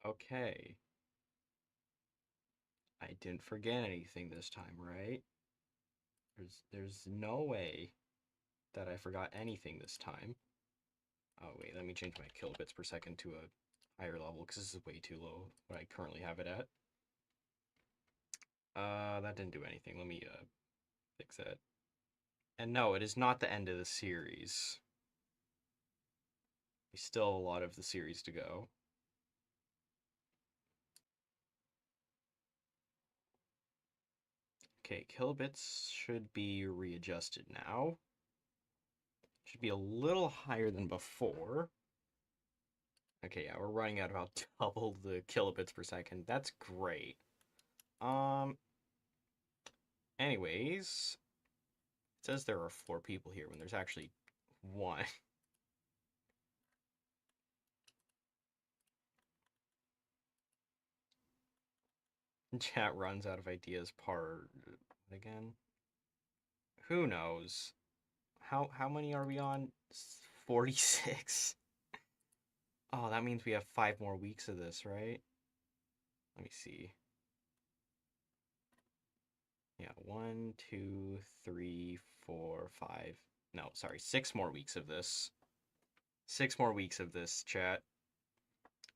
Okay. I didn't forget anything this time, right? There's no way that I forgot anything this time. Oh wait, let me change my kilobits per second to a higher level because this is way too low what I currently have it at. That didn't do anything. Let me fix that. And no, it is not the end of the series. We still have a lot of the series to go. Okay, kilobits should be readjusted now. Should be a little higher than before. Okay, yeah, we're running at about double the kilobits per second. That's great. Anyways, it says there are 4 people here when there's actually 1. Chat runs out of ideas part again. Who knows? How many are we on? 46. Oh, that means we have 5 more weeks of this, right? Let me see. Yeah, 1, 2, 3, 4, 5. No, sorry, 6 more weeks of this. 6 more weeks of this, chat.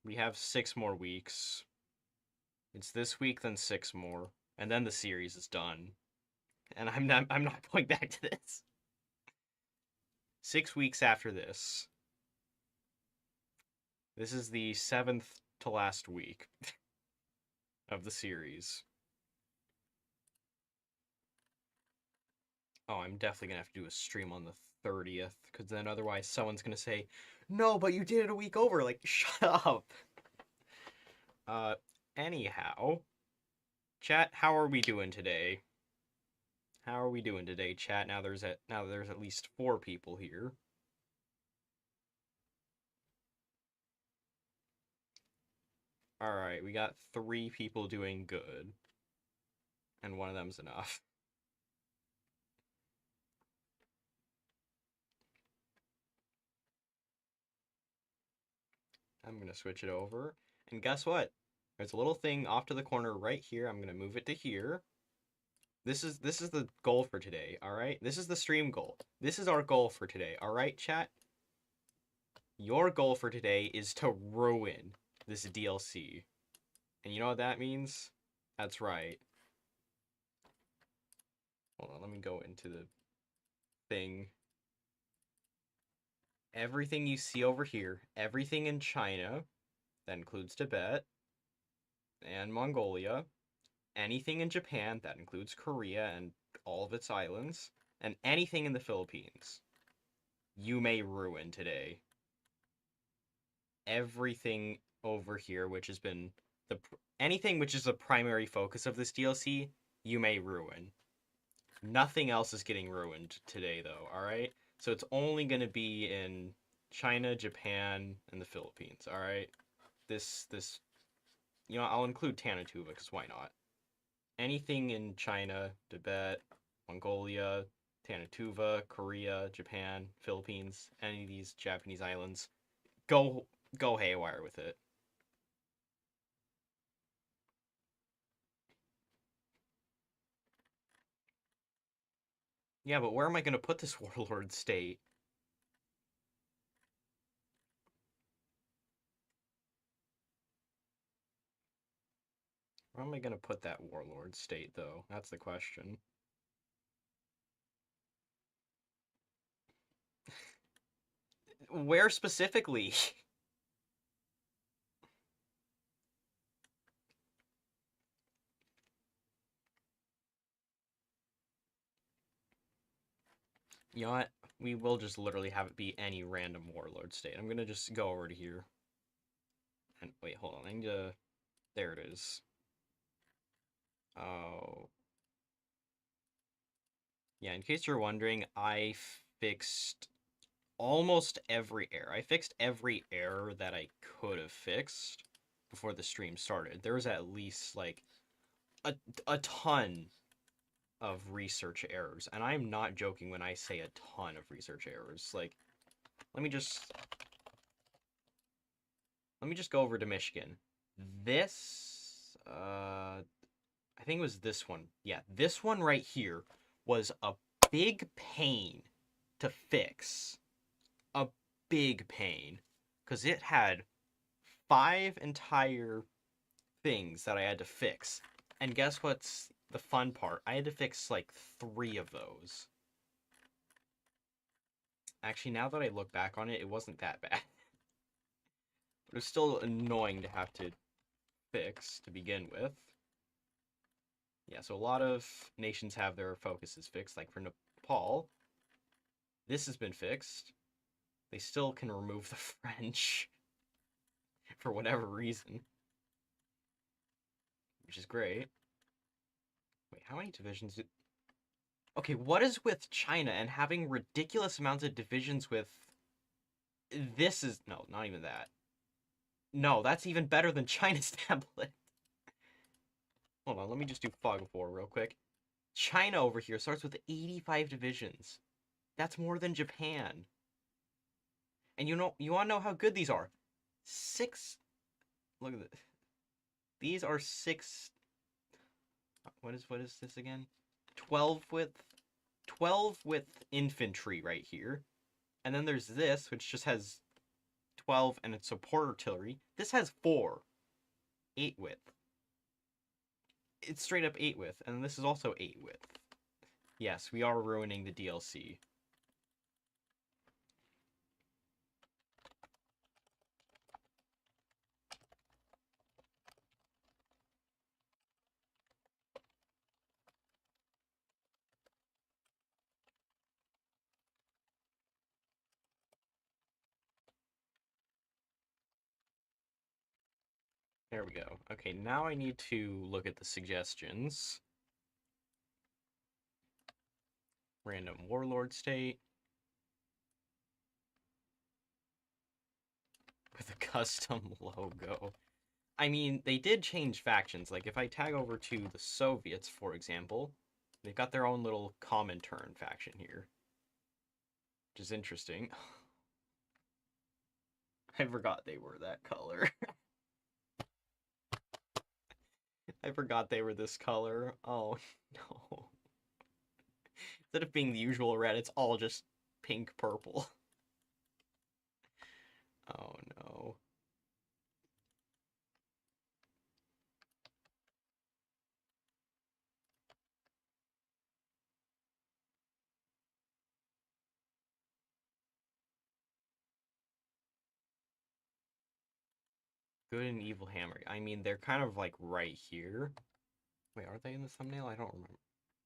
We have 6 more weeks. It's this week, then 6 more, and then the series is done. And I'm not going back to this. 6 weeks after this. This is the 7th to last week of the series. Oh, I'm definitely gonna have to do a stream on the 30th, because then otherwise someone's gonna say, no, but you did it a week over. Like, shut up. Anyhow, chat, how are we doing today? How are we doing today, chat? Now there's at least 4 people here. All right, we got 3 people doing good, and one of them's enough. I'm gonna switch it over, and guess what? There's a little thing off to the corner right here. I'm gonna move it to here. This is the goal for today, all right? This is the stream goal. This is our goal for today, all right, chat? Your goal for today is to ruin this DLC. And you know what that means? That's right. Hold on, let me go into the thing. Everything you see over here, everything in China, that includes Tibet and Mongolia, anything in Japan, that includes Korea and all of its islands, and anything in the Philippines, you may ruin today. Everything over here, which has been anything which is a primary focus of this DLC, you may ruin. Nothing else is getting ruined today, though, alright? So it's only going to be in China, Japan, and the Philippines, alright? This, I'll include Tanatuva, because why not? Anything in China, Tibet, Mongolia, Tanatuva, Korea, Japan, Philippines, any of these Japanese islands, go haywire with it. Yeah, but where am I going to put this warlord state? Where am I going to put that warlord state, though? That's the question. Where specifically? You know what? We will just literally have it be any random warlord state. I'm gonna just go over to here. And wait, hold on. I need to... There it is. Oh. Yeah, in case you're wondering, I fixed almost every error. I fixed every error that I could have fixed before the stream started. There was at least, like, a ton of research errors. And I'm not joking when I say a ton of research errors. Like, let me just go over to Michigan. This, I think it was this one. Yeah, this one right here was a big pain to fix. A big pain. Because it had 5 entire things that I had to fix. And guess what's the fun part? I had to fix like 3 of those. Actually, now that I look back on it, it wasn't that bad. But it was still annoying to have to fix to begin with. Yeah, so a lot of nations have their focuses fixed. Like for Nepal, this has been fixed. They still can remove the French for whatever reason, which is great. Wait, how many divisions did... Okay, what is with China and having ridiculous amounts of divisions with... This is... No, not even that. No, that's even better than China's tablet. Hold on, let me just do Fog of War real quick. China over here starts with 85 divisions. That's more than Japan. And you want to know how good these are? 6... Look at this. These are 6... What is this again? 12 with infantry right here. And then there's this, which just has 12 and it's support artillery. This has 4. 8 width. It's straight up 8 width, and this is also 8 width. Yes, we are ruining the DLC. There we go. Okay, now I need to look at the suggestions. Random warlord state. With a custom logo. I mean, they did change factions. Like, if I tag over to the Soviets, for example, they've got their own little Comintern faction here. Which is interesting. I forgot they were that color. I forgot they were this color. Oh, no. Instead of being the usual red, it's all just pink purple. Oh, no. Good and evil hammer. I mean, they're kind of like right here. Wait, are they in the thumbnail? I don't remember.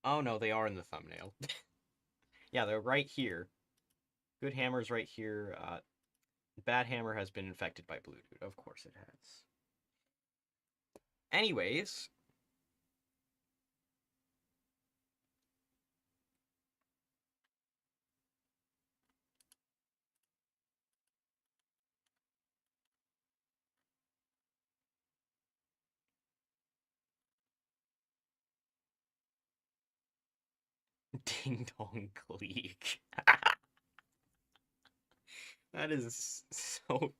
Oh, no, they are in the thumbnail. Yeah, they're right here. Good hammer's right here. Bad hammer has been infected by blue dude. Of course it has. Anyways. Ding dong clique. That is so...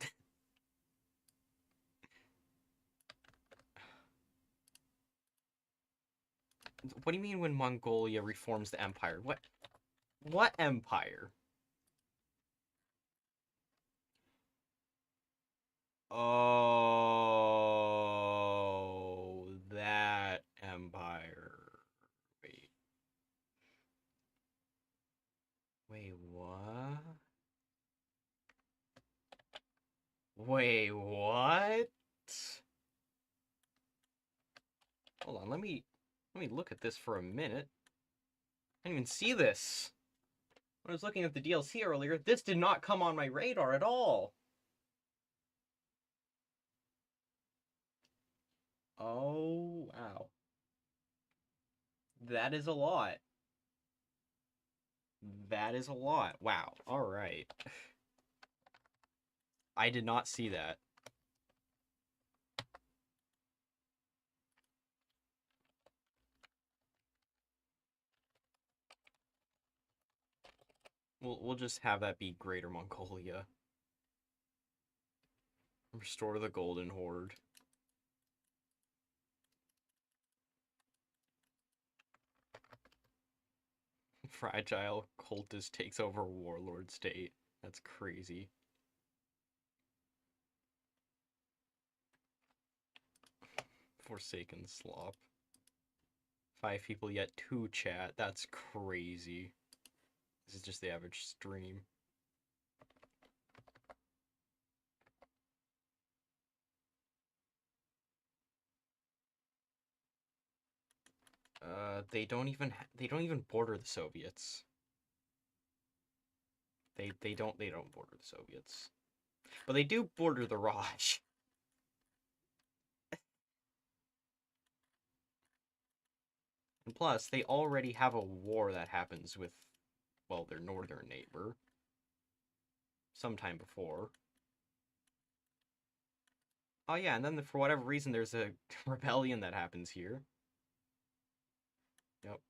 What do you mean when Mongolia reforms the empire? What empire? Oh, that empire. Wait. Wait, what? Wait, what? Hold on, let me look at this for a minute. I didn't even see this. When I was looking at the DLC earlier, this did not come on my radar at all. Oh, wow. That is a lot. That is a lot. Wow. Alright. I did not see that. We'll just have that be Greater Mongolia. Restore the Golden Horde. Fragile cultist takes over warlord state. That's crazy. Forsaken slop. 5 people yet 2 chat. That's crazy. This is just the average stream. They don't even border the Soviets. They don't border the Soviets. But they do border the Raj. And plus, they already have a war that happens with, well, their northern neighbor. Sometime before. Oh yeah, and then for whatever reason, there's a rebellion that happens here. Yep.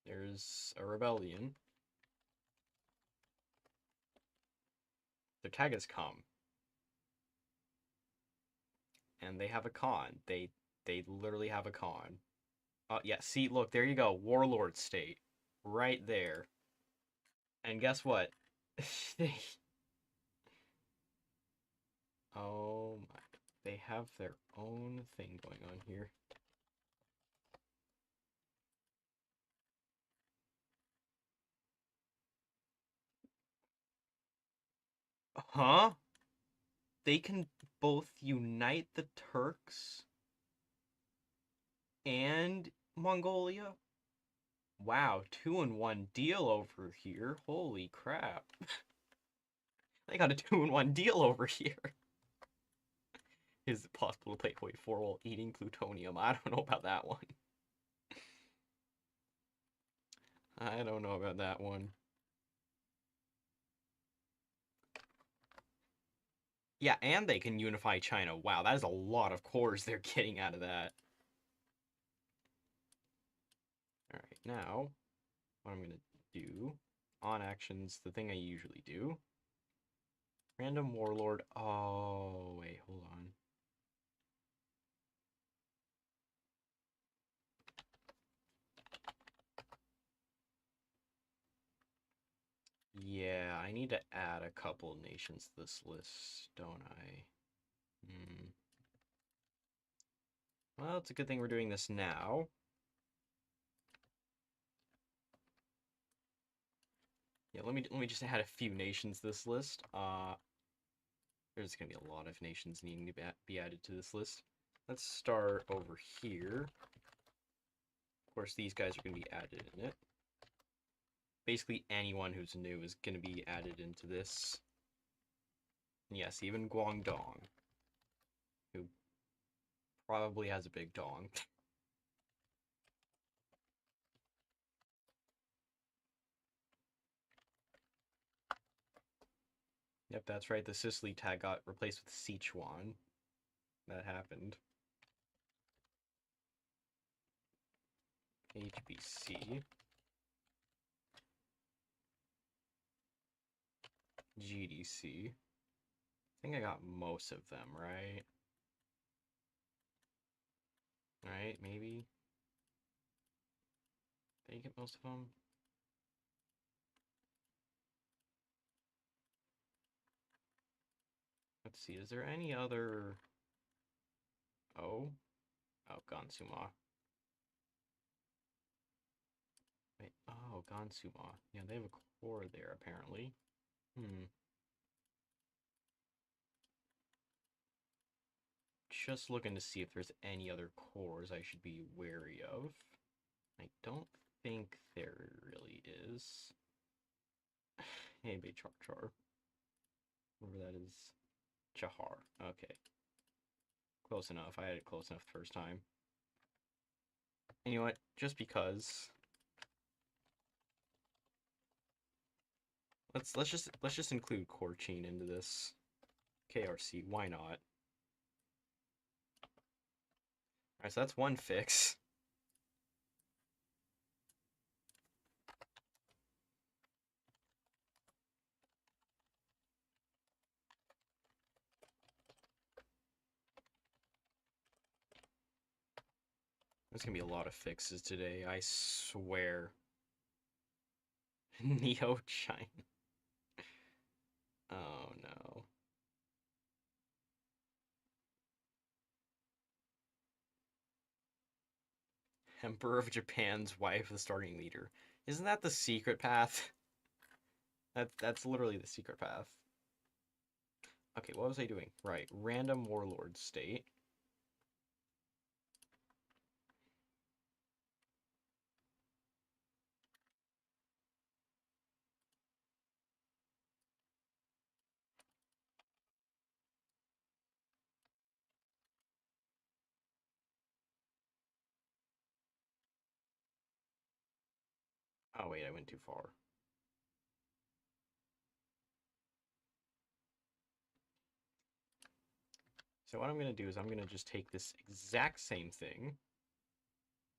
There's a rebellion. Their tag has come. And they have a Khan. They literally have a Khan. Oh yeah, see, look, there you go. Warlord state. Right there. And guess what? Oh my. They have their own thing going on here. Huh? They can both unite the Turks and Mongolia? Wow, 2-in-1 deal over here. Holy crap. They got a 2-in-1 deal over here. Is it possible to play Hoi 4 while eating plutonium? I don't know about that one. I don't know about that one. Yeah, and they can unify China. Wow, that is a lot of cores they're getting out of that. Alright, now, what I'm gonna do, on actions, the thing I usually do. Random warlord, oh, wait, hold on. Yeah, I need to add a couple nations to this list, don't I? Well, it's a good thing we're doing this now. Yeah, let me just add a few nations to this list. There's gonna be a lot of nations needing to be added to this list. Let's start over here. Of course, these guys are gonna be added in it. Basically, anyone who's new is gonna be added into this. And yes, even Guangdong, who probably has a big dong. Yep, that's right. The Sicily tag got replaced with Sichuan. That happened. HBC. GDC. I think I got most of them, right? Right, maybe? Did you get most of them? Let's see, is there any other... Oh? Oh, Gansuma. Wait, oh, Gansuma. Yeah, they have a core there, apparently. Just looking to see if there's any other cores I should be wary of. I don't think there really is. Hey, Bay Char Char. Whatever that is. Chahar. Okay. Close enough. I had it close enough the first time. And you know what? Just because. Let's just include Korchin into this. KRC, why not? Alright, so that's one fix. There's gonna be a lot of fixes today, I swear. Neo China. Oh no. Emperor of Japan's wife, the starting leader. Isn't that the secret path? That's literally the secret path. Okay, what was I doing? Right, random warlord state. Oh wait, I went too far. So what I'm going to do is I'm going to just take this exact same thing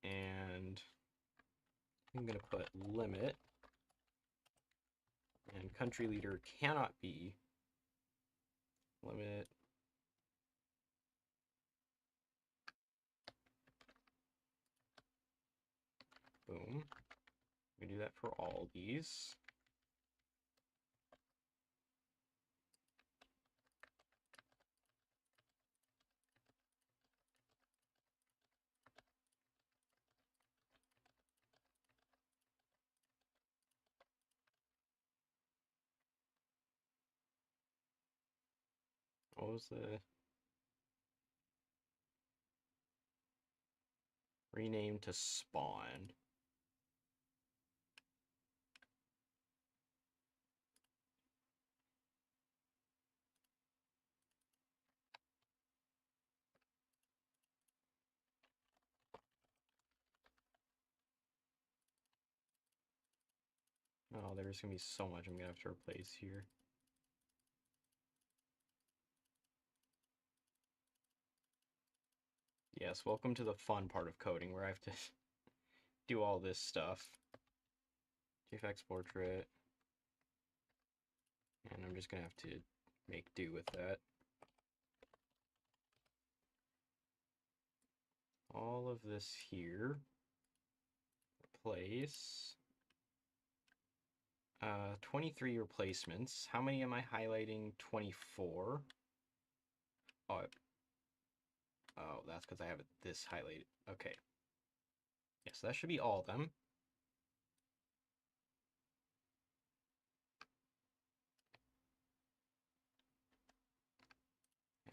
and I'm going to put limit and country leader cannot be limit boom. We do that for all these. What was the rename to spawn? Oh, there's gonna be so much I'm gonna have to replace here. Yes, welcome to the fun part of coding where I have to do all this stuff. GFX portrait. And I'm just gonna have to make do with that. All of this here. Replace. 23 replacements. How many am I highlighting? 24. Oh, oh, that's because I have this highlighted. Okay. Yes, that should be all of them.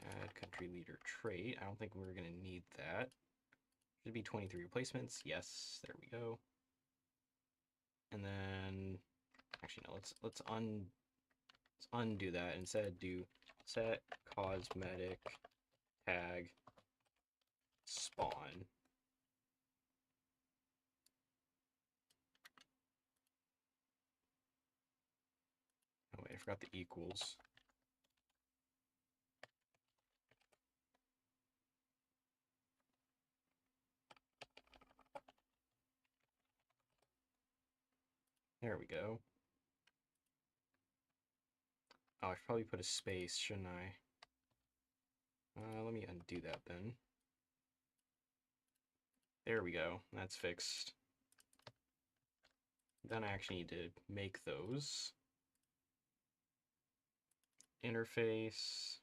Add country leader trait. I don't think we're going to need that. Should be 23 replacements. Yes, there we go. And then, actually no, let's undo that. Instead, do set cosmetic tag spawn. Oh wait, I forgot the equals. There we go. Oh, I should probably put a space, shouldn't I? Let me undo that then. There we go. That's fixed. Then I actually need to make those. Interface.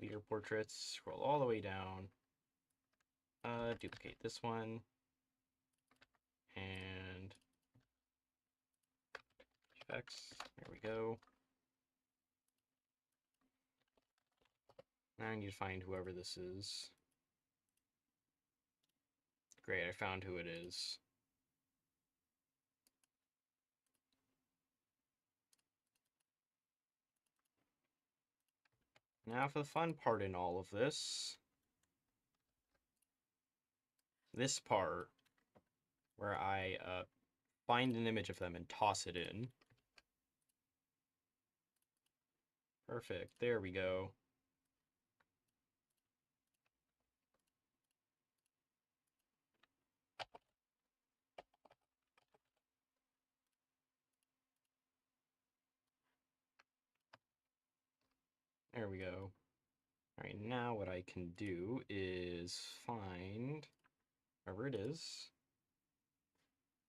Leader portraits. Scroll all the way down. Duplicate this one. And effects. There we go. Now I need to find whoever this is. Great, I found who it is. Now for the fun part in all of this. This part where I find an image of them and toss it in. Perfect, there we go. There we go. Alright, now what I can do is find wherever it is,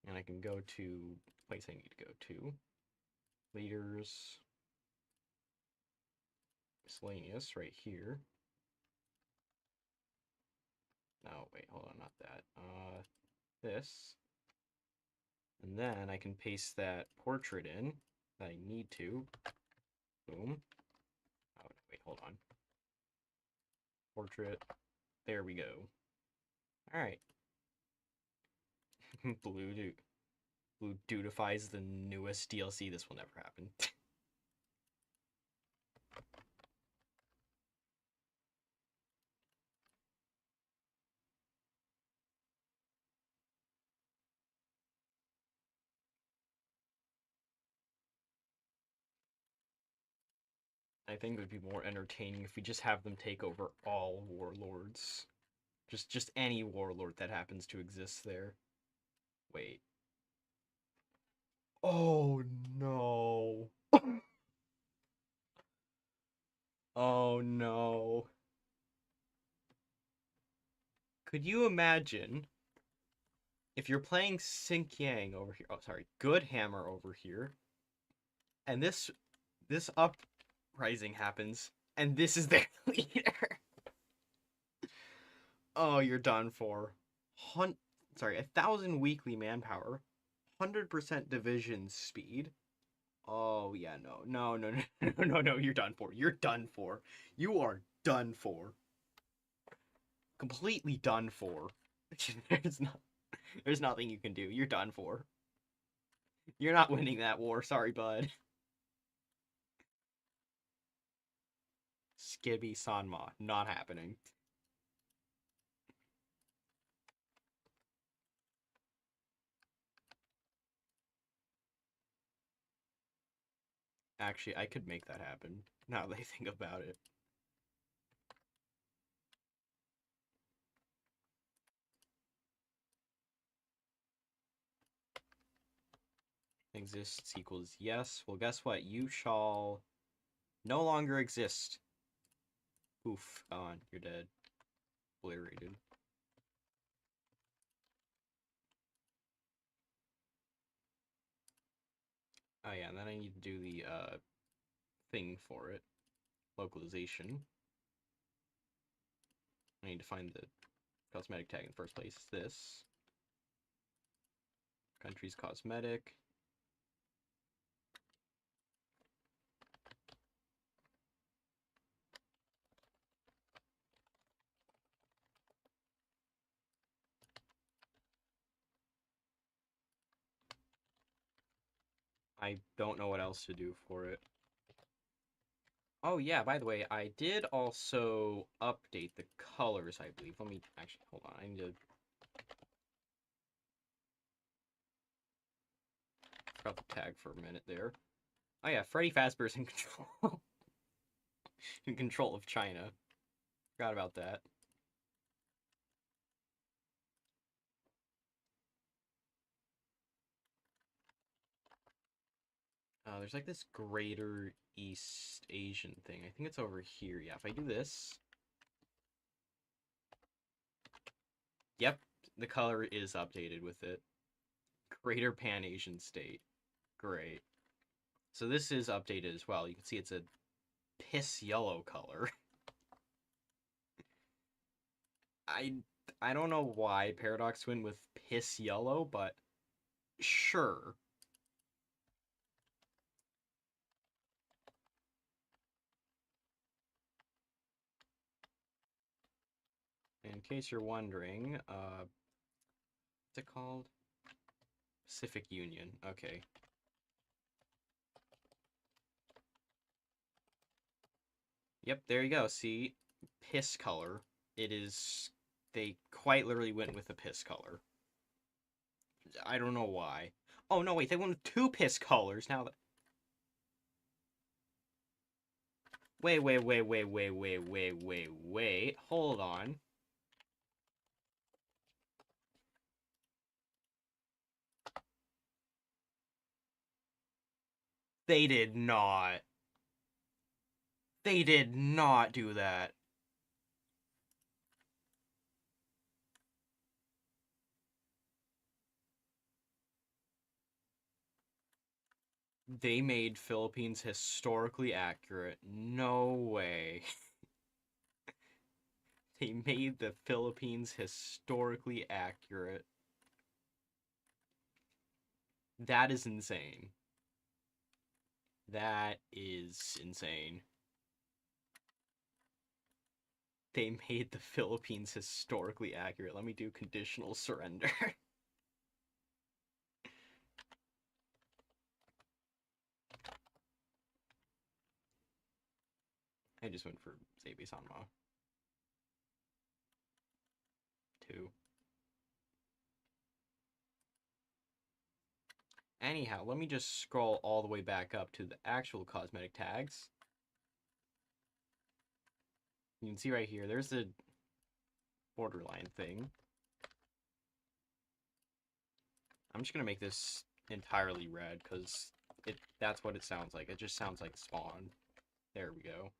and I can go to place I need to go to. Leaders, miscellaneous, right here. No, wait, hold on, not that. This. And then I can paste that portrait in that I need to. Boom. Oh, wait, hold on. Portrait. There we go. Alright. Blue dudifies the newest DLC. This will never happen. I think it would be more entertaining if we just have them take over all warlords. Just any warlord that happens to exist there. Wait. Oh no. Oh no. Could you imagine if you're playing Xinjiang over here? Oh, sorry. Good Hammer over here. And this uprising happens, and this is their leader. Oh, you're done for. 1,000 weekly manpower, 100% division speed. Oh yeah, no, you're done for. You're done for. You are done for. Completely done for. There's nothing you can do. You're done for. You're not winning that war. Sorry, bud. Skibby Sanma, not happening. Actually, I could make that happen, now that I think about it. Exists equals yes. Well, guess what? You shall no longer exist. Oof, gone. You're dead. Obliterated. Oh yeah, and then I need to do the thing for it. Localization. I need to find the cosmetic tag in the first place. This. Country's cosmetic. I don't know what else to do for it. Oh yeah, by the way, I did also update the colors, I believe. Let me actually, hold on, I need to... Forgot the tag for a minute there. Oh yeah, Freddy Fazbear's in control. In control of China. Forgot about that. There's like this Greater East Asian thing. I think it's over here. Yeah, if I do this... Yep, the color is updated with it. Greater Pan-Asian State. Great. So this is updated as well. You can see it's a piss yellow color. I don't know why Paradox went with piss yellow, but sure. In case you're wondering, what's it called? Pacific Union. Okay. Yep, there you go. See? Piss color. It is... They quite literally went with the piss color. I don't know why. Oh, no, wait. They went with two piss colors. Now that... Wait. Hold on. They did not. They did not do that. They made Philippines historically accurate. No way. They made the Philippines historically accurate. That is insane. That is insane. They made the Philippines historically accurate. Let me do conditional surrender. I just went for Zabi Sanma. 2. Anyhow, let me just scroll all the way back up to the actual cosmetic tags. You can see right here, there's the borderline thing. I'm just gonna make this entirely red because that's what it sounds like. It just sounds like spawn. There we go.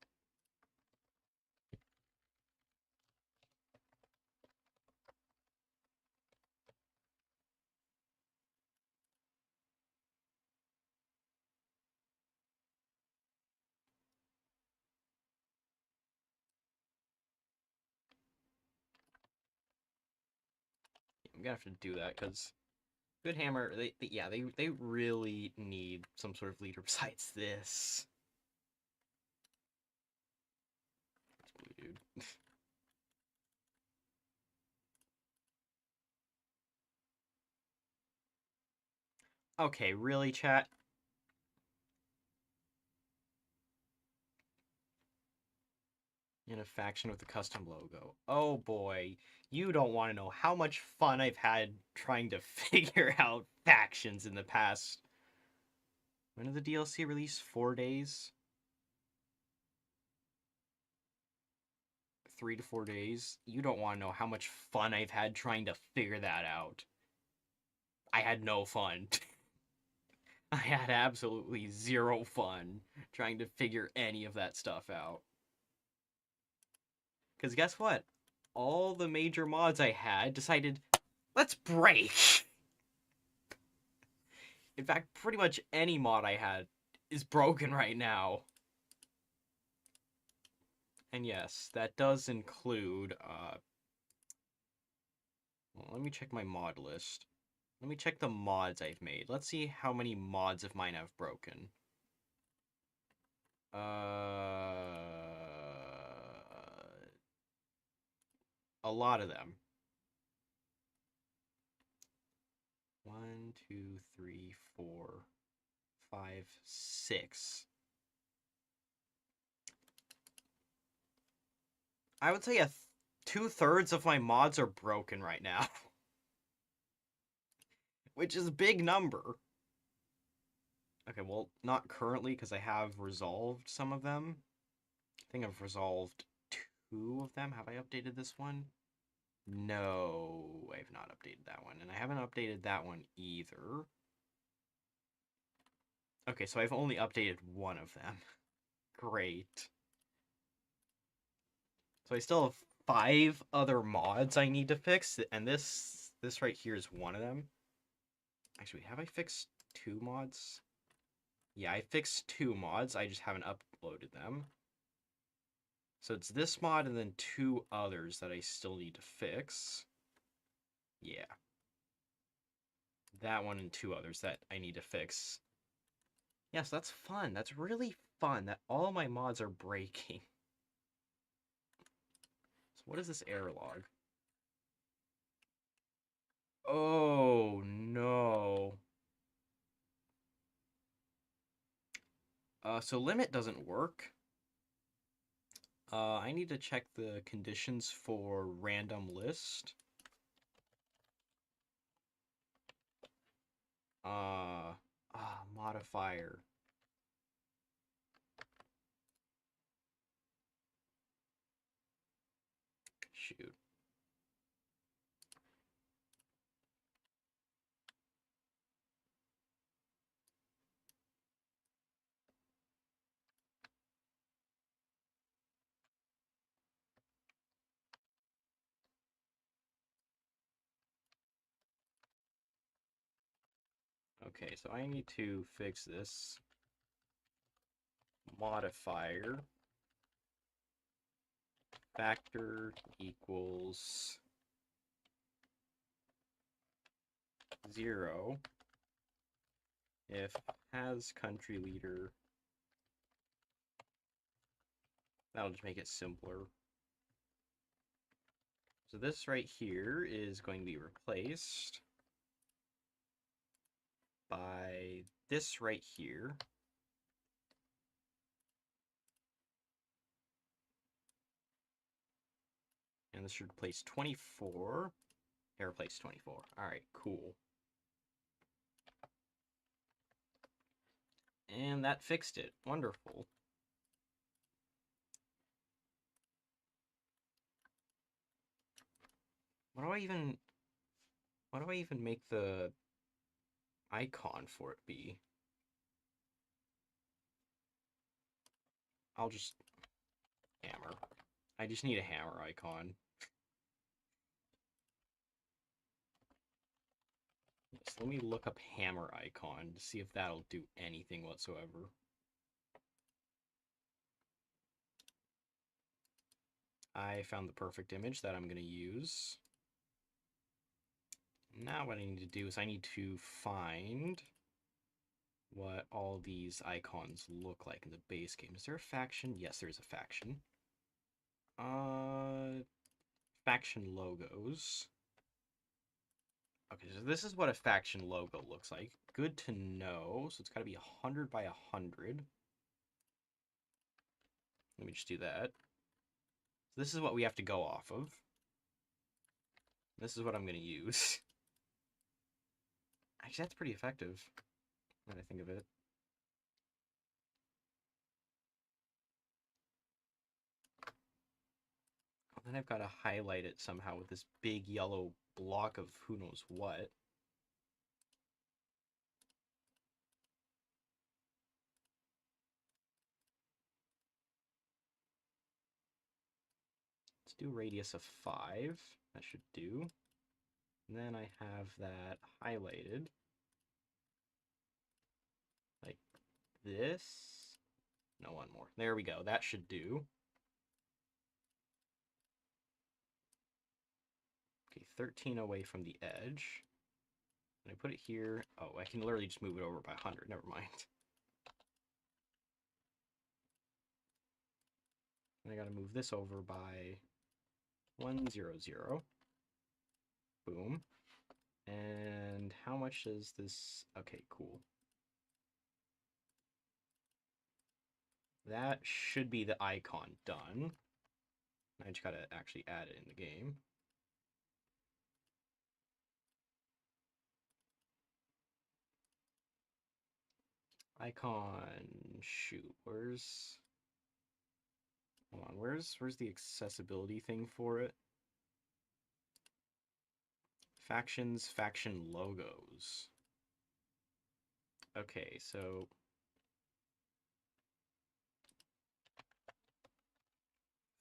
I'm gonna have to do that because Good Hammer, they really need some sort of leader besides this. It's blue, dude. Okay, really, chat? In a faction with a custom logo. Oh boy, you don't want to know how much fun I've had trying to figure out factions in the past. When did the DLC release? 4 days? 3 to 4 days? You don't want to know how much fun I've had trying to figure that out. I had no fun. I had absolutely zero fun trying to figure any of that stuff out. Because guess what? All the major mods I had decided, let's break. In fact, pretty much any mod I had is broken right now. And yes, that does include, well, let me check my mod list. Let me check the mods I've made. Let's see how many mods of mine I've broken. A lot of them. 1, 2, 3, 4, 5, 6. I would say 2/3 of my mods are broken right now. Which is a big number. Okay, well, not currently because I have resolved some of them. I think I've resolved 2 of them. Have I updated this one? No, I have not updated that one. And I haven't updated that one either. Okay, so I've only updated 1 of them. Great. So I still have 5 other mods I need to fix, and this right here is one of them. Actually, have I fixed 2 mods? Yeah, I fixed 2 mods, I just haven't uploaded them. So it's this mod and then 2 others that I still need to fix. Yeah. That one and 2 others that I need to fix. Yes, that's fun. That's really fun that all my mods are breaking. So what is this error log? Oh, no. So limit doesn't work. I need to check the conditions for random list. Modifier. Shoot. Okay, so I need to fix this modifier. Factor equals 0 if has country leader. That'll just make it simpler. So this right here is going to be replaced by this right here. And this should replace 24. Yeah, replace 24. Alright, cool. And that fixed it. Wonderful. What do I even make the icon for it be? I'll just hammer. I just need a hammer icon. So let me look up hammer icon to see if that'll do anything whatsoever. I found the perfect image that I'm going to use. Now what I need to do is I need to find what all these icons look like in the base game. Is there a faction? Yes, there's a faction. Faction logos. Okay, so this is what a faction logo looks like. Good to know. So it's got to be 100 by 100. Let me just do that. So this is what we have to go off of. This is what I'm going to use. Actually, that's pretty effective, when I think of it. Oh, then I've got to highlight it somehow with this big yellow block of who knows what. Let's do radius of 5. That should do. And then I have that highlighted. Like this. No, one more. There we go. That should do. Okay, 13 away from the edge. And I put it here. Oh, I can literally just move it over by 100. Never mind. And I gotta move this over by 100. Boom. And how much is this? Okay, cool. That should be the icon done. I just gotta actually add it in the game. Icon, shoot, where's... Hold on, where's the accessibility thing for it? Factions, faction logos. Okay, so...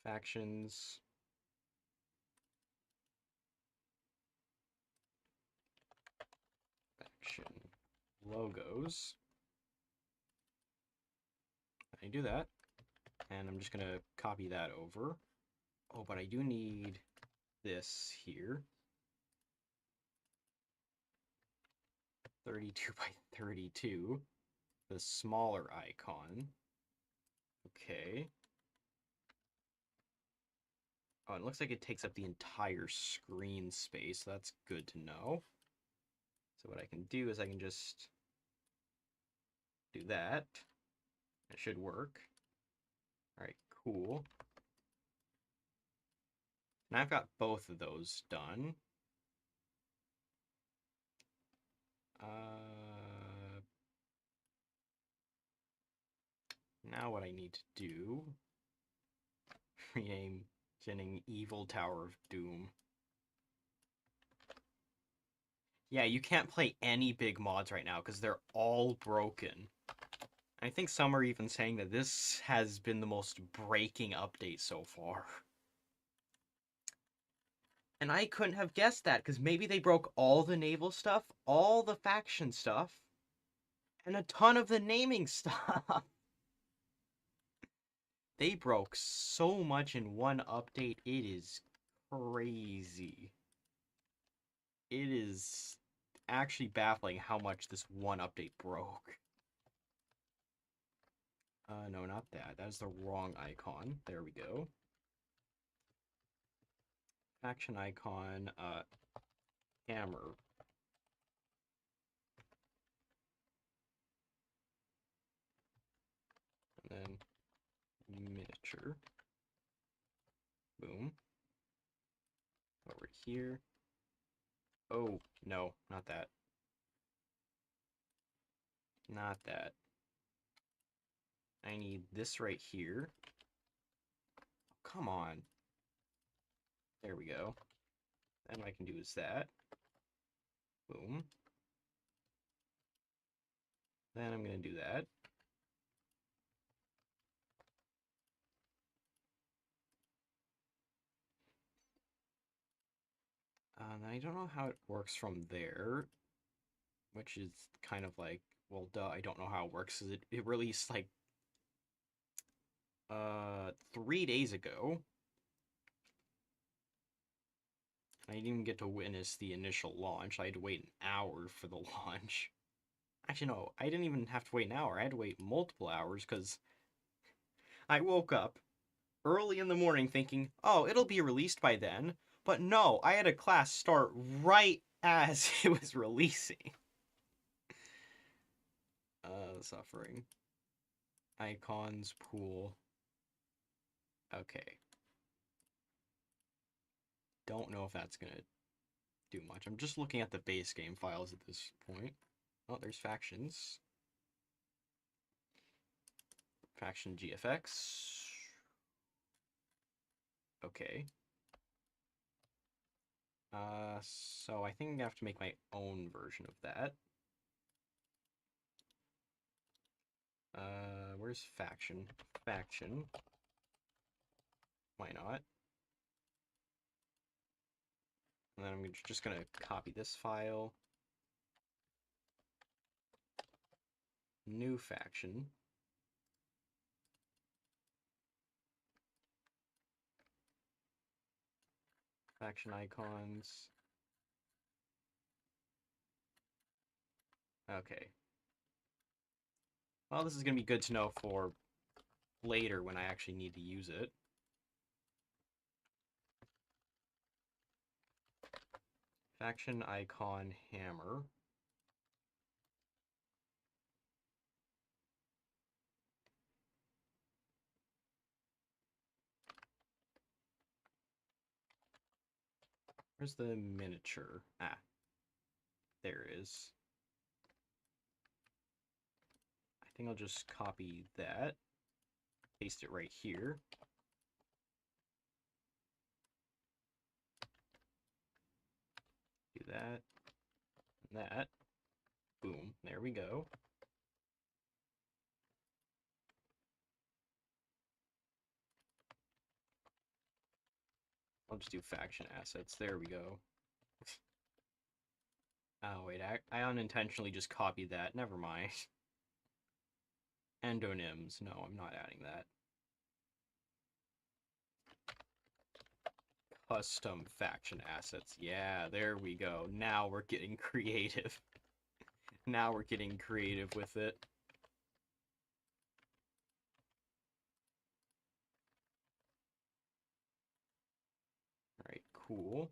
Factions... Faction logos. I do that. And I'm just gonna copy that over. Oh, but I do need this here. 32 by 32. The smaller icon. Okay. Oh, it looks like it takes up the entire screen space. That's good to know. So what I can do is I can just do that. It should work. Alright, cool. Now I've got both of those done. Now what I need to do... rename Evil Tower of Doom. Yeah, you can't play any big mods right now because they're all broken. I think some are even saying that this has been the most breaking update so far. And I couldn't have guessed that, because maybe they broke all the naval stuff, all the faction stuff, And a ton of the naming stuff. They broke so much in one update. It is crazy. It is actually baffling how much this one update broke. No, not that. That is the wrong icon. There we go. Faction icon, hammer. And then miniature. Boom. Over here. Oh, no, not that. Not that. I need this right here. Come on. There we go. Then what I can do is that. Boom. Then I'm going to do that. I don't know how it works from there, which is kind of like, well, duh, I don't know how it works. It released like 3 days ago. I didn't even get to witness the initial launch. I had to wait an hour for the launch. Actually, no, I didn't even have to wait an hour. I had to wait multiple hours because I woke up early in the morning thinking, oh, it'll be released by then. But no, I had a class start right as it was releasing. Suffering. Icons, pool. Okay. Don't know if that's gonna do much. I'm just looking at the base game files at this point. Oh, there's factions. Faction GFX. Okay. So I think I have to make my own version of that. Where's faction? Faction. Why not? And then I'm just gonna copy this file. New faction. Faction icons. Okay. Well, this is gonna be good to know for later when I actually need to use it. Faction icon hammer. Where's the miniature? Ah, there it is. I think I'll just copy that, paste it right here. Do that, and that. Boom, there we go. I'll just do faction assets. There we go. Oh, wait, I unintentionally just copied that. Never mind. Endonyms. No, I'm not adding that. Custom faction assets. Yeah, there we go. Now we're getting creative. Now we're getting creative with it. Alright, cool.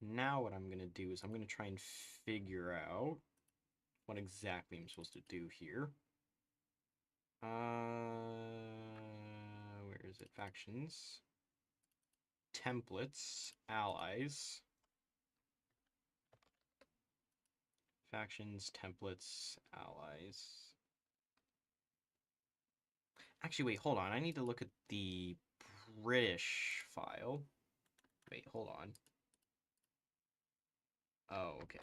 Now what I'm going to do is I'm going to try and figure out what exactly I'm supposed to do here. Where is it? Factions. Templates. Allies. Factions, templates, allies. Actually, wait, hold on. I need to look at the British file. Wait, hold on. Oh, okay.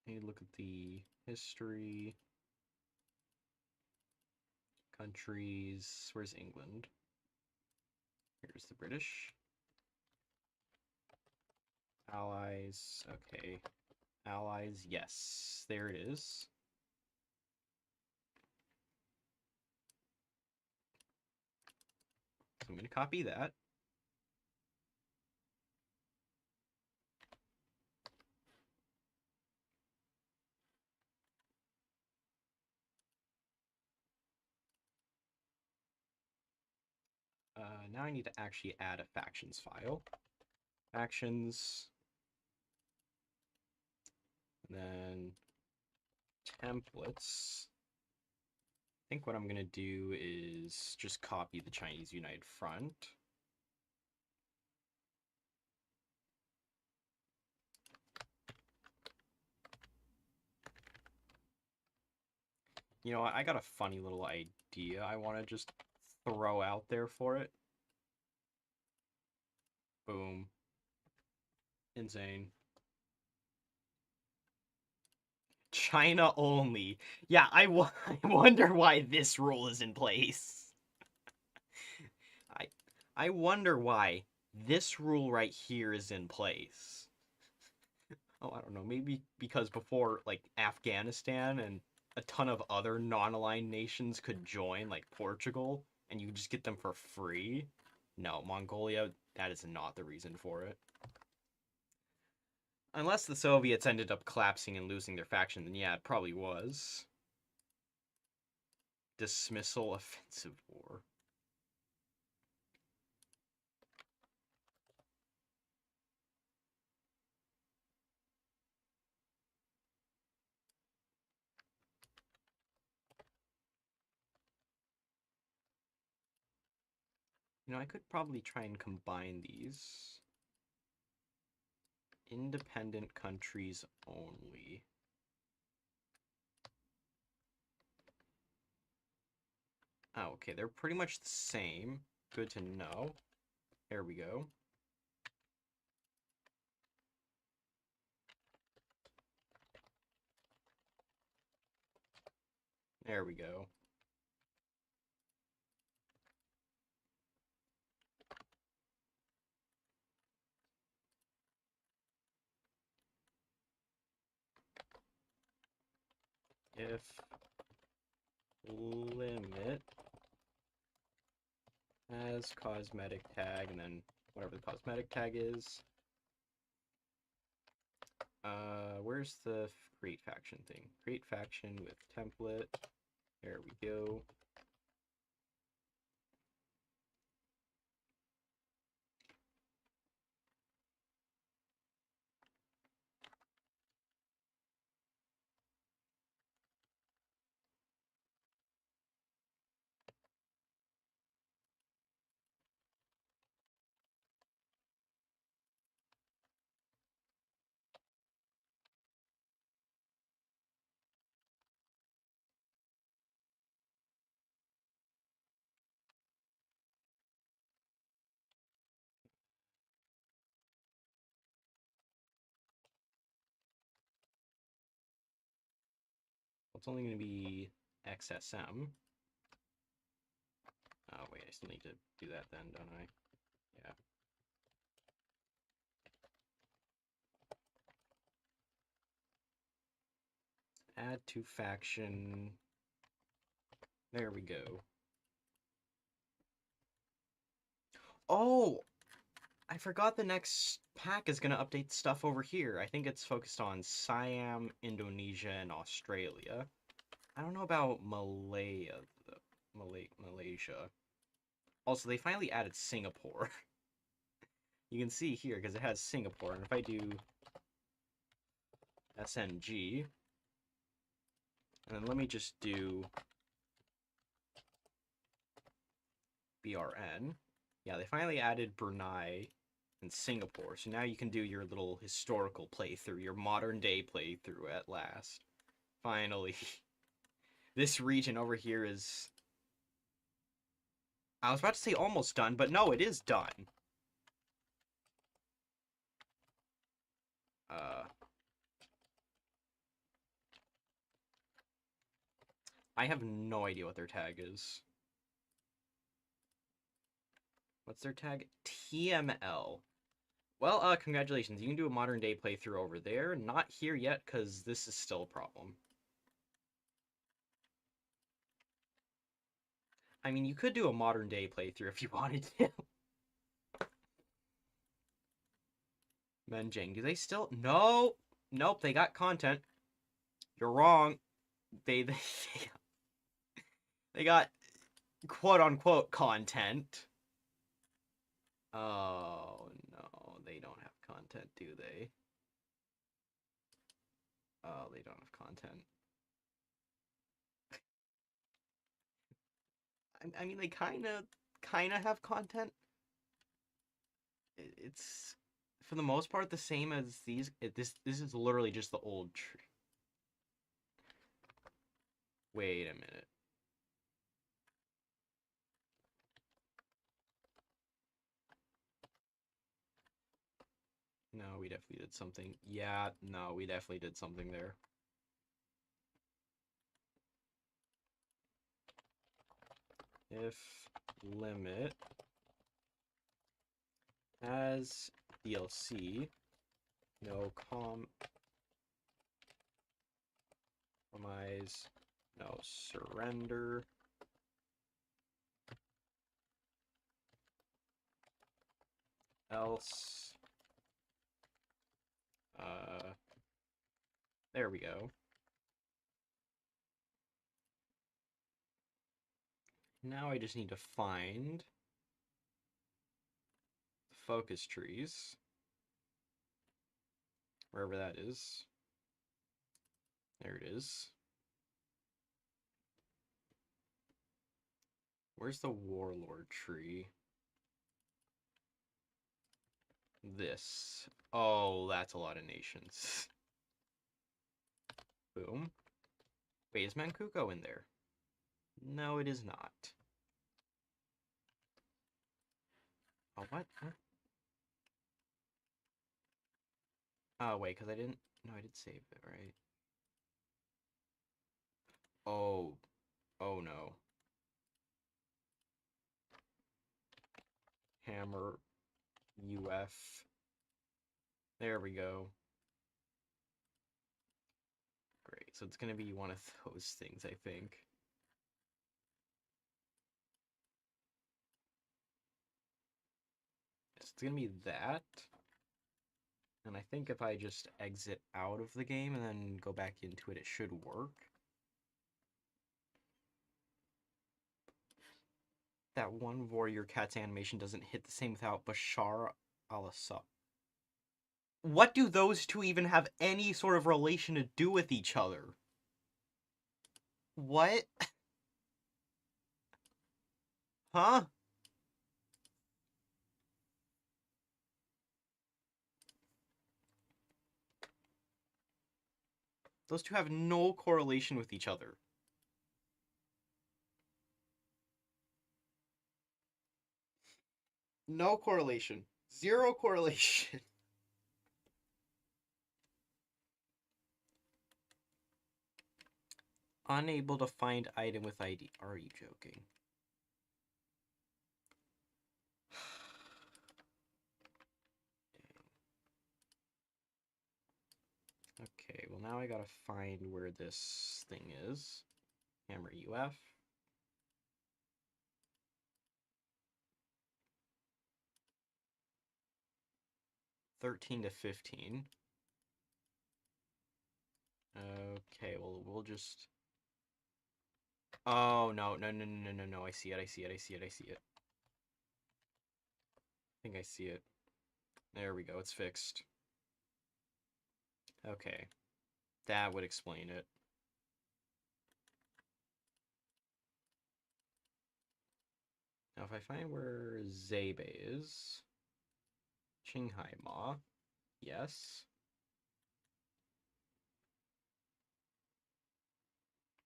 I need to look at the history. Countries. Where's England? Here's the British. Allies, okay. Allies, yes. There it is. So I'm going to copy that. Now I need to actually add a factions file. Factions. And then templates. I think what I'm going to do is just copy the Chinese United Front. You know what? I got a funny little idea I want to just throw out there for it. Boom. Insane. China only. Yeah, I wonder why this rule is in place. I wonder why this rule right here is in place. Oh, I don't know. Maybe because before, like, Afghanistan and a ton of other non-aligned nations could join, like Portugal, and you just get them for free. No, Mongolia, that is not the reason for it. Unless the Soviets ended up collapsing and losing their faction, then yeah, it probably was. Dismissal offensive war. You know, I could probably try and combine these. Independent countries only. Oh, okay, they're pretty much the same. Good to know. There we go. There we go. If limit has cosmetic tag, and then whatever the cosmetic tag is. Where's the create faction thing? Create faction with template. There we go. It's only going to be XSM. Oh, wait, I still need to do that then, don't I? Yeah. Add to faction. There we go. Oh! I forgot the next pack is going to update stuff over here. I think it's focused on Siam, Indonesia, and Australia. I don't know about Malaya, Malaysia. Also, they finally added Singapore. You can see here, because it has Singapore, and if I do SNG, and then let me just do BRN. Yeah, they finally added Brunei and Singapore, so now you can do your little historical playthrough, your modern day playthrough at last. Finally. This region over here is... I was about to say almost done, but no, it is done. I have no idea what their tag is. What's their tag? TML. Well, congratulations. You can do a modern day playthrough over there. Not here yet, because this is still a problem. I mean, you could do a modern day playthrough if you wanted to. Menjing, do they still? No! Nope, they got content. You're wrong. They got quote-unquote content. Oh, no. They don't have content, do they? Oh, they don't have content. I mean, they kind of have content. It's, for the most part, the same as these. This is literally just the old tree. Wait a minute. No, we definitely did something. Yeah, no, we definitely did something there. If limit as DLC, no compromise, no surrender, else, there we go. Now I just need to find the focus trees, wherever that is. There it is. Where's the warlord tree? This. Oh, that's a lot of nations. Boom. Wait, is Manchukuo in there? No, it is not. Oh, what? Huh? Oh, wait, because I didn't... No, I did save it, right? Oh. Oh, no. Hammer. UF. There we go. Great. So it's going to be one of those things, I think. It's going to be that. And I think if I just exit out of the game and then go back into it, it should work. That one Warrior Cats animation doesn't hit the same without Bashar al-Assad. What do those two even have any sort of relation to do with each other? What? Huh? Those two have no correlation with each other. No correlation. Zero correlation. Unable to find item with ID. Are you joking? Okay, well now I gotta find where this thing is. Hammer UF. $13 to $15. Okay, well we'll just... Oh, no, I see it, I see it. I think I see it. There we go, it's fixed. Okay. That would explain it. Now if I find where Zebe is... Qinghai Ma. Yes.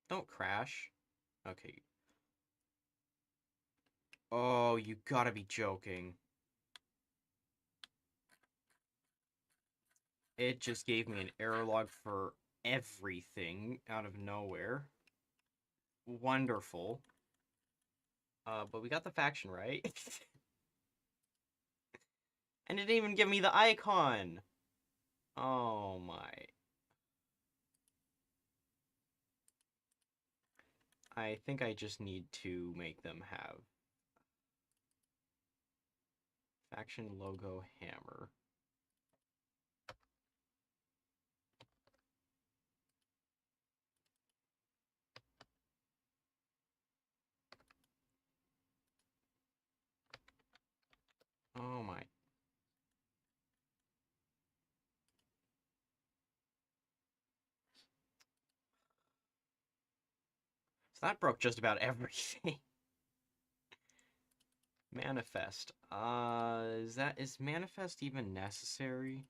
Don't crash. Okay. Oh, you gotta be joking. It just gave me an error log for everything out of nowhere. Wonderful. But we got the faction right. And it didn't even give me the icon. Oh my. I think I just need to make them have faction logo hammer. Oh my. So that broke just about everything. Manifest. Is manifest even necessary?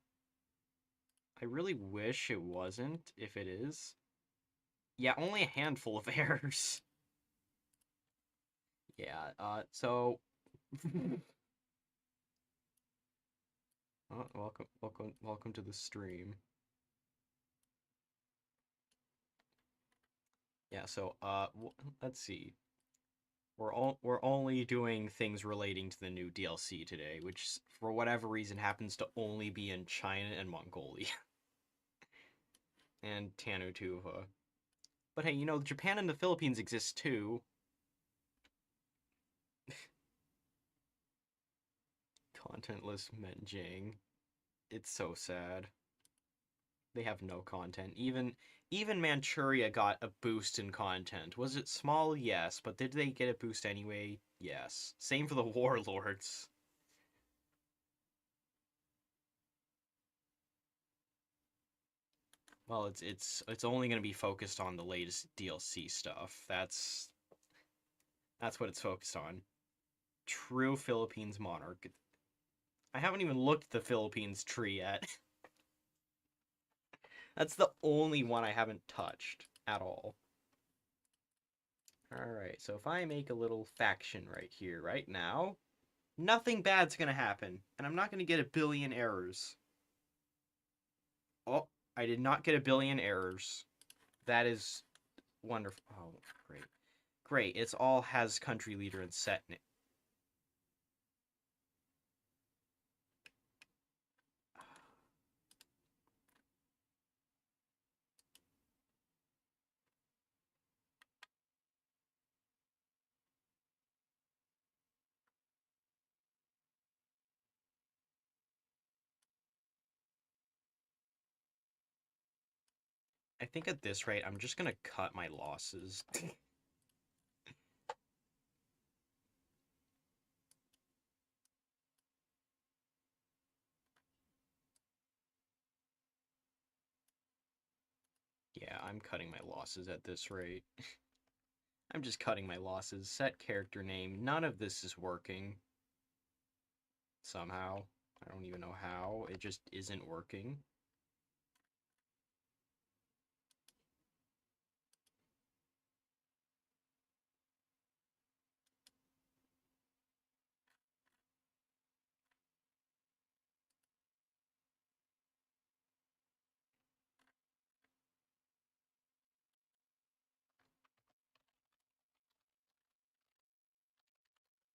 I really wish it wasn't, if it is. Yeah, only a handful of errors. Yeah, so oh, welcome to the stream. Yeah, so let's see. We're only doing things relating to the new DLC today, which for whatever reason happens to only be in China and Mongolia and Tanutuva. But hey, you know, Japan and the Philippines exist too. Contentless Menjing. It's so sad. They have no content. Even Manchuria got a boost in content. Was it small? Yes, but did they get a boost anyway? Yes. Same for the Warlords. Well, it's only going to be focused on the latest DLC stuff. That's what it's focused on. True Philippines monarch. I haven't even looked at the Philippines tree yet. That's the only one I haven't touched at all. Alright, so if I make a little faction right here, right now, nothing bad's gonna happen, and I'm not gonna get a billion errors. Oh, I did not get a billion errors. That is wonderful. Oh, great. Great, it's all has country leader and set name. I think at this rate, I'm just gonna cut my losses. Yeah, I'm cutting my losses at this rate. I'm just cutting my losses. Set character name. None of this is working. Somehow. I don't even know how. It just isn't working.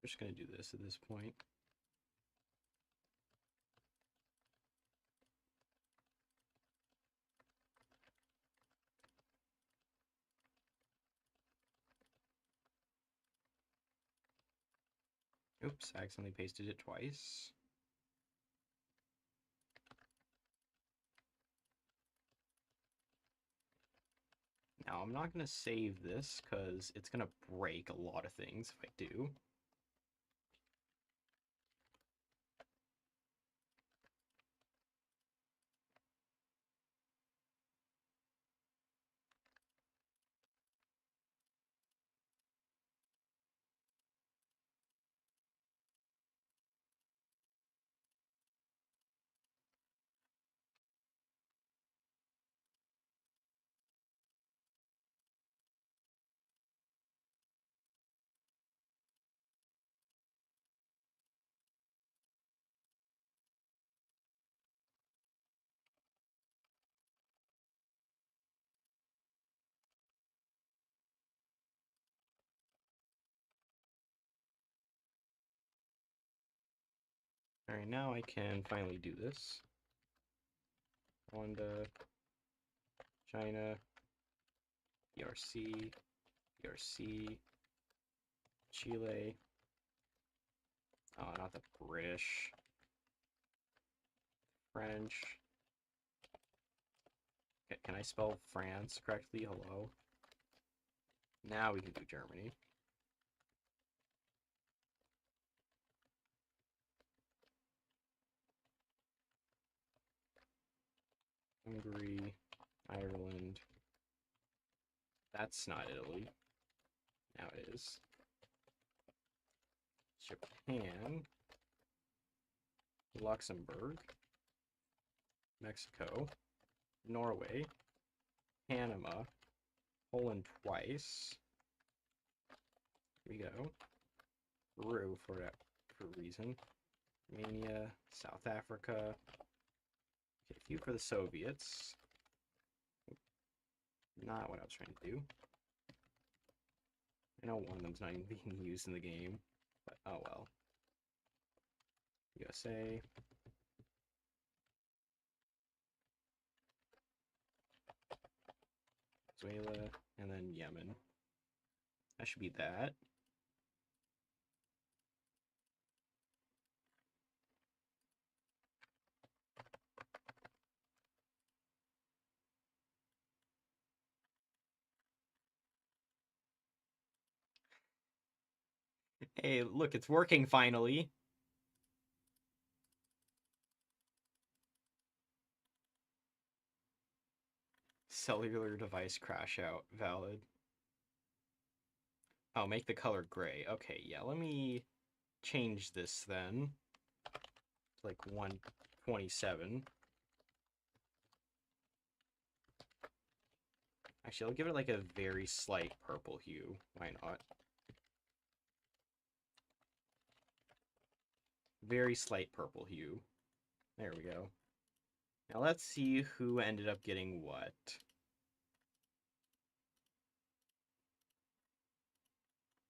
I'm just gonna do this at this point. Oops, I accidentally pasted it twice. Now, I'm not going to save this because it's going to break a lot of things if I do. Alright, now I can finally do this. Rwanda, China, DRC, DRC, Chile. Oh, not the British. French. Can I spell France correctly? Hello? Now we can do Germany. Hungary, Ireland. That's not Italy. Now it is. Japan. Luxembourg. Mexico. Norway. Panama. Poland twice. Here we go. Peru for a reason. Romania. South Africa. Okay, a few for the Soviets. Not what I was trying to do. I know one of them's not even being used in the game, but oh well. USA. Venezuela, and then Yemen. That should be that. Hey, look, it's working finally. Cellular device crash out. Valid. Oh, make the color gray. Okay, yeah, let me change this then. It's like 127. Actually, I'll give it like a very slight purple hue. Why not? Very slight purple hue. There we go. Now let's see who ended up getting what.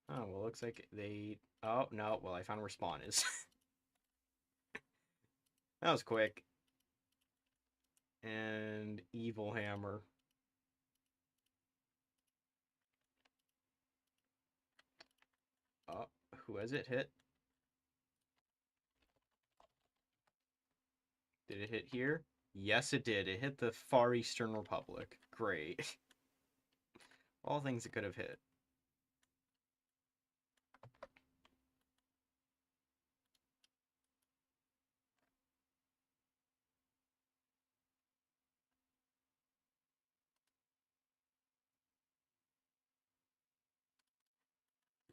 Oh, well, looks like they... Oh, no, well, I found where spawn is. That was quick. And Evil Hammer. Oh, who has it hit? Did it hit here? Yes, it did. It hit the Far Eastern Republic. Great. All things it could have hit.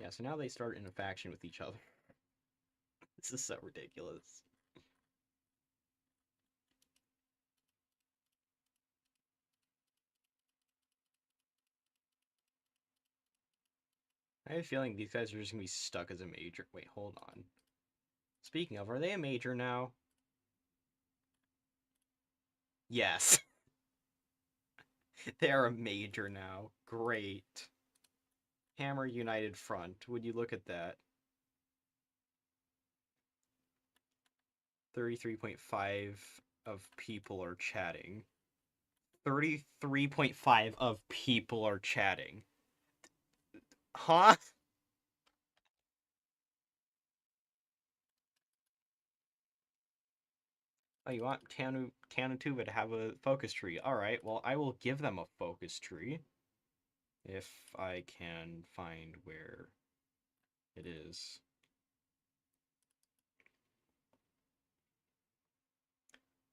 Yeah, so now they start in a faction with each other. This is so ridiculous. I have a feeling these guys are just gonna be stuck as a major. Wait, hold on. Speaking of, are they a major now? Yes. They are a major now. Great. Hammer United Front. Would you look at that? 33.5 of people are chatting. 33.5 of people are chatting. Huh? Oh, you want Tanutuva to have a focus tree. Alright, well, I will give them a focus tree. If I can find where it is.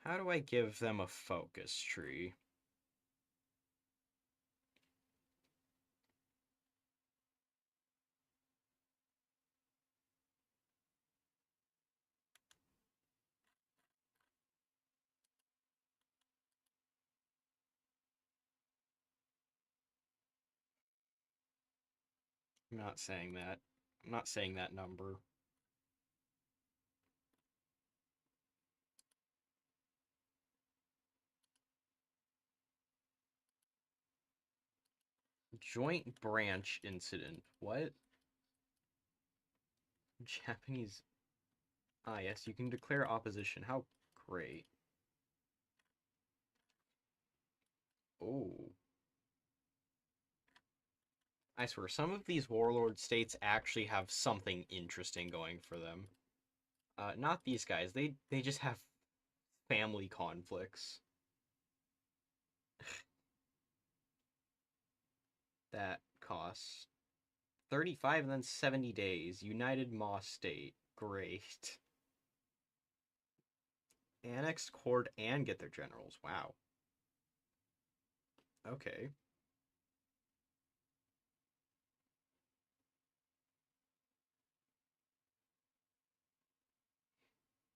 How do I give them a focus tree? I'm not saying that. I'm not saying that number. Joint branch incident. What? Japanese. Ah, yes, you can declare opposition. How great. Oh. I swear, some of these warlord states actually have something interesting going for them. Not these guys. They just have family conflicts. That costs 35 and then 70 days. United Moss State. Great. Annex Court and get their generals. Wow. Okay.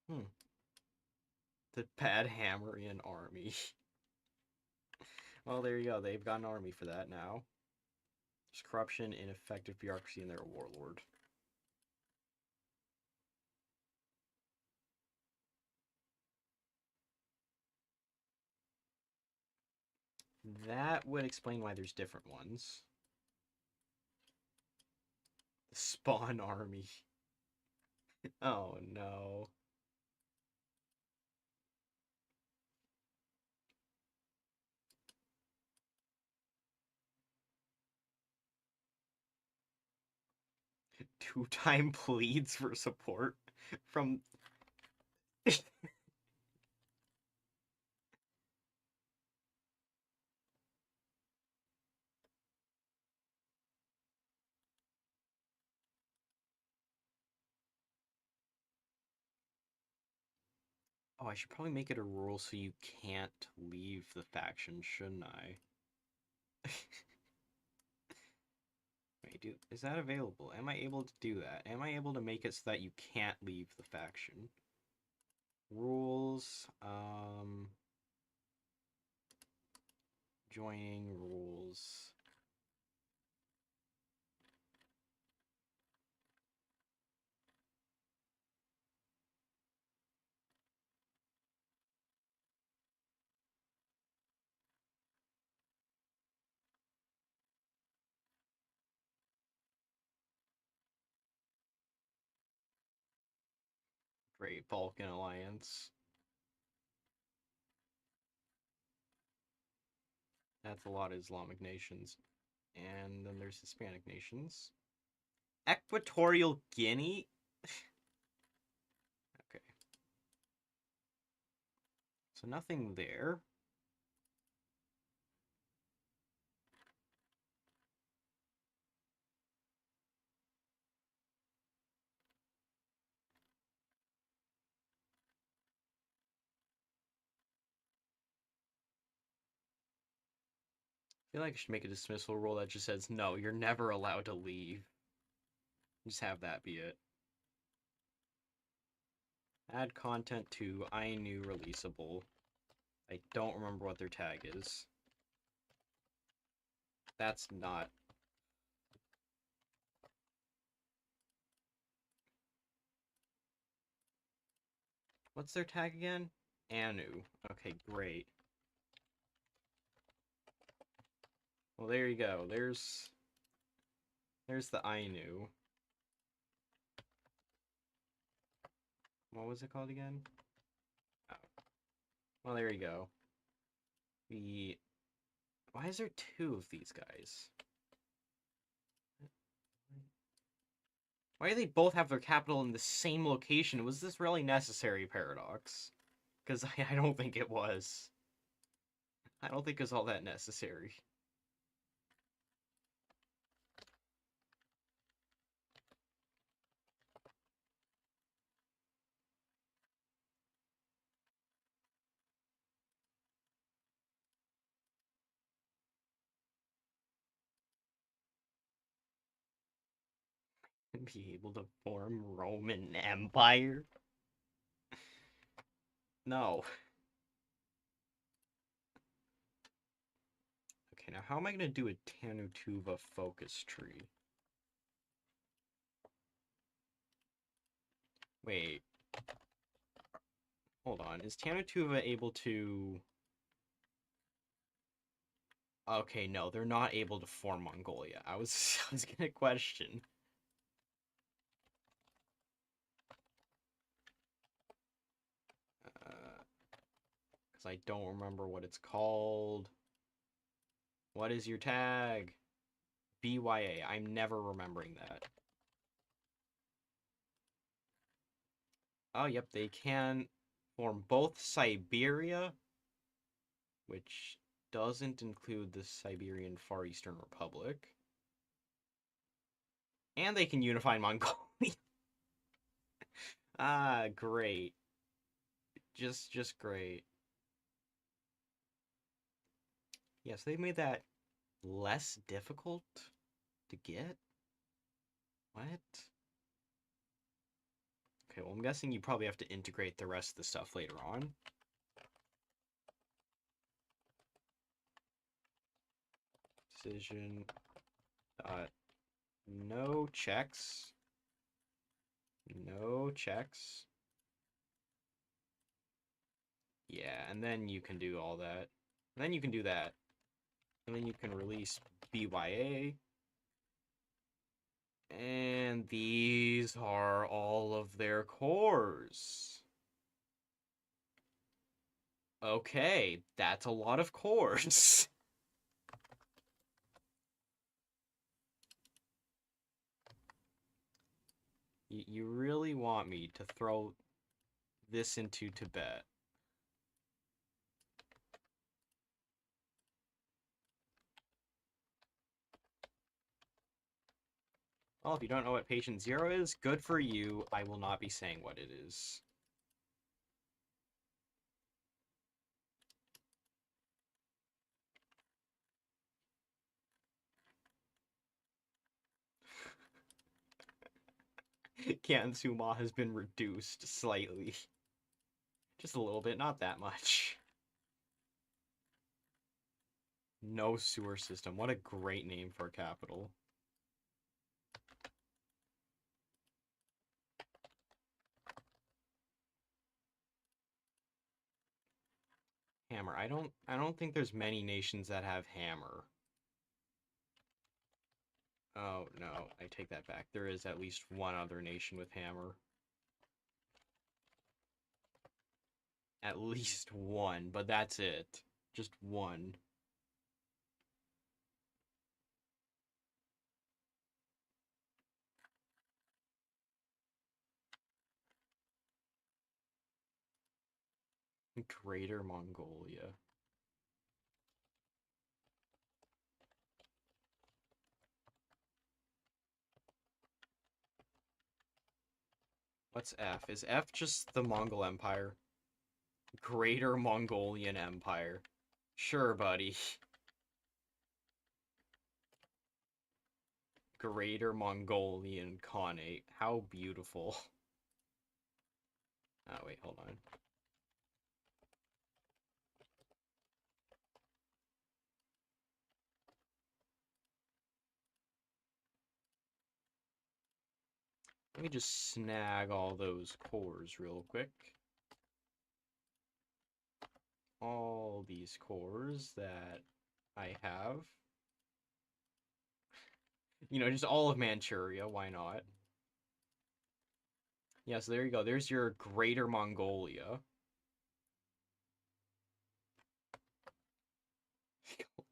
Hmm. The Bad Hammerian Army. Well, there you go. They've got an army for that now. There's corruption, ineffective bureaucracy, and they're a warlord. That would explain why there's different ones. The Spawn Army. Oh no. Two-time pleads for support from... Oh, I should probably make it a rule so you can't leave the faction, shouldn't I? Wait, is that available? Am I able to do that? Am I able to make it so that you can't leave the faction? Rules, joining rules. Great Balkan Alliance. That's a lot of Islamic nations. And then there's Hispanic nations. Equatorial Guinea? Okay. So nothing there. I feel like I should make a dismissal rule that just says, no, you're never allowed to leave. Just have that be it. Add content to Ainu releasable. I don't remember what their tag is. That's not... What's their tag again? Anu. Okay, great. Well, there you go. There's the Ainu. What was it called again? Oh. Well, there you go. Why is there two of these guys? Why do they both have their capital in the same location? Was this really necessary, Paradox? Because I don't think it was. I don't think it was all that necessary. Be able to form Roman Empire? No. Okay, now how am I going to do a Tanutuva focus tree? Wait. Hold on. Is Tanutuva able to... Okay, no, they're not able to form Mongolia. I was gonna question. because I don't remember what it's called. What is your tag? BYA. I'm never remembering that. Oh, yep, they can form both Siberia, which doesn't include the Siberian Far Eastern Republic. And they can unify Mongolia. Ah, great. Just great. Yes, they made that less difficult to get. What? Okay, well, I'm guessing you probably have to integrate the rest of the stuff later on. Decision. No checks. No checks. Yeah, and then you can do all that. And then you can do that. And then you can release BYA. And these are all of their cores. Okay, that's a lot of cores. You really want me to throw this into Tibet? Well, if you don't know what patient 0 is, good for you. I will not be saying what it is. Kansuma has been reduced slightly. Just a little bit, not that much. No sewer system. What a great name for a capital. Hammer. I don't think there's many nations that have hammer. Oh, no. I take that back. There is at least one other nation with hammer. At least one, but that's it. Just one. Greater Mongolia. What's F? Is F just the Mongol Empire? Greater Mongolian Empire. Sure, buddy. Greater Mongolian Khanate. How beautiful. Oh, wait, hold on. Let me just snag all those cores real quick. All these cores that I have. You know, just all of Manchuria, why not? Yeah, so there you go. There's your Greater Mongolia.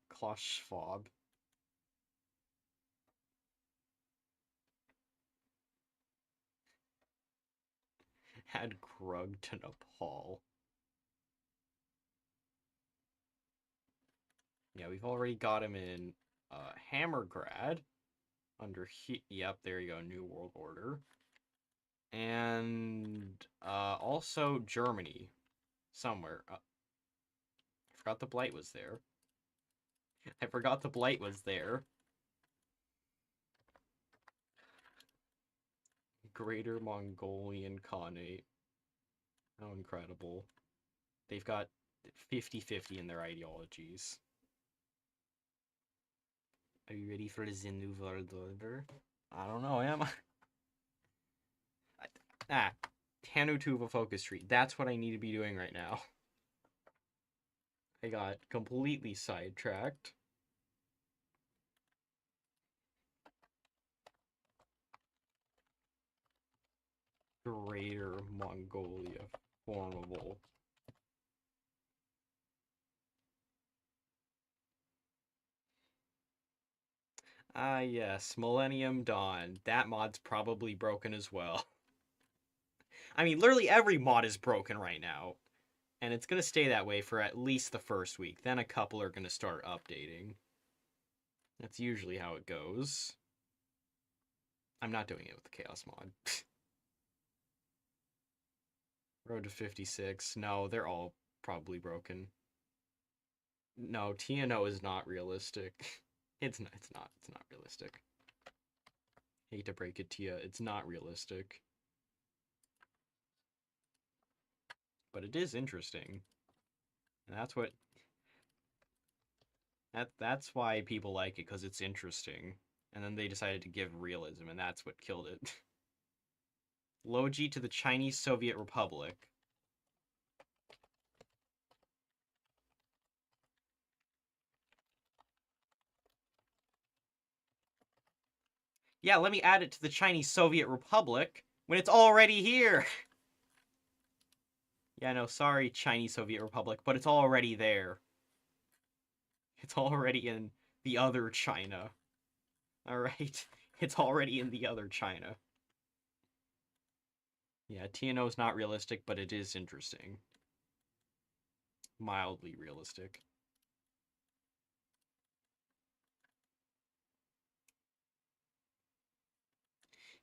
Klaus Schwab. Add Krug to Nepal. Yeah, we've already got him in Hammergrad. Under yep, there you go, New World Order. And also Germany. Somewhere. I forgot the Blight was there. I forgot the Blight was there. Greater Mongolian Khanate. How incredible. They've got 50-50 in their ideologies. Are you ready for the New World Order? I don't know, am I? Tanutuva Focus Tree. That's what I need to be doing right now. I got completely sidetracked. Greater Mongolia. Formable. Ah, yes, Millennium Dawn. That mod's probably broken as well. I mean, literally every mod is broken right now. And it's going to stay that way for at least the first week. Then a couple are going to start updating. That's usually how it goes. I'm not doing it with the Chaos mod. Road to 56. No, they're all probably broken. No, TNO is not realistic. It's not realistic. Hate to break it to you, it's not realistic. But it is interesting. And that's why people like it, because it's interesting. And then they decided to give realism, and that's what killed it. Logi to the Chinese Soviet Republic. Yeah, let me add it to the Chinese Soviet Republic when it's already here. Yeah, no, sorry, Chinese Soviet Republic, but it's already there. It's already in the other China. Alright? It's already in the other China. Yeah, TNO is not realistic, but it is interesting. Mildly realistic.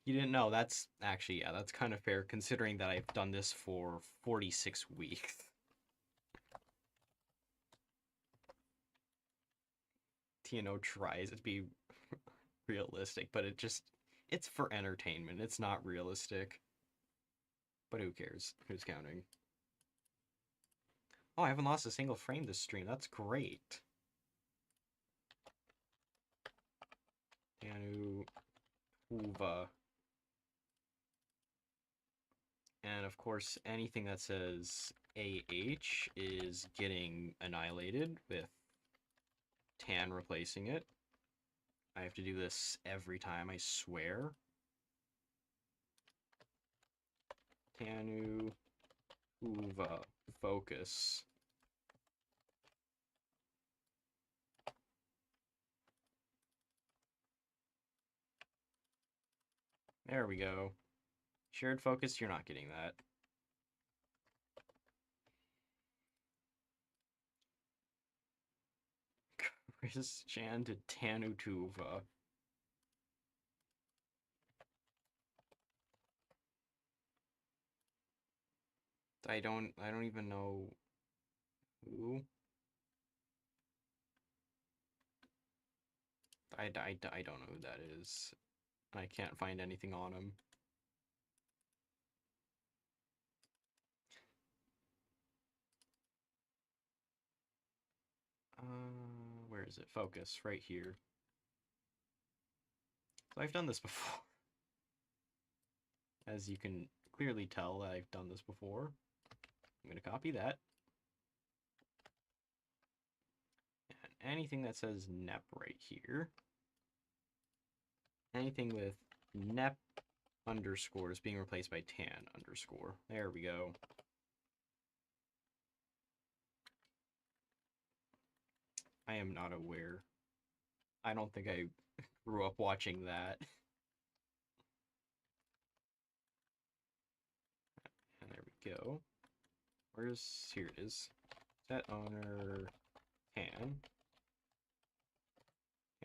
You didn't know, that's actually, yeah, that's kind of fair considering that I've done this for 46 weeks. TNO tries to be realistic, but it's for entertainment. It's not realistic. But who cares? Who's counting? Oh, I haven't lost a single frame this stream. That's great. Anu Uva. And of course, anything that says AH is getting annihilated with tan replacing it. I have to do this every time, I swear. Tanu Uva. Focus. There we go. Shared focus, you're not getting that. Chris Chan to Tanu Tuva. I don't even know who. I don't know who that is. I can't find anything on him. Where is it? Focus, right here. So I've done this before. As you can clearly tell that I've done this before. I'm going to copy that. And anything that says NEP right here. Anything with NEP underscore is being replaced by tan underscore. There we go. I am not aware. I don't think I grew up watching that. And there we go. Here it is. Set owner tan.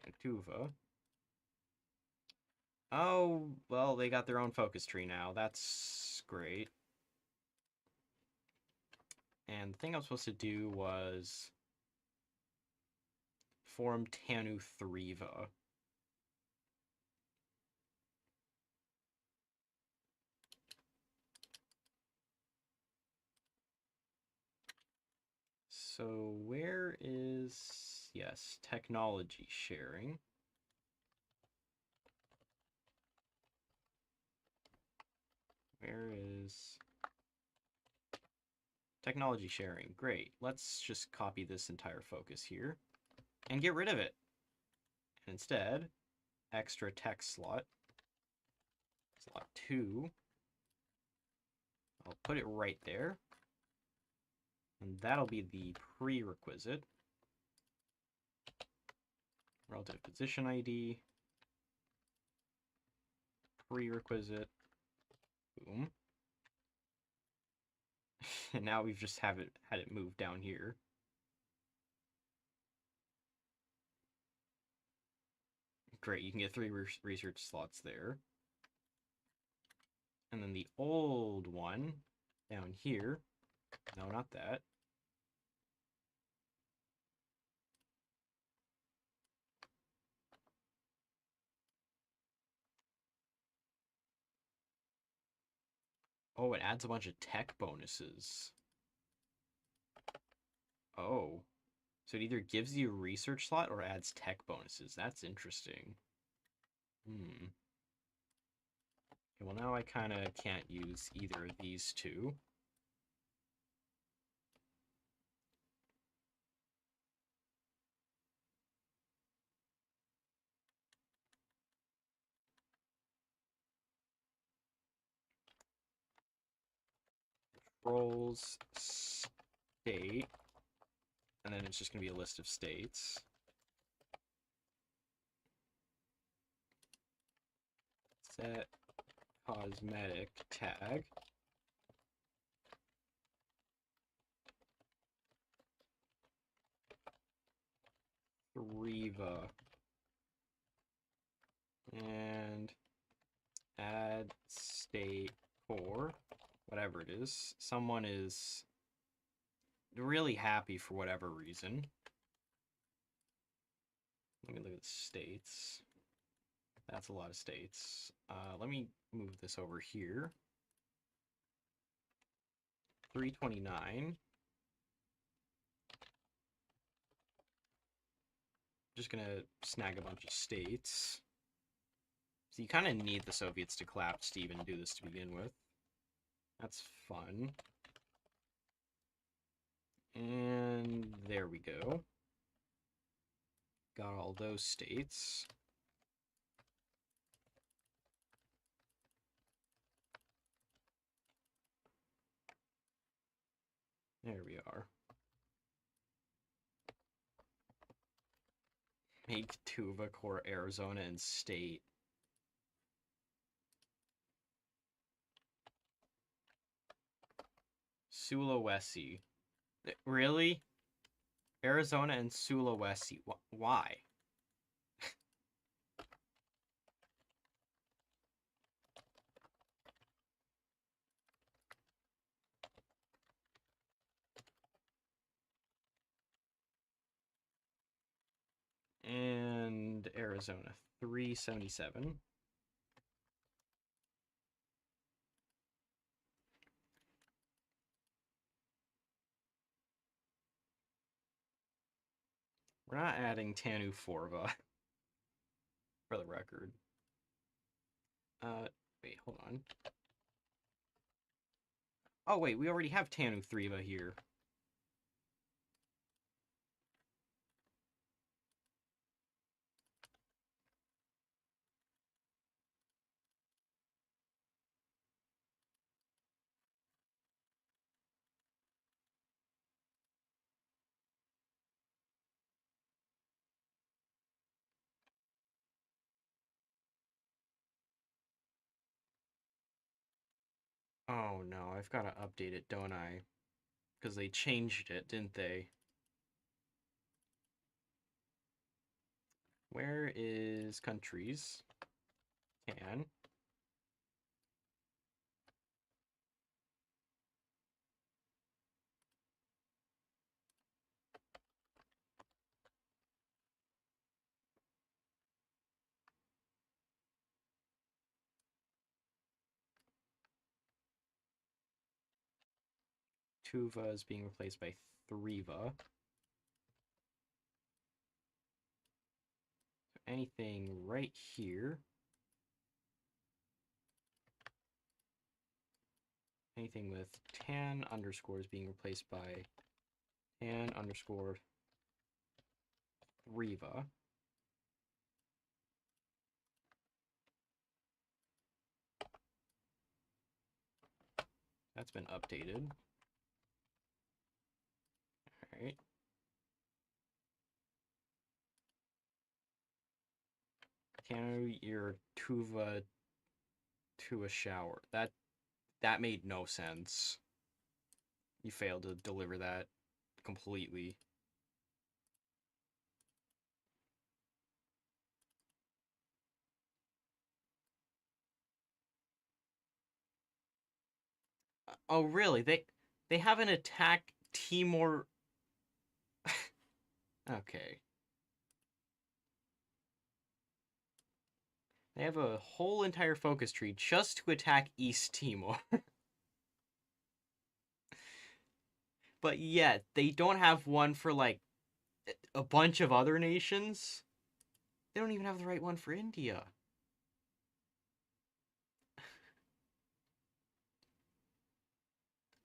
And Tuva. Oh, well, they got their own focus tree now. That's great. And the thing I was supposed to do was form Tanu Thriva. So where is, yes, technology sharing. Where is technology sharing? Great. Let's just copy this entire focus here and get rid of it. And instead, extra text slot 2. I'll put it right there. And that'll be the prerequisite. Relative position ID. prerequisite. Boom. And now we've just had it move down here. Great, you can get 3 research slots there. And then the old one down here. No, not that. Oh, it adds a bunch of tech bonuses. Oh. So it either gives you a research slot or adds tech bonuses. That's interesting. Hmm. Okay, well, now I kind of can't use either of these two. Controls state. And then it's just going to be a list of states. Set cosmetic tag. Riva. And add state for whatever it is. Someone is really happy for whatever reason. Let me look at the states. That's a lot of states. Let me move this over here. 329. Just gonna snag a bunch of states. So you kind of need the Soviets to collapse to even do this to begin with. That's fun. And there we go. Got all those states. There we are. Make Tuva, core Arizona, and state. Sulawesi. Really? Arizona and Sulawesi. Why? And Arizona, 377. We're not adding Tanu Forva, for the record. Wait, hold on. Oh, wait, we already have Tanu Thriva here. Oh no, I've got to update it, don't I? Because they changed it, didn't they? Where is countries? Can. Tuva is being replaced by Thriva. Anything right here. Anything with tan underscore is being replaced by tan underscore Thriva. That's been updated. Alright. Tanu, your Tuva to a shower. That made no sense. You failed to deliver that completely. Oh, really? They have an attack Timor. Okay. They have a whole entire focus tree just to attack East Timor. But yet, they don't have one for, like, a bunch of other nations. They don't even have the right one for India.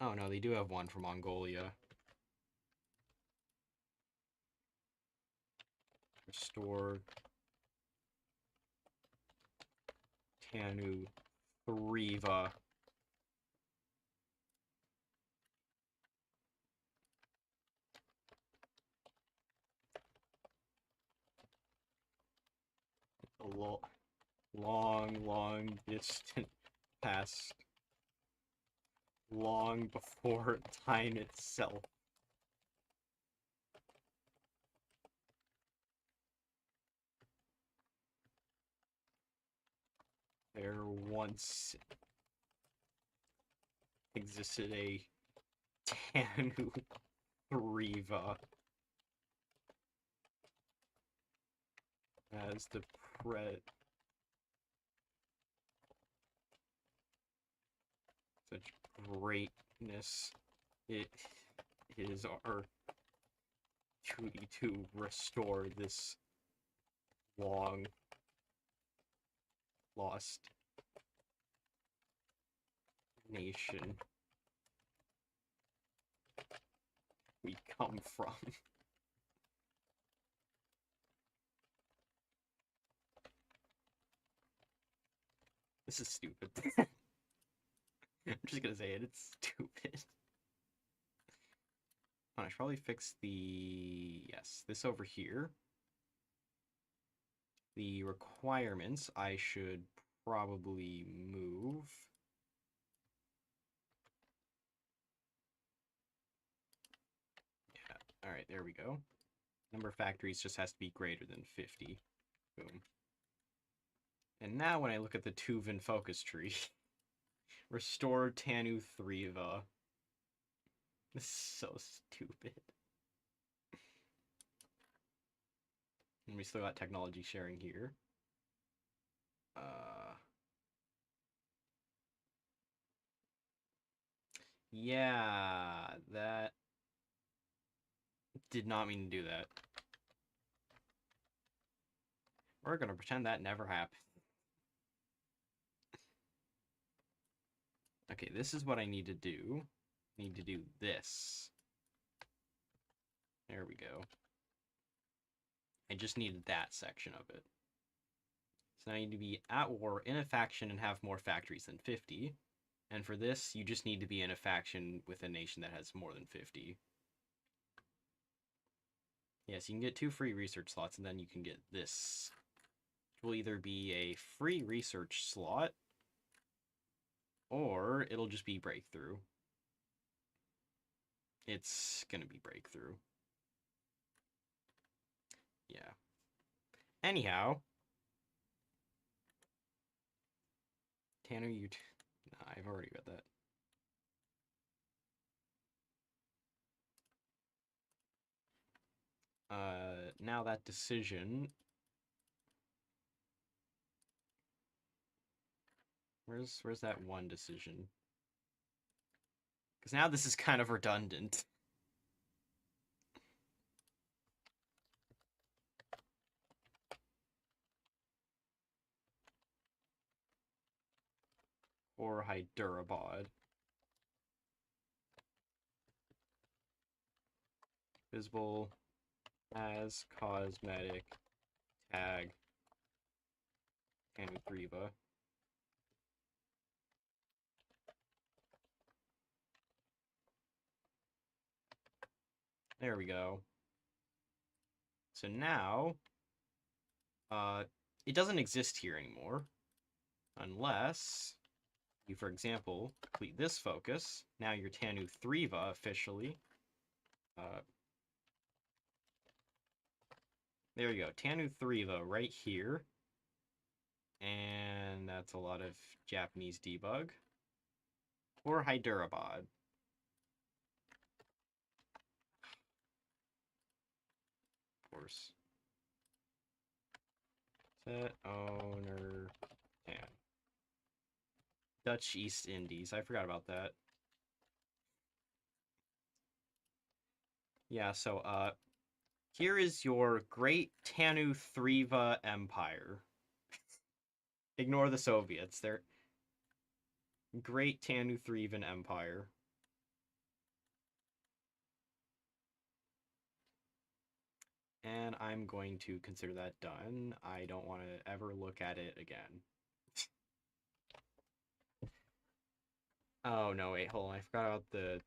Oh no, they do have one for Mongolia. Restore Tanu Thriva. Long distant past. Long before time itself. There once existed a Tanu Thriva as the such greatness. It is our duty to restore this long lost nation we come from. This is stupid. I'm just gonna say it, it's stupid. I should probably fix the... yes, this over here. The requirements I should probably move. Yeah, alright, there we go. Number of factories just has to be greater than 50. Boom. And now when I look at the Tuvan focus tree, restore Tanu Thriva. This is so stupid. And we still got technology sharing here. Yeah, that did not mean to do that. We're gonna pretend that never happened. Okay, this is what I need to do. I need to do this. There we go. I just needed that section of it. So now I need to be at war in a faction and have more factories than 50. And for this, you just need to be in a faction with a nation that has more than 50. Yes, you can get 2 free research slots, and then you can get this. It will either be a free research slot, or it'll just be breakthrough. It's gonna be breakthrough. Yeah. Anyhow. Tanner, you... nah, I've already got that. Now that decision... Where's that one decision? Because now this is kind of redundant. Or Hyderabad. Visible as cosmetic tag Anugriva. There we go. So now, it doesn't exist here anymore. Unless You, for example, complete this focus. Now you're Tanu 3va officially. There you go, Tanu 3va right here. And that's a lot of Japanese debug. Or Hyderabad. Of course. Set owner 10. Dutch East Indies. I forgot about that. Yeah, so here is your great Tanu 3va empire. Ignore the Soviets. They're great Tanu 3van empire. And I'm going to consider that done. I don't want to ever look at it again. Oh, no, wait, hold on. I forgot about that.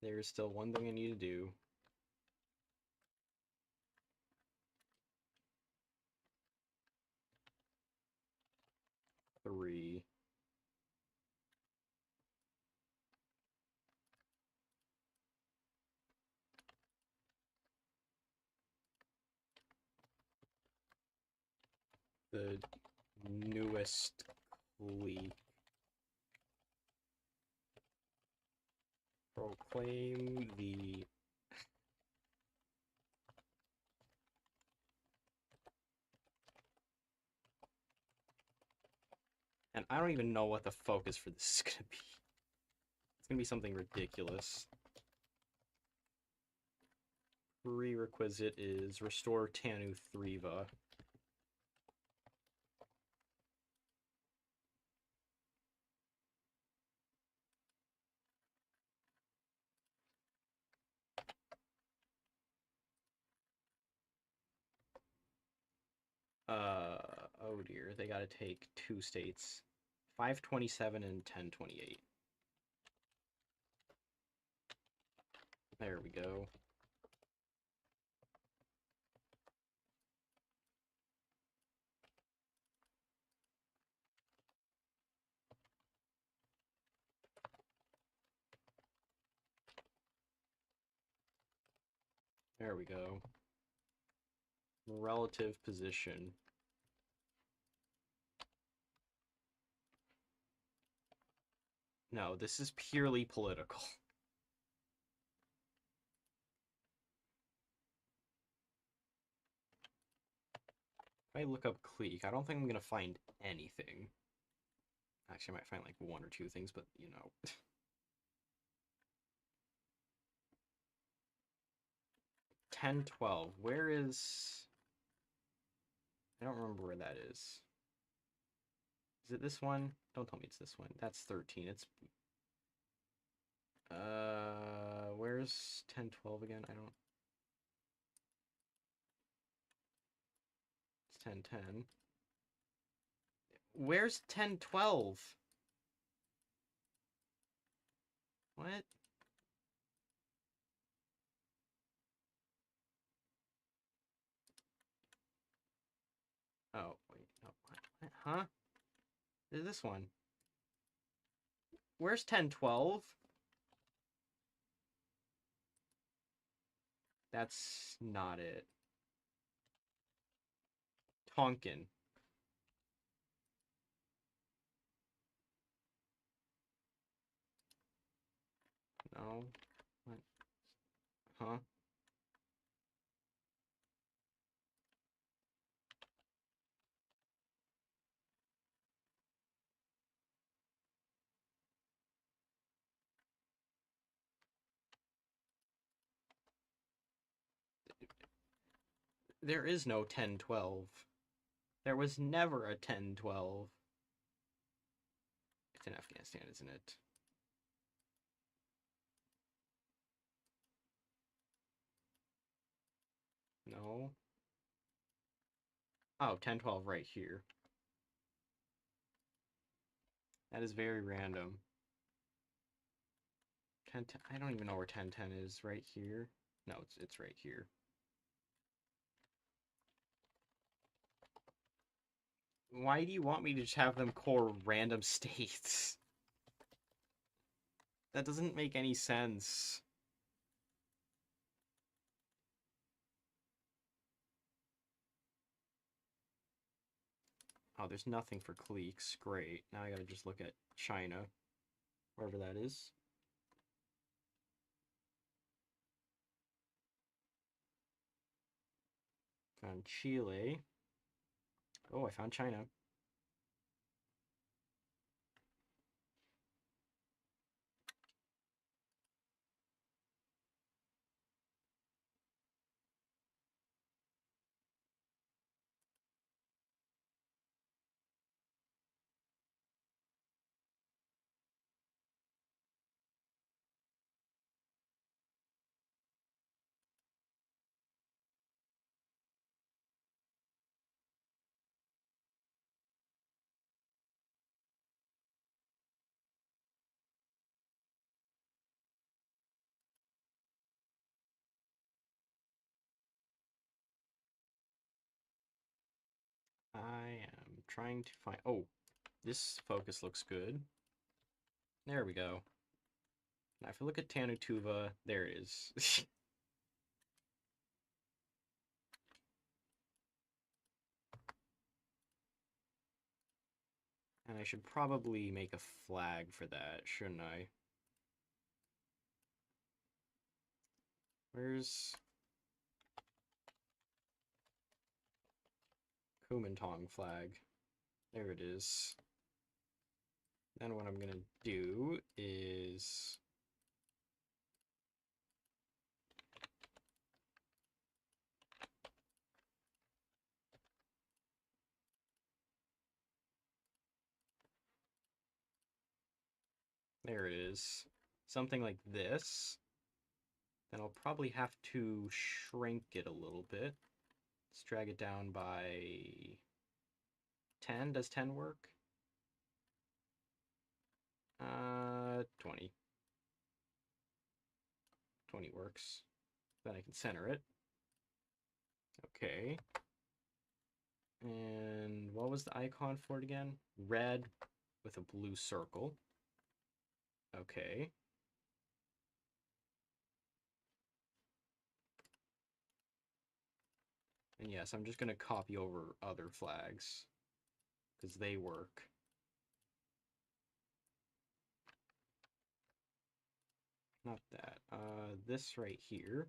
There's still one thing I need to do. Three. The newest leak. Proclaim the and I don't even know what the focus for this is gonna be. It's gonna be something ridiculous. Prerequisite is restore Tanu 3va. Oh dear, they gotta take two states. 527 and 1028. There we go. There we go. Relative position. No, this is purely political. If I look up clique, I don't think I'm gonna find anything. Actually, I might find like one or two things, but you know. 1012. Where is... I don't remember where that is. Is it this one? Don't tell me it's this one. That's 13. It's... where's 1012 again? I don't... It's 1010. Where's 1012? What? Oh, wait. No. What? Huh? This one. Where's 1012? That's not it. Tonkin. No. What? Huh? There is no 1012. There was never a 1012. It's in Afghanistan, isn't it? No. Oh, 1012 right here. That is very random. 1010. I don't even know where 1010 is. Right here. No, it's right here. Why do you want me to just have them core random states? That doesn't make any sense. Oh, there's nothing for cliques. Great. Now I gotta just look at China, wherever that is. Found Chile. Oh, I found China. I am trying to find... Oh, this focus looks good. There we go. Now if we look at Tanutuva, there it is. And I should probably make a flag for that, shouldn't I? Where's Kumintong flag? There it is. Then what I'm gonna do is... There it is. Something like this. Then I'll probably have to shrink it a little bit. Let's drag it down by 10. Does 10 work? 20. 20 works. Then I can center it. Okay. And what was the icon for it again? Red with a blue circle. Okay. And yes, I'm just going to copy over other flags because they work. Not that. This right here.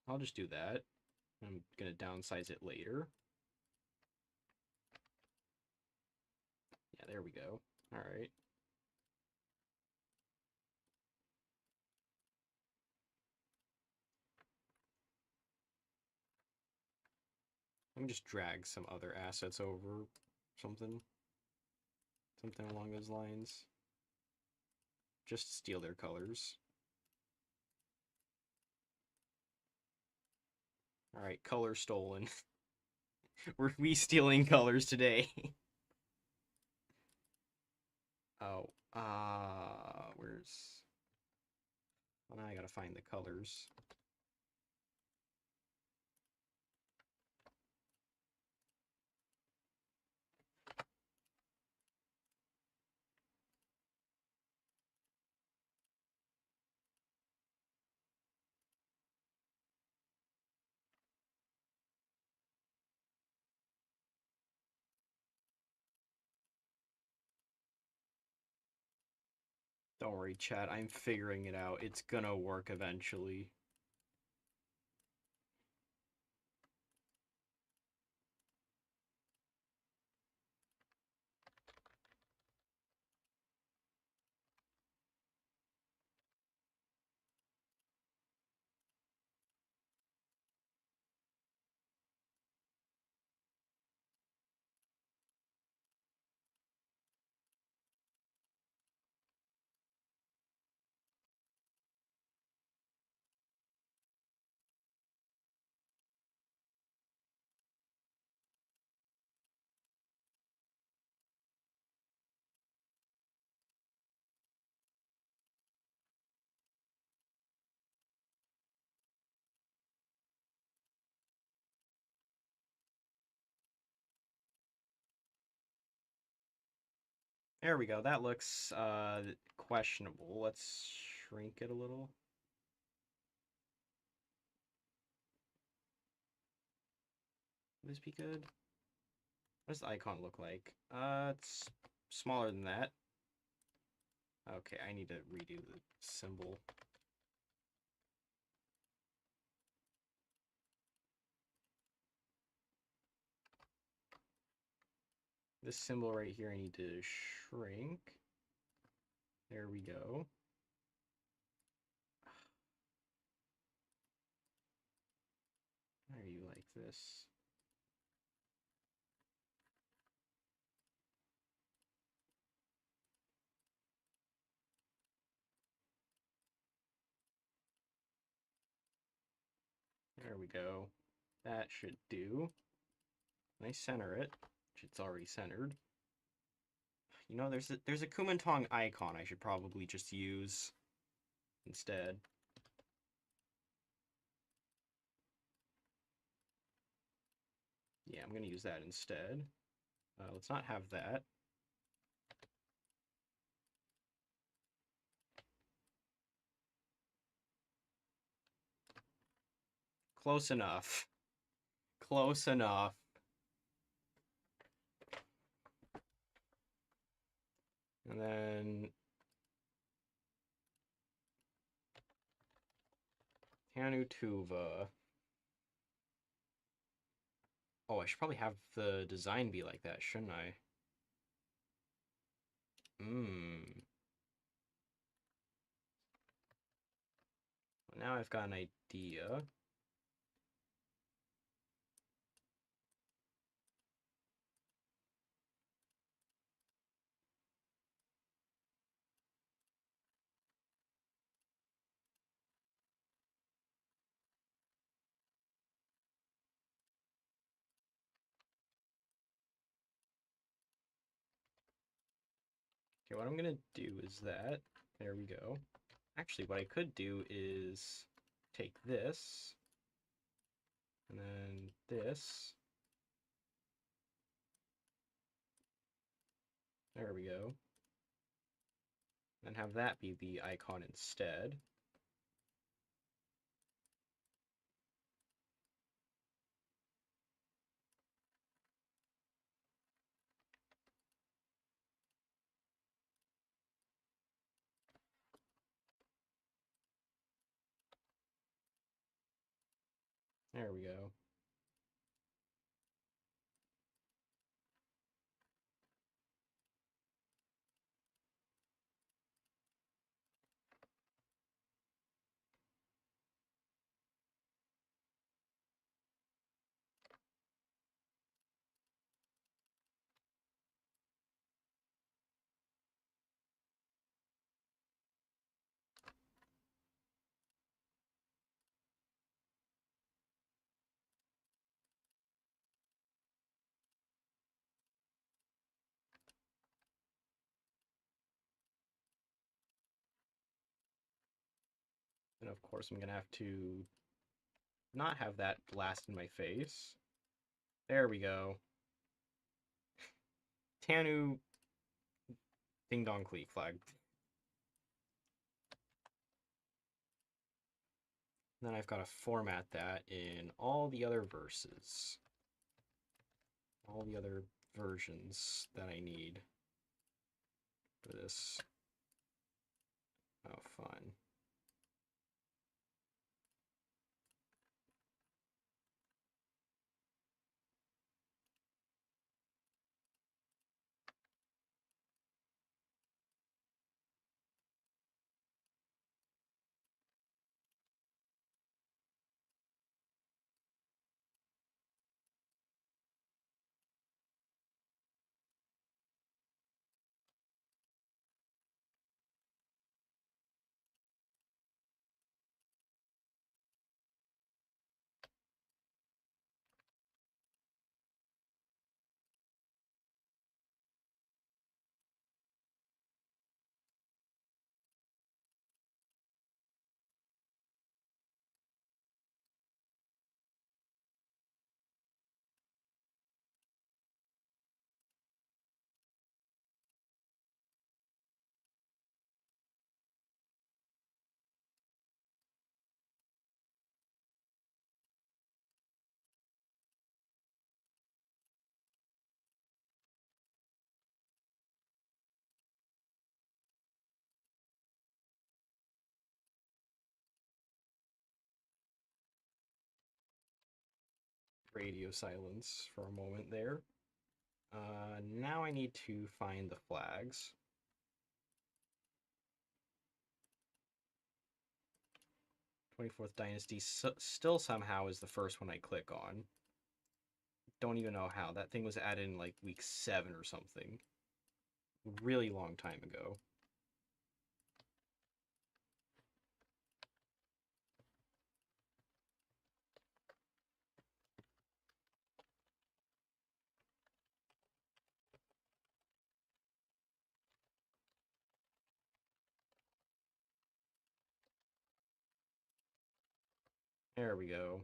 I'll just do that. I'm going to downsize it later. Yeah, there we go. All right. Let me just drag some other assets over. Something along those lines. Just to steal their colors. All right, color stolen. Were we stealing colors today? Oh, where's... Well, now I gotta find the colors. Don't worry, chat. I'm figuring it out. It's gonna work eventually. There we go. That looks questionable. Let's shrink it a little. Would this be good? What does the icon look like? It's smaller than that. Okay, I need to redo the symbol. This symbol right here I need to shrink. There we go. Why are you like this? There we go. That should do. And I center it, which it's already centered. You know, there's a Kuomintang icon I should probably just use instead. Yeah, I'm gonna use that instead. Let's not have that. Close enough. Close enough. And then Tanutuva. Oh, I should probably have the design be like that, shouldn't I? Well, now I've got an idea. Okay, what I'm gonna do is that. There we go. Actually, what I could do is take this, and then this. There we go. And have that be the icon instead. There we go. And of course, I'm gonna have to not have that blast in my face. There we go. Tanu Ding Dong Clique flag. And then I've got to format that in all the other verses. All the other versions that I need for this. Oh, fun. Radio silence for a moment there. Now I need to find the flags. 24th Dynasty still somehow is the first one I click on. Don't even know how. That thing was added in like week 7 or something. Really long time ago. There we go.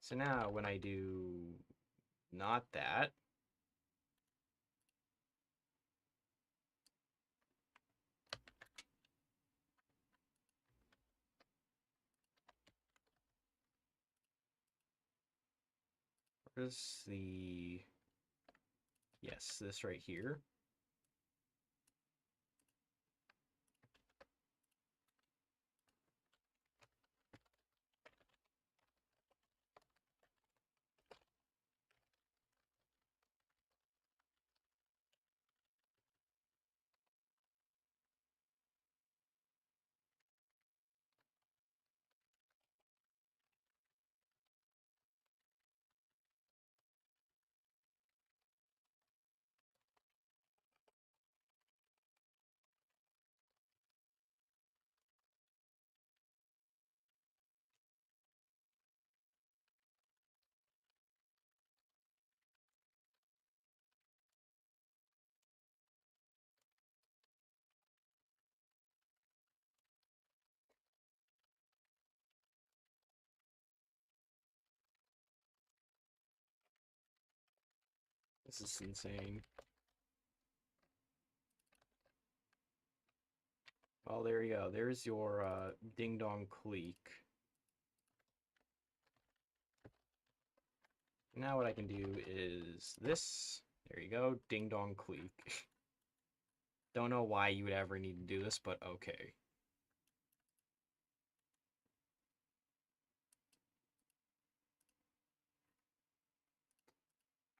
So now when I do not that, where's the, yes, this right here. This is insane. Well, there you go. There's your Ding Dong Clique. Now what I can do is this. There you go, Ding Dong Clique. Don't know why you would ever need to do this, but okay.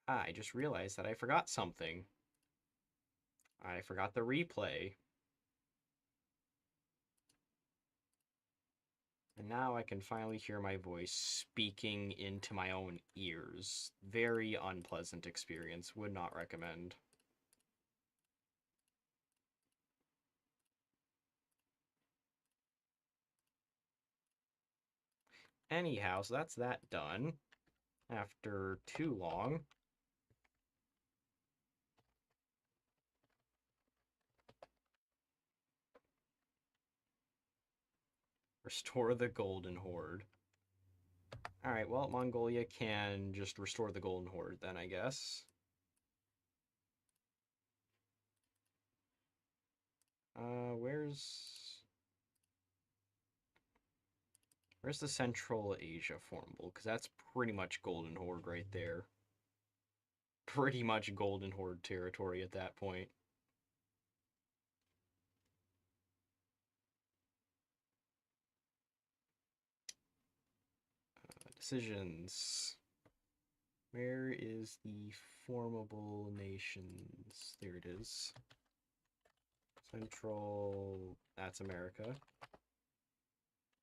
I just realized that I forgot something. I forgot the replay. And now I can finally hear my voice speaking into my own ears. Very unpleasant experience. Would not recommend. Anyhow, so that's that done. After too long. Restore the Golden Horde. Alright, well, Mongolia can just restore the Golden Horde then, I guess. Where's the Central Asia formable? Because that's pretty much Golden Horde right there. Pretty much Golden Horde territory at that point. Decisions. Where is the formable nations? There it is. Central, that's America.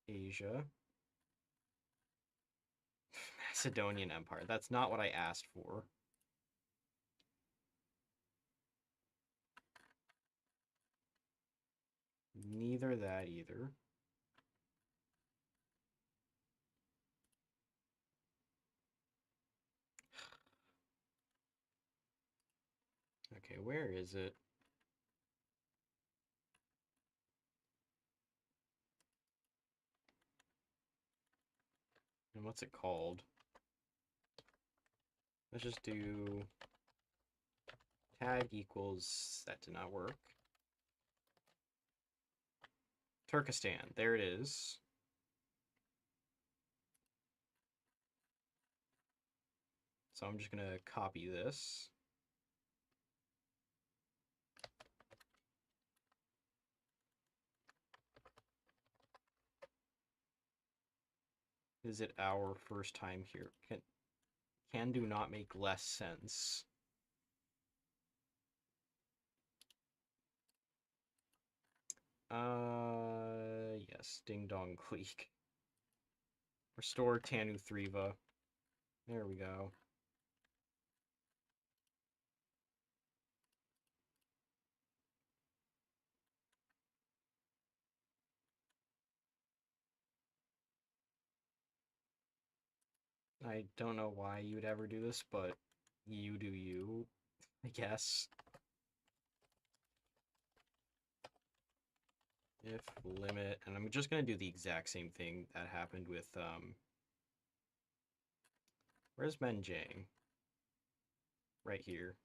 Asia. Macedonian Empire. That's not what I asked for. Neither that either. Okay, where is it? And what's it called? Let's just do tag equals, that did not work. Turkestan, there it is. So I'm just gonna copy this. Is it our first time here? Can do not make less sense. Yes, Ding Dong Clique. Restore Tanu Thriva. There we go. I don't know why you would ever do this, but you do you, I guess. If limit, and I'm just gonna do the exact same thing that happened with, where's Menjang? Right here.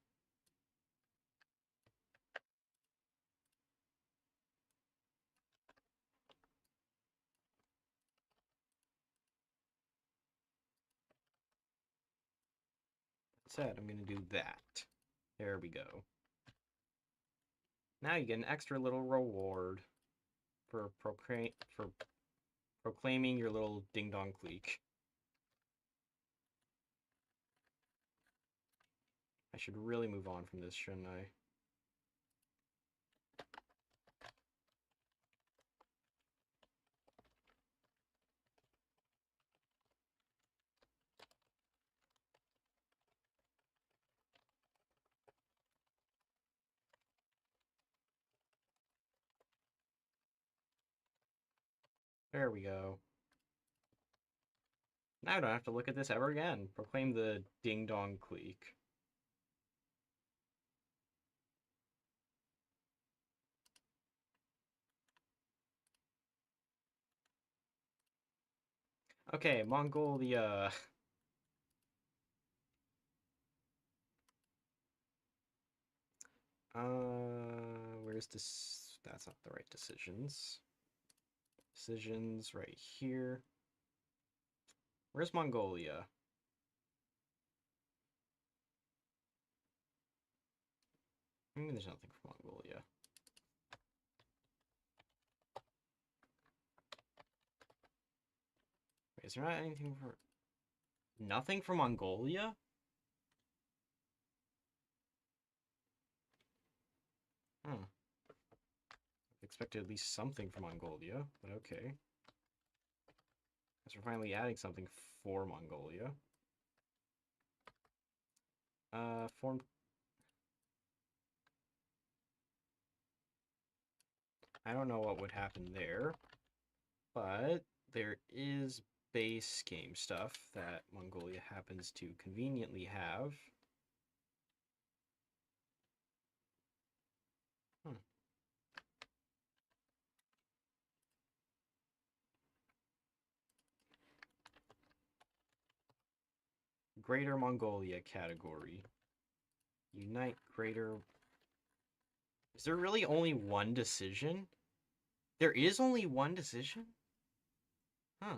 Said I'm gonna do that. There we go. Now you get an extra little reward for proclaiming your little ding dong clique. I should really move on from this, shouldn't I? There we go. Now I don't have to look at this ever again. Proclaim the ding dong clique. Okay, Mongolia. Where's this? That's not the right decisions. Decisions right here. Where's Mongolia? Maybe there's nothing for Mongolia. Wait, is there not anything for... Nothing for Mongolia? Huh. Expected at least something from Mongolia, but okay. Guess we're finally adding something for Mongolia. Form... I don't know what would happen there, but there is base game stuff that Mongolia happens to conveniently have. Hmm. Greater Mongolia category. Unite Greater... Is there really only one decision? There is only one decision? Huh.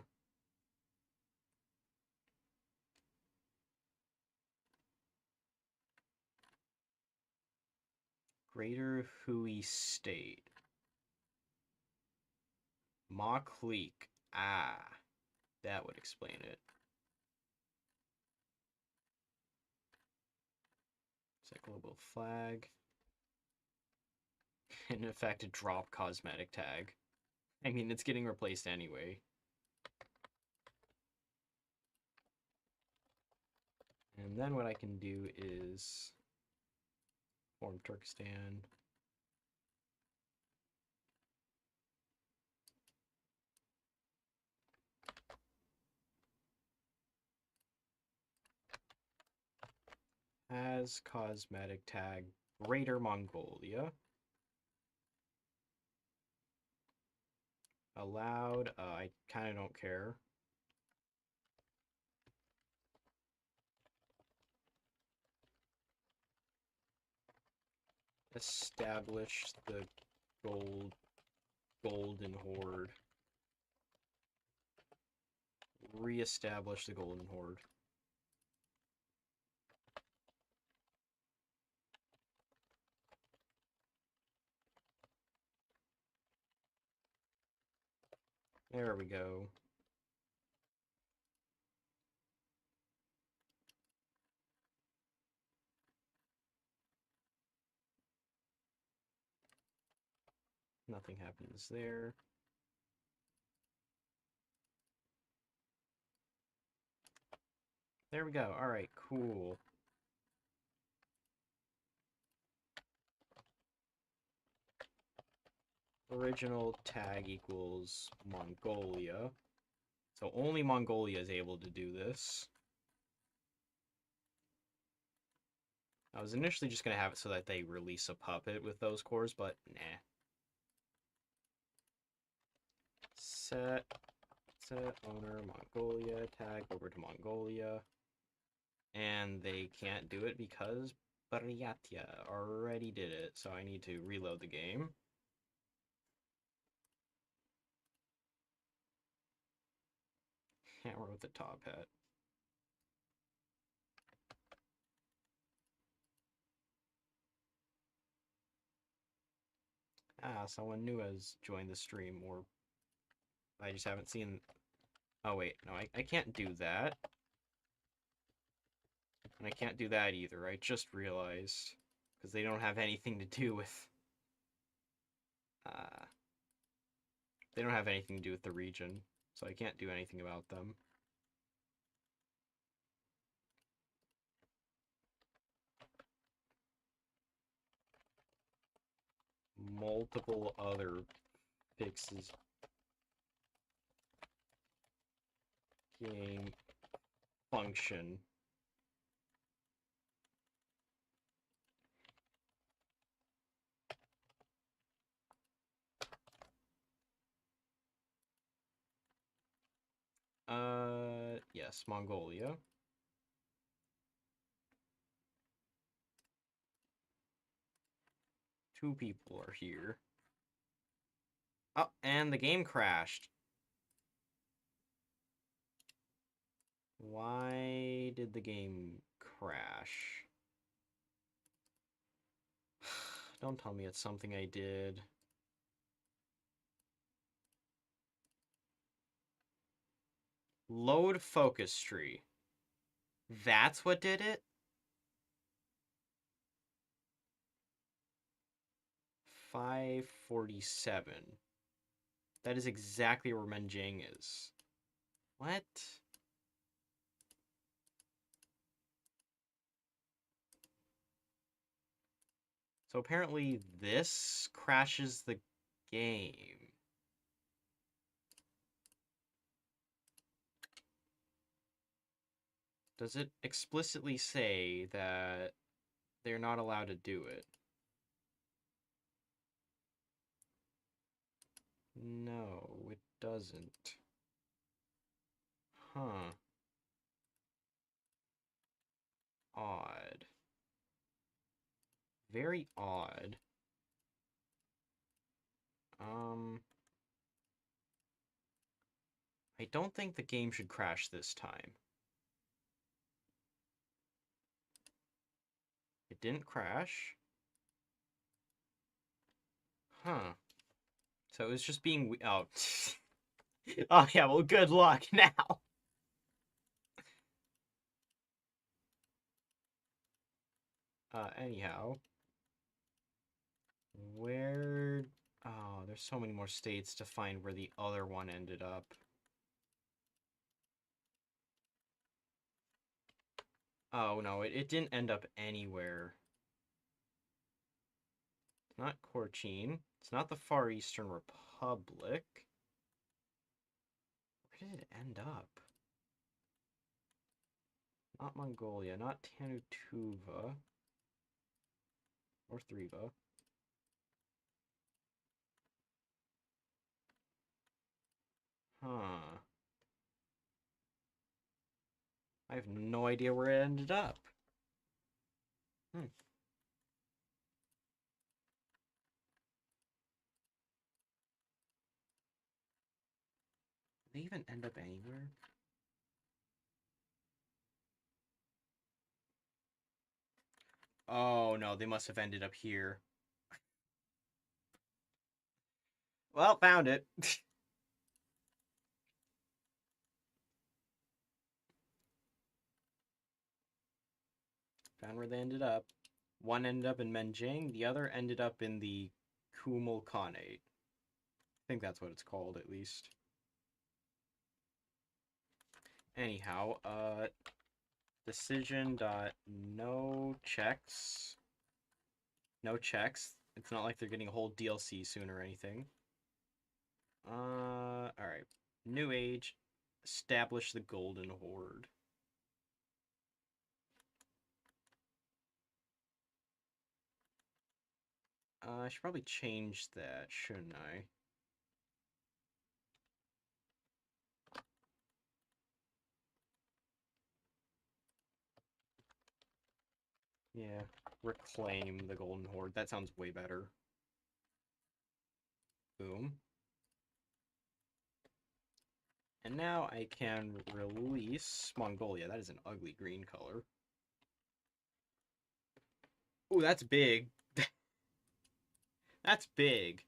Greater Hui State. Ma Clique. Ah. That would explain it. Set global flag. In effect, drop cosmetic tag. I mean, it's getting replaced anyway. And then what I can do is form Turkestan. As cosmetic tag Greater Mongolia. Allowed, I kind of don't care. Establish the golden horde. Re-establish the golden horde. There we go. Nothing happens there. There we go. Alright, cool. Original tag equals Mongolia. So only Mongolia is able to do this. I was initially just going to have it so that they release a puppet with those cores, but nah. Set owner Mongolia, tag over to Mongolia. And they can't do it because Baryatya already did it, so I need to reload the game. Hammer with the top hat. Ah, someone new has joined the stream, or I just haven't seen... Oh wait, no, I can't do that. And I can't do that either, I just realized. Because they don't have anything to do with... They don't have anything to do with the region, so I can't do anything about them. Multiple other fixes. Game function. Yes, Mongolia. Two people are here. Oh, and the game crashed. Why did the game crash? Don't tell me it's something I did. Load focus tree. That's what did it? 547. That is exactly where Menjing is. What? So apparently this crashes the game. Does it explicitly say that they're not allowed to do it? No, it doesn't. Huh. Odd. Very odd. I don't think the game should crash this time. It didn't crash. Huh. So it was just being... Oh. Oh, yeah, well, good luck now. Anyhow. Where... Oh, there's so many more states to find where the other one ended up. Oh, no, it didn't end up anywhere. It's not Korchin. It's not the Far Eastern Republic. Where did it end up? Not Mongolia, not Tanutuva. Or Thriva. Huh. I have no idea where it ended up. Hmm. Did they even end up anywhere? Oh no, they must have ended up here. Well, found it. Found where they ended up. One ended up in Menjing, the other ended up in the Kumal Khanate. think that's what it's called, at least. Anyhow, decision dot no checks. No checks. It's not like they're getting a whole DLC soon or anything. Alright. New Age. Establish the Golden Horde. I should probably change that, shouldn't I? Yeah, reclaim the Golden Horde. That sounds way better. Boom. And now I can release Mongolia. That is an ugly green color. Ooh, that's big. That's big.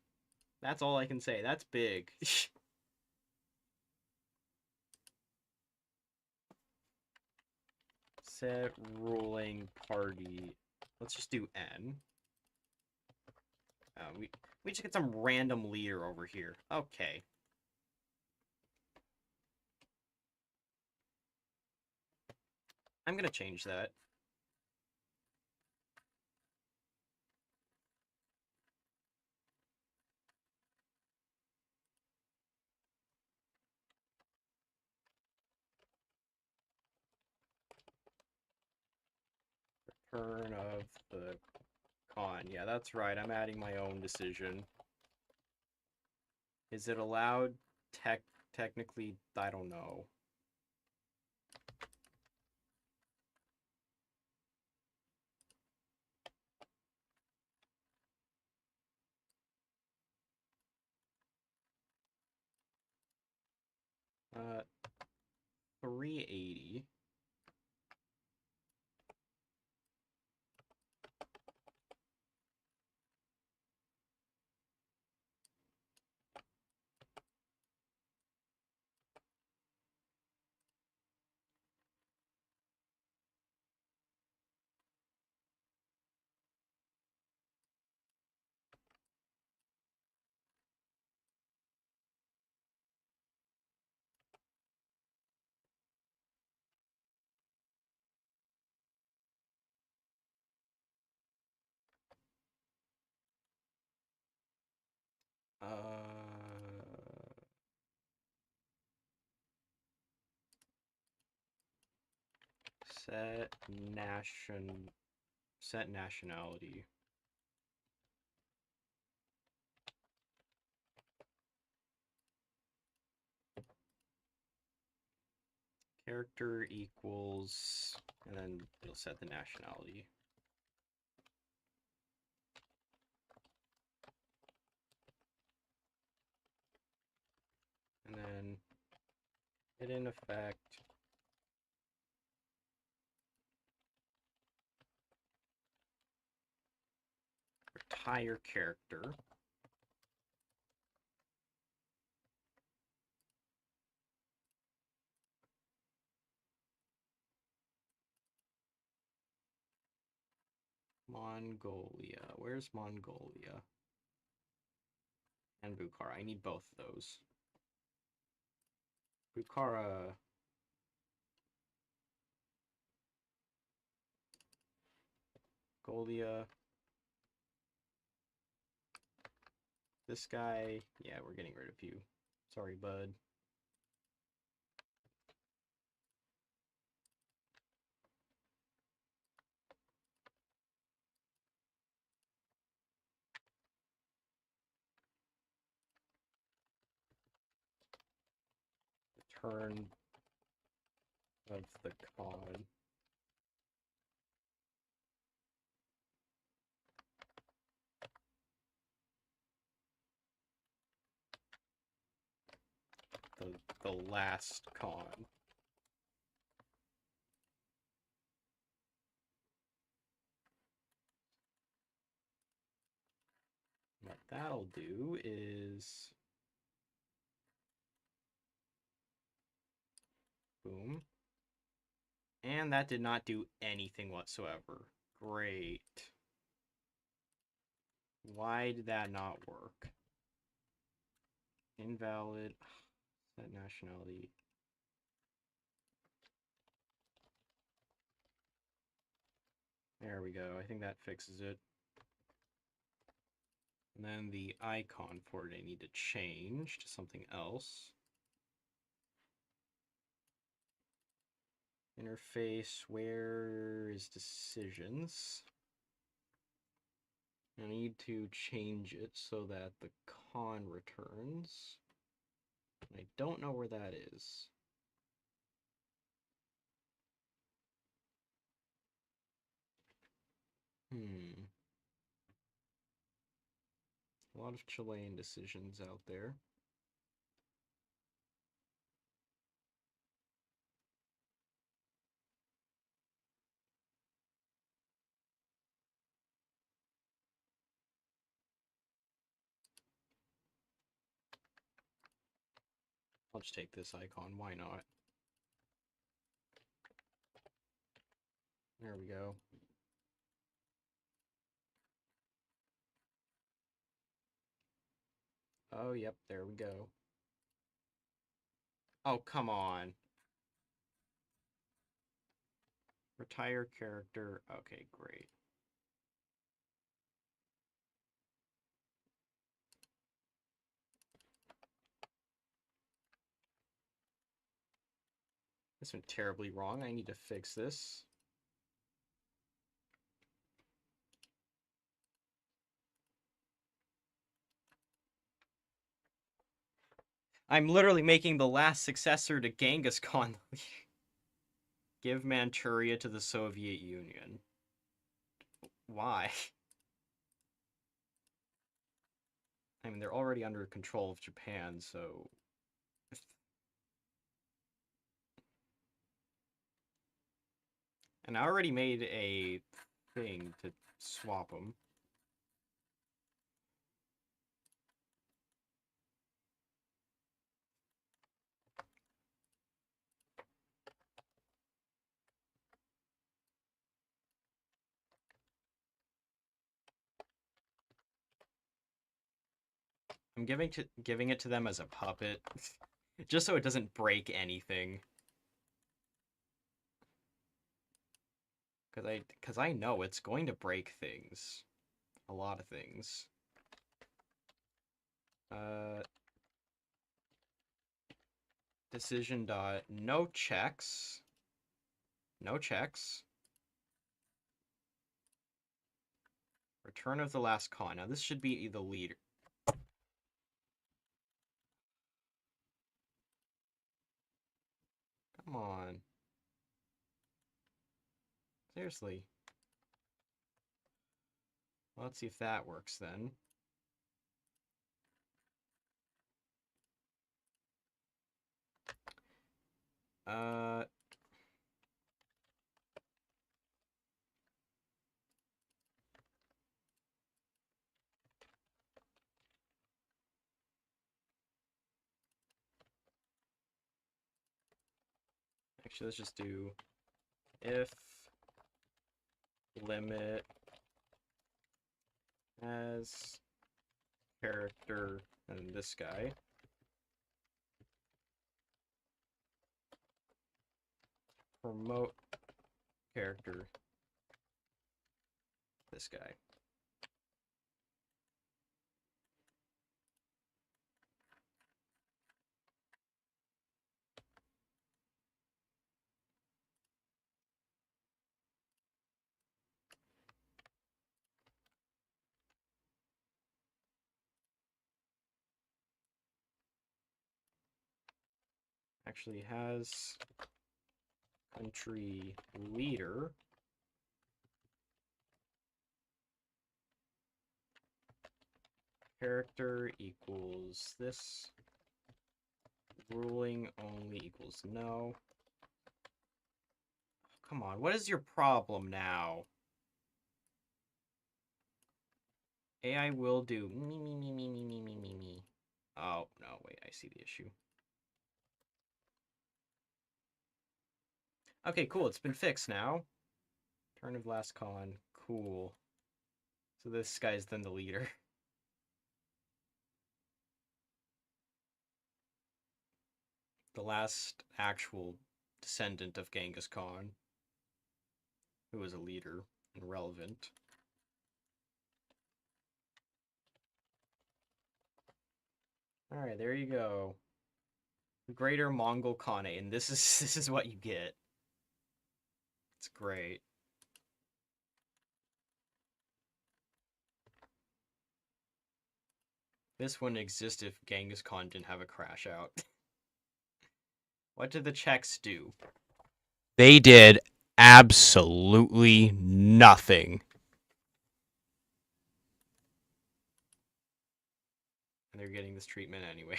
That's all I can say. That's big. Set ruling party. Let's just do N. We just get some random leader over here. Okay. I'm gonna change that. Return of the Khan. Yeah, that's right. I'm adding my own decision. Is it allowed? Technically, I don't know. Uh, 380. Set nationality. Character equals, and then it'll set the nationality. And then hit in effect. Retire character. Mongolia. Where's Mongolia? And Bukhara. I need both of those. Bukhara. Mongolia. This guy. Yeah, we're getting rid of you. Sorry, bud. Return of the Khan. The last Khan. What that'll do is boom. And that did not do anything whatsoever. Great. Why did that not work? Invalid. Set nationality. There we go. I think that fixes it. And then the icon for it I need to change to something else. Interface, where is decisions? I need to change it so that the con returns. I don't know where that is. A lot of Chilean decisions out there. I'll just take this icon, why not? There we go. Oh, yep, there we go. Oh, come on. Retire character. Okay, great. This went terribly wrong. I need to fix this. I'm literally making the last successor to Genghis Khan. Give Manchuria to the Soviet Union. Why? I mean, they're already under control of Japan, so... And I already made a thing to swap them. I'm giving it to them as a puppet, just so it doesn't break anything. Because I know it's going to break things, a lot of things. Decision dot no checks, no checks. Return of the last con. Now this should be the leader. Come on. Seriously. Well, let's see if that works then. Actually, let's just do if limit as character and this guy. Promote character this guy. Actually has country leader character equals this, ruling only equals no. Come on, what is your problem now? AI will do me. Oh, no, wait, I see the issue. Okay, cool, it's been fixed now. Turn of last con, cool. So this guy's then the leader. The last actual descendant of Genghis Khan, who was a leader and relevant. Alright, there you go. Greater Mongol Khanate, and this is what you get. It's great. This wouldn't exist if Genghis Khan didn't have a crash out. What did the Czechs do? They did absolutely nothing. And they're getting this treatment anyway.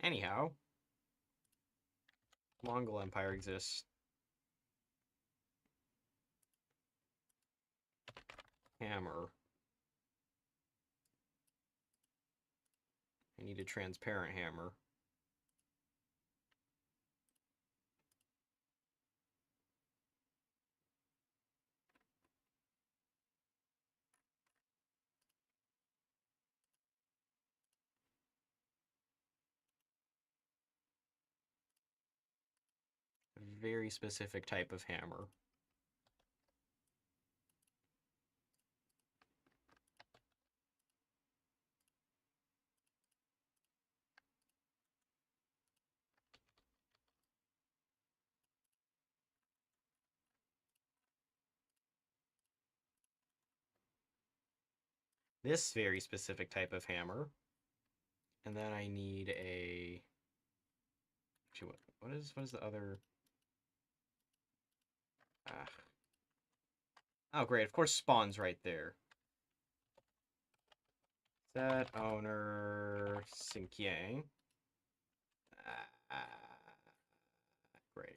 Anyhow, Mongol Empire exists. Hammer. I need a transparent hammer. A very specific type of hammer. This very specific type of hammer. And then I need a... Actually, what is the other... Ah. Oh, great. Of course, spawn's right there. Set owner Xinjiang. Great.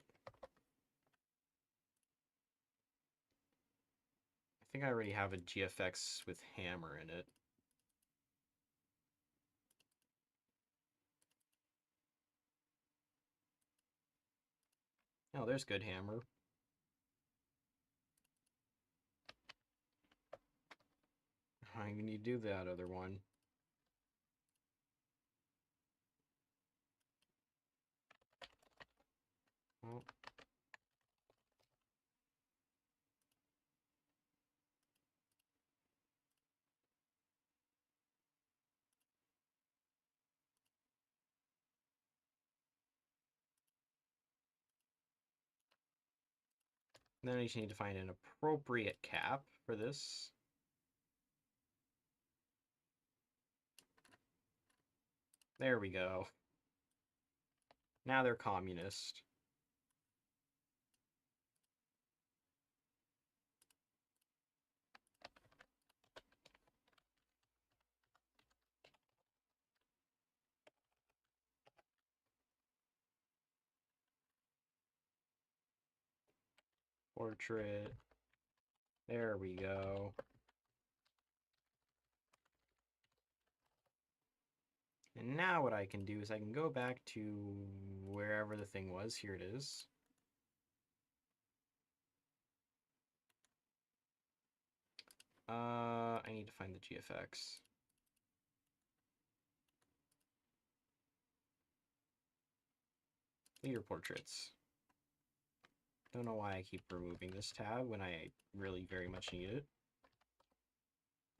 I think I already have a GFX with hammer in it. Oh, there's good hammer. I need to do that other one. Oh. Then I just need to find an appropriate cap for this. There we go. Now they're communist. Portrait. There we go. And now what I can do is I can go back to wherever the thing was. Here it is. I need to find the GFX. Leader portraits. Don't know why I keep removing this tab when I really very much need it.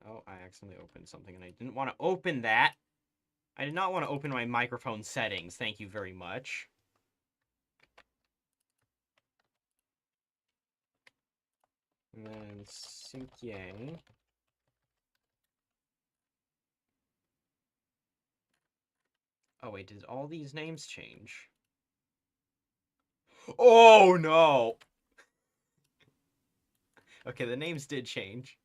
Oh, I accidentally opened something and I didn't want to open that. I did not want to open my microphone settings. Thank you very much. And then Xinjiang. Oh wait, did all these names change? Oh no! Okay, the names did change.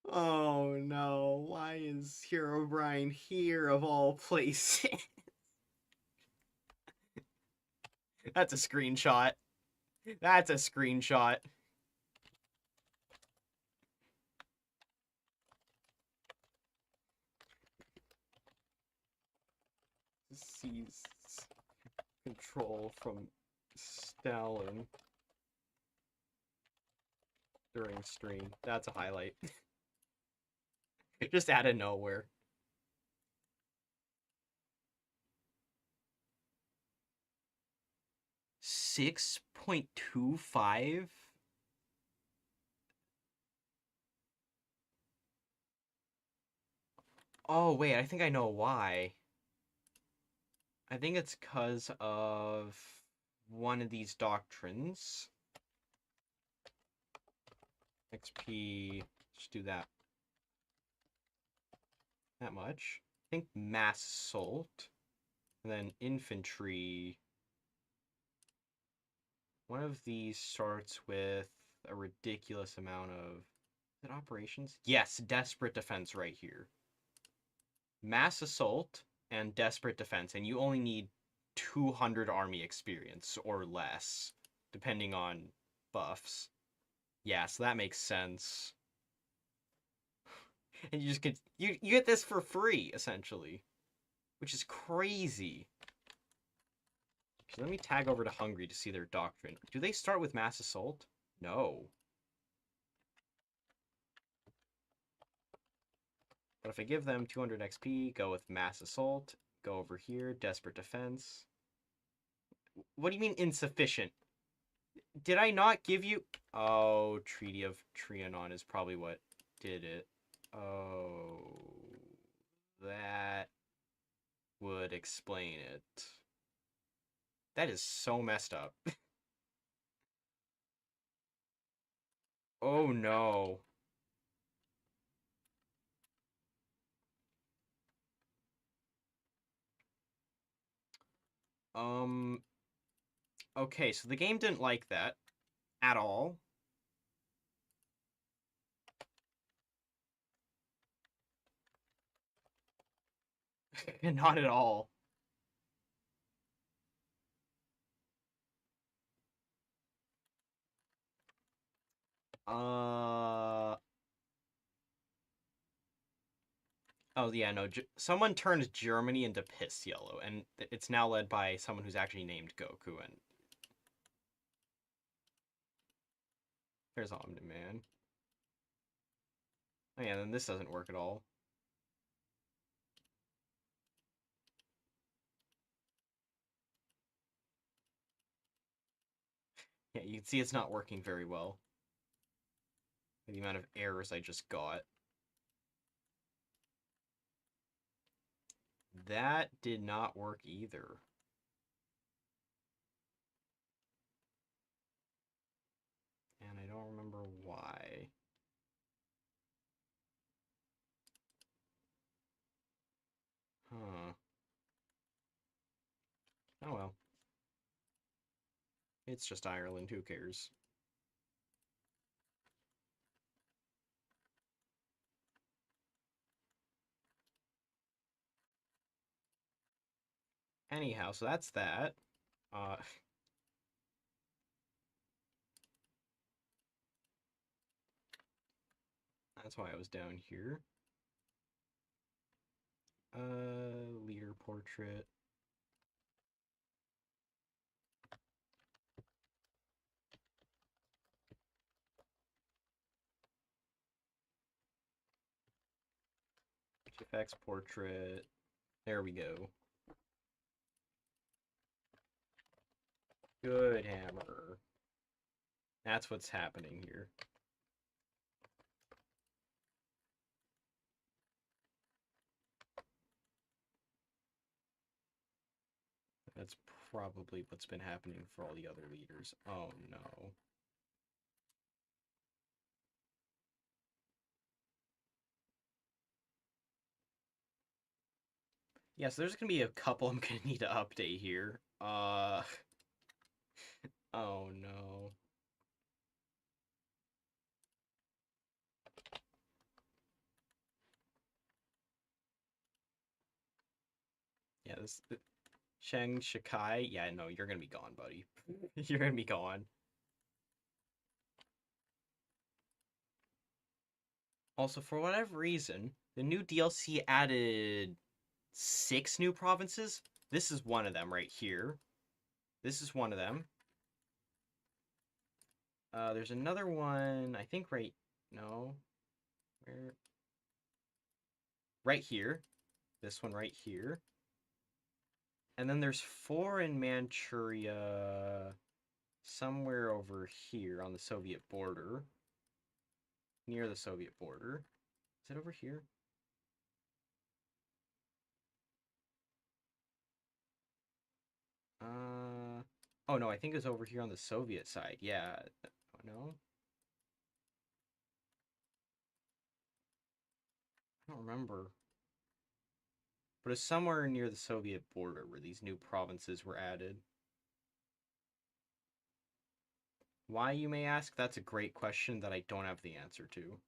Oh no, why is Herobrine here of all places? That's a screenshot. That's a screenshot. Seize control from Stalin during stream. That's a highlight. Just out of nowhere. $6.25? Oh, wait, I think I know why. I think it's because of one of these doctrines. XP, just do that. That much. I think mass assault. And then infantry. One of these starts with a ridiculous amount of... Is it operations? Yes, desperate defense right here. Mass assault and desperate defense, and you only need 200 army experience or less, depending on buffs. Yeah, so that makes sense. And you just get you get this for free, essentially. Which is crazy. So let me tag over to Hungary to see their doctrine. Do they start with mass assault? No. But if I give them 200 XP, go with mass assault, go over here, desperate defense. What do you mean insufficient? Did I not give you... Oh, Treaty of Trianon is probably what did it. Oh, that would explain it. That is so messed up. Oh no. Um, okay, so the game didn't like that at all. Not at all. Uh, oh yeah, no, someone turned Germany into piss yellow, and it's now led by someone who's actually named Goku, and there's Omni-Man. Oh yeah, then this doesn't work at all. Yeah, you can see it's not working very well. The amount of errors I just got. That did not work either. And I don't remember why. Huh. Oh well. It's just Ireland, who cares? Anyhow, so that's that. Uh, that's why I was down here. Leader portrait. GFX portrait. There we go. Good hammer. That's what's happening here. That's probably what's been happening for all the other leaders. Oh no. Yeah, so there's gonna be a couple I'm gonna need to update here. Oh no. Yeah, this Sheng Shikai. Yeah, no, you're gonna be gone, buddy. You're gonna be gone. Also, for whatever reason, the new DLC added 6 new provinces. This is one of them right here. This is one of them. There's another one, I think right... No. Where? right here. This one right here. And then there's 4 in Manchuria somewhere over here on the Soviet border. Near the Soviet border. Is it over here? Oh no, I think it's over here on the Soviet side. Yeah. No? I don't remember. But it's somewhere near the Soviet border where these new provinces were added. Why, you may ask? That's a great question that I don't have the answer to.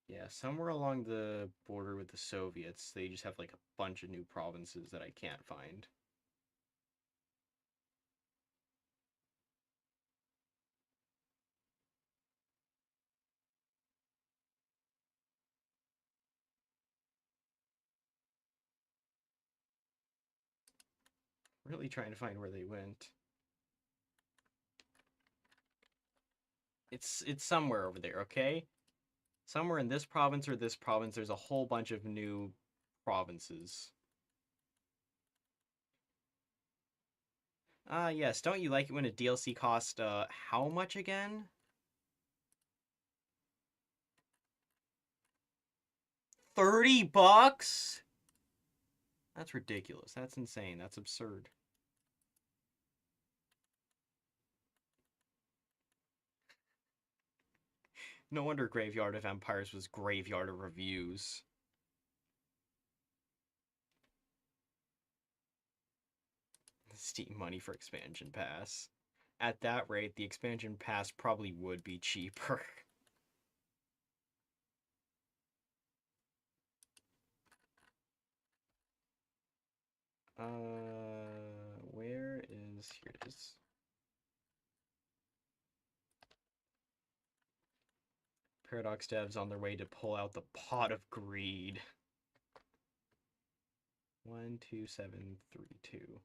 Yeah, somewhere along the border with the Soviets, they just have like a bunch of new provinces that I can't find. Really trying to find where they went. It's somewhere over there, okay? Somewhere in this province or this province, there's a whole bunch of new provinces. Yes, don't you like it when a DLC cost, how much again? 30 bucks? That's ridiculous. That's insane. That's absurd. No wonder Graveyard of Empires was Graveyard of Reviews. Steam money for expansion pass. At that rate, the expansion pass probably would be cheaper. Where is... Here it is. Paradox devs on their way to pull out the pot of greed. 12732.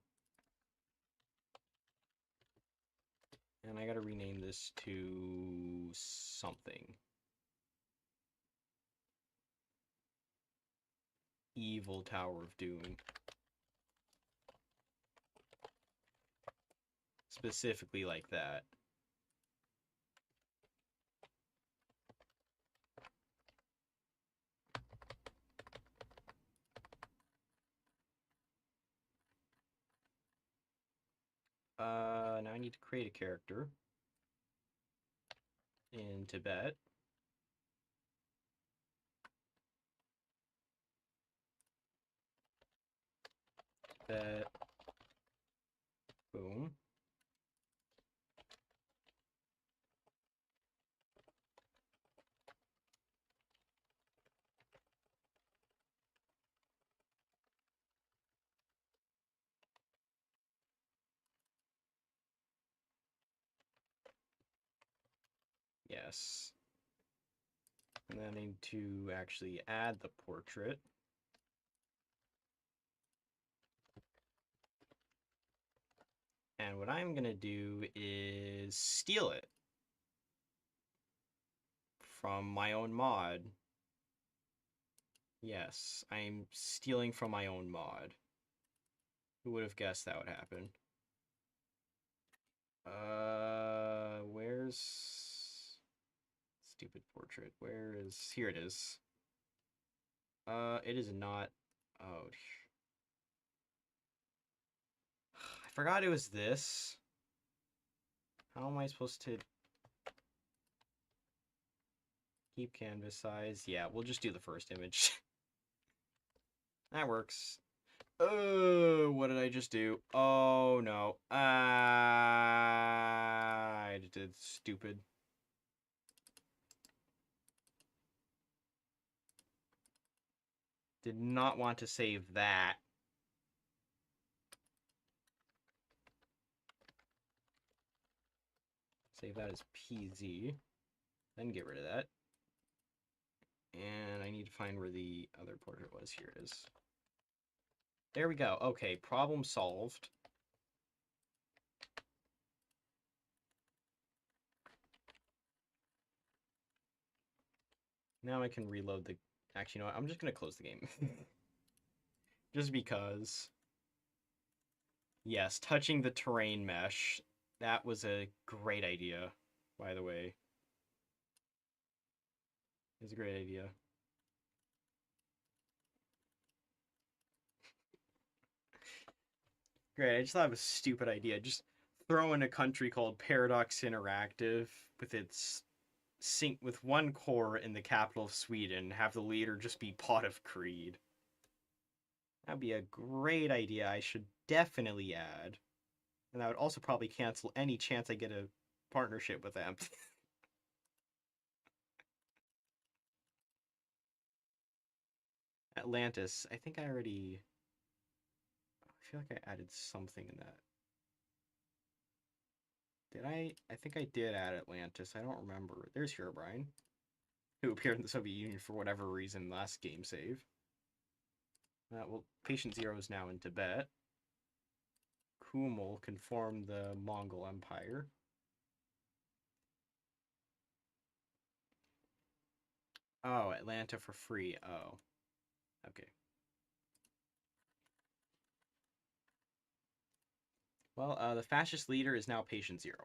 And I gotta rename this to something. Evil Tower of Doom. Specifically like that. Now I need to create a character in Tibet. Tibet. Boom. Yes. And then I need to actually add the portrait. And what I'm gonna do is steal it from my own mod. Yes, I'm stealing from my own mod. Who would have guessed that would happen? Where's stupid portrait? Where is... Here it is. It is not... Oh, I forgot it was this. How am I supposed to keep canvas size? Yeah, we'll just do the first image. That works. Oh, what did I just do? Oh, no. I did stupid. Did not want to save that. Save that as PZ. Then get rid of that. And I need to find where the other portrait was. Here it is. There we go. Okay, problem solved. Now I can reload the... Actually, you know what? I'm just going to close the game. Just because. Yes, touching the terrain mesh. That was a great idea, by the way. It was a great idea. Great, I just thought it was a stupid idea. Just throw in a country called Paradox Interactive with its sync with one core in the capital of Sweden, have the leader just be Pot of Creed. That'd be a great idea. I should definitely add. And that would also probably cancel any chance I get a partnership with them. Atlantis. I think I already... I feel like I added something in that. Did I? I think I did add Atlantis. I don't remember. There's Herobrine, who appeared in the Soviet Union for whatever reason last game save. Well, Patient Zero is now in Tibet. Kumul can form the Mongol Empire. Oh, Atlanta for free. Oh. Okay. Well, the fascist leader is now Patient Zero.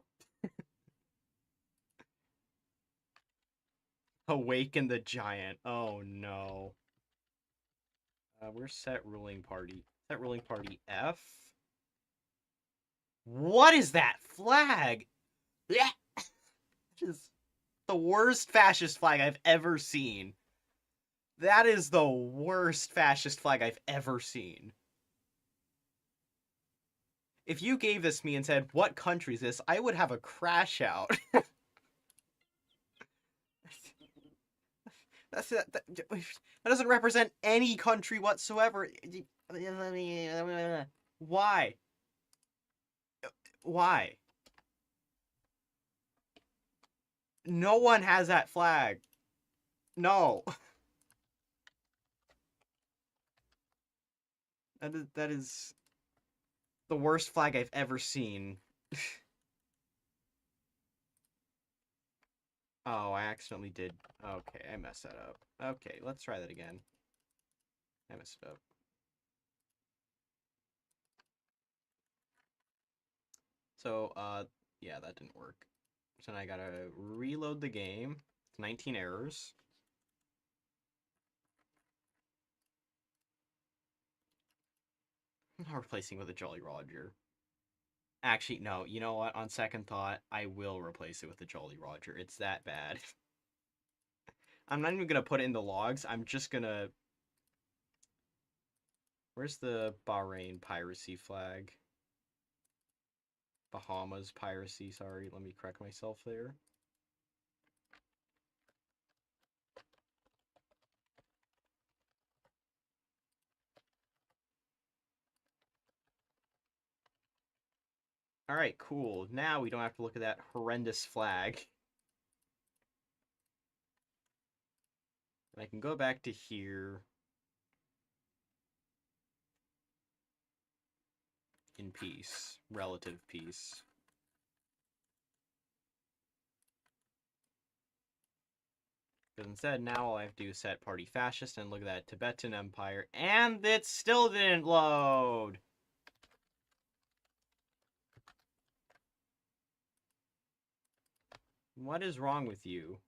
Awaken the Giant. Oh, no. Where's set ruling party? Set ruling party F? What is that flag? Yeah. Just the worst fascist flag I've ever seen. That is the worst fascist flag I've ever seen. If you gave this to me and said, what country is this? I would have a crash out. That doesn't represent any country whatsoever. Why? Why? No one has that flag. No. That is the worst flag I've ever seen. Oh, I accidentally did. Okay, I messed that up. Okay, let's try that again. I messed it up. So, yeah, that didn't work. So now I gotta reload the game. It's 19 errors. I'm not replacing with a Jolly Roger. Actually, no. You know what? On second thought, I will replace it with a Jolly Roger. It's that bad. I'm not even gonna put it in the logs. I'm just gonna... Where's the Bahrain piracy flag? Bahamas piracy, sorry. Let me correct myself there. Alright, cool. Now we don't have to look at that horrendous flag. And I can go back to here. In peace. Relative peace. Because instead, now all I have to do is set party fascist and look at that Tibetan Empire. And it still didn't load! What is wrong with you?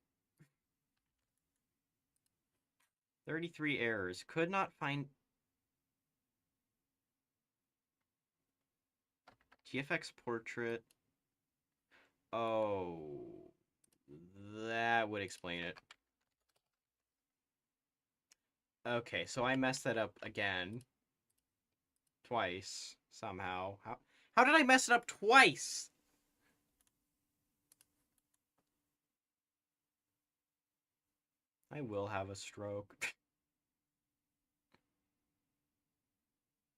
33 errors. Could not find... GFX portrait. Oh. That would explain it. Okay, so I messed that up again. Twice. Somehow. How did I mess it up twice? I will have a stroke.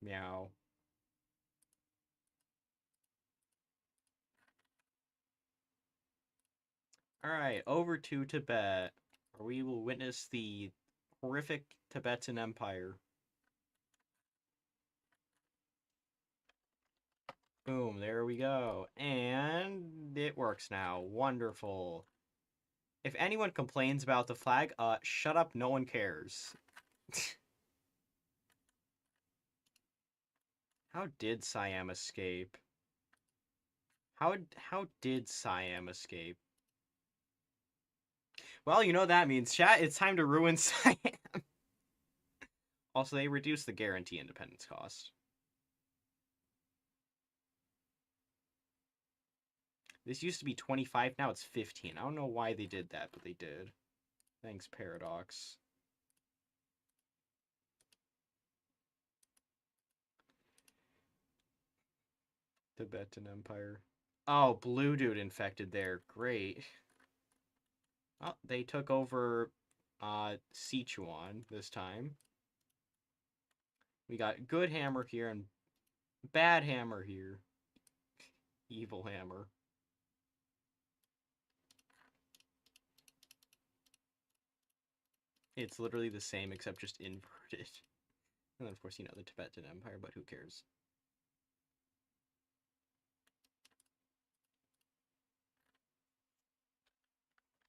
Meow. Alright, over to Tibet, where we will witness the horrific Tibetan Empire. Boom, there we go. And it works now. Wonderful. If anyone complains about the flag, shut up, no one cares. How did Siam escape? How did Siam escape? Well, you know what that means, chat. It's time to ruin Siam. Also, they reduced the guarantee independence cost. This used to be 25, now it's 15. I don't know why they did that, but they did. Thanks, Paradox. Tibetan Empire. Oh, blue dude infected there. Great. Oh, they took over Sichuan this time. We got good hammer here and bad hammer here. Evil hammer. It's literally the same except just inverted. And then, of course, you know, the Tibetan Empire, but who cares?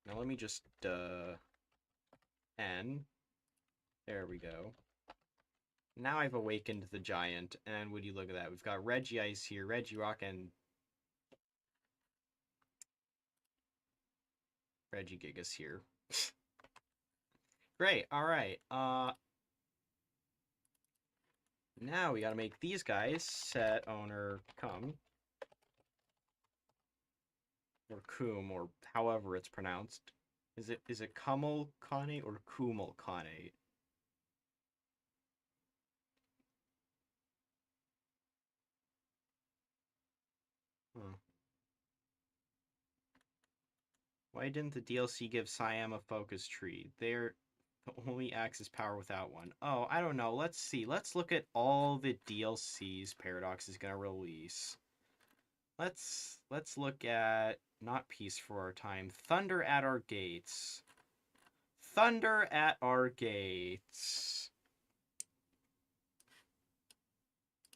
Now let me just, N. There we go. Now I've awakened the giant, and would you look at that? We've got Reggie Ice here, Reggie Rock, and Reggie Gigas here. Great, alright. Now we gotta make these guys set owner come. Or Kum, or however it's pronounced. Is it Kumal Khanate or Kumal Khanate? Huh. Why didn't the DLC give Siam a focus tree? They're the only Axis power without one. Oh, I don't know. Let's see. Let's look at all the DLCs Paradox is gonna release. Let's look at not Peace for Our Time. Thunder at Our Gates. Thunder at Our Gates.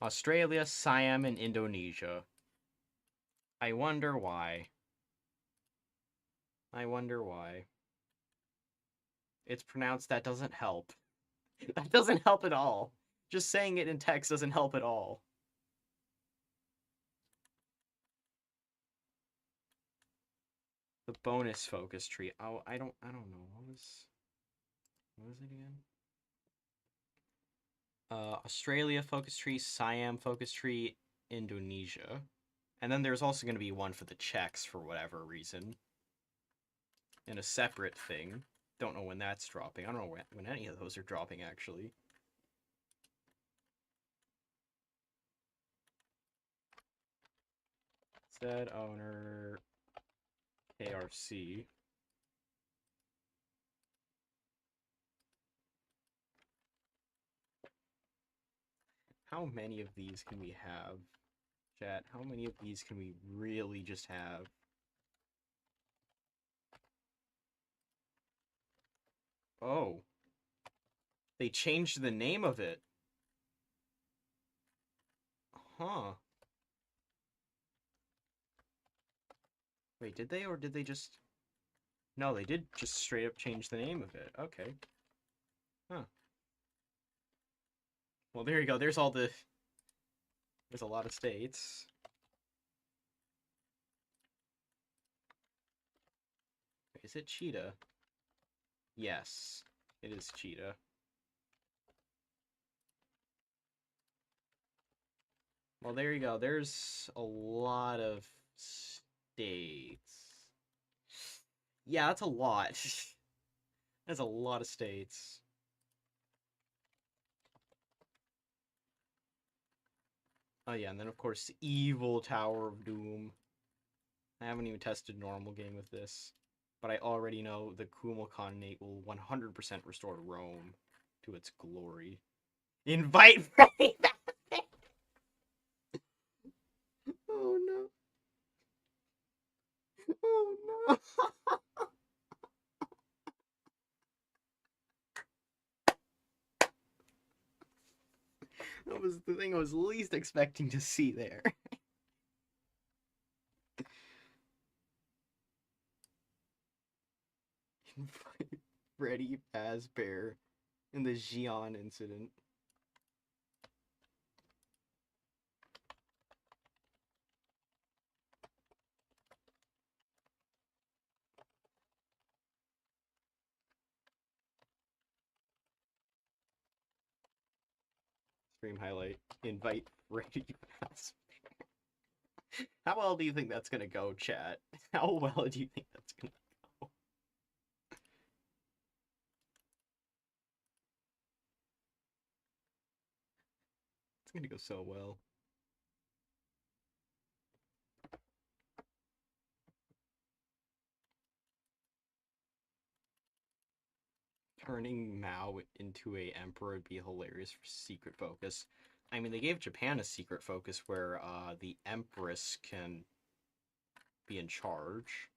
Australia, Siam, and Indonesia. I wonder why. I wonder why. It's pronounced that doesn't help. That doesn't help at all. Just saying it in text doesn't help at all. The bonus focus tree. Oh, I don't know. What was it again? Australia focus tree, Siam focus tree, Indonesia. And then there's also going to be one for the Czechs for whatever reason. In a separate thing. Don't know when that's dropping. I don't know when any of those are dropping, actually. Set owner KRC. How many of these can we have? Chat, how many of these can we really just have? Oh. They changed the name of it. Huh. Wait, did they, or did they just... No, they did just straight up change the name of it. Okay. Huh. Well, there you go. There's all the... There's a lot of states. Is it Cheetah? Yes, it is Cheetah. Well, there you go. There's a lot of states. Yeah, that's a lot. That's a lot of states. Oh yeah, and then of course, Evil Tower of Doom. I haven't even tested normal game with this, but I already know the Kumal Khanate will 100% restore Rome to its glory. Invite Freddy back! Oh no. Oh no. That was the thing I was least expecting to see there. Freddy Fazbear in the Xi'an incident. Stream highlight. Invite Freddy Fazbear. How well do you think that's gonna go, chat? How well do you think that's gonna go? It's gonna go so well. Turning Mao into a emperor would be hilarious for secret focus. I mean, they gave Japan a secret focus where the empress can be in charge.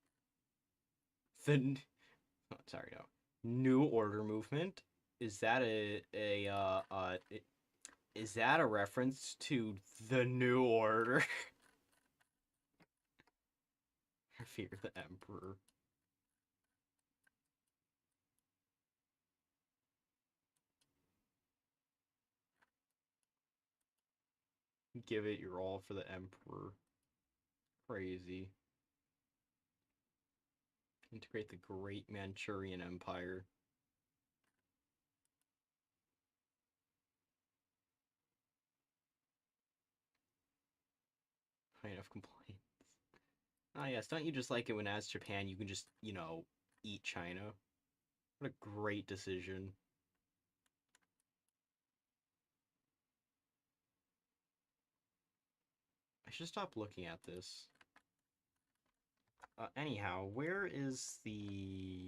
The sorry, no. New Order movement, is that is that a reference to the New Order? Fear the Emperor. Give it your all for the Emperor. Crazy. Integrate the Great Manchurian Empire. Kind of complaints. Ah, yes, don't you just like it when as Japan you can just, you know, eat China? What a great decision. I should stop looking at this. Anyhow, where is the...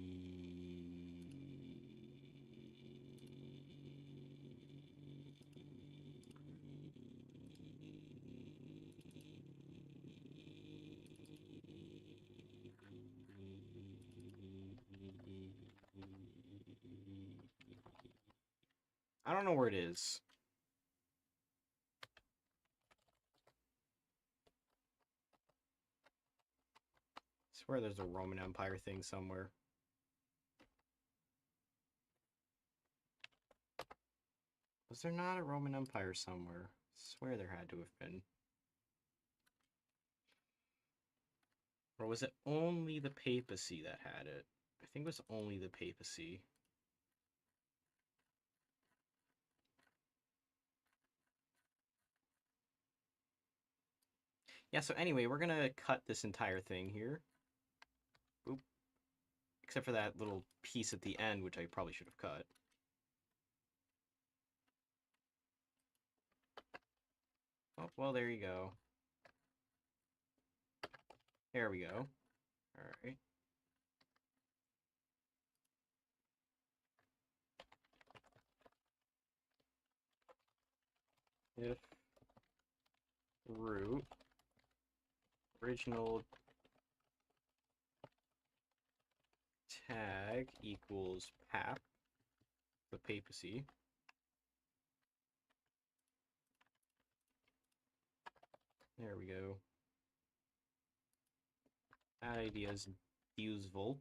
I don't know where it is. I swear there's a Roman Empire thing somewhere. Was there not a Roman Empire somewhere? I swear there had to have been. Or was it only the papacy that had it? I think it was only the papacy. Yeah, so anyway, we're gonna cut this entire thing here. Boop. Except for that little piece at the end, which I probably should have cut. Oh, well, there you go. There we go. Alright. If root original tag equals pap, the papacy, there we go. That idea is use volt.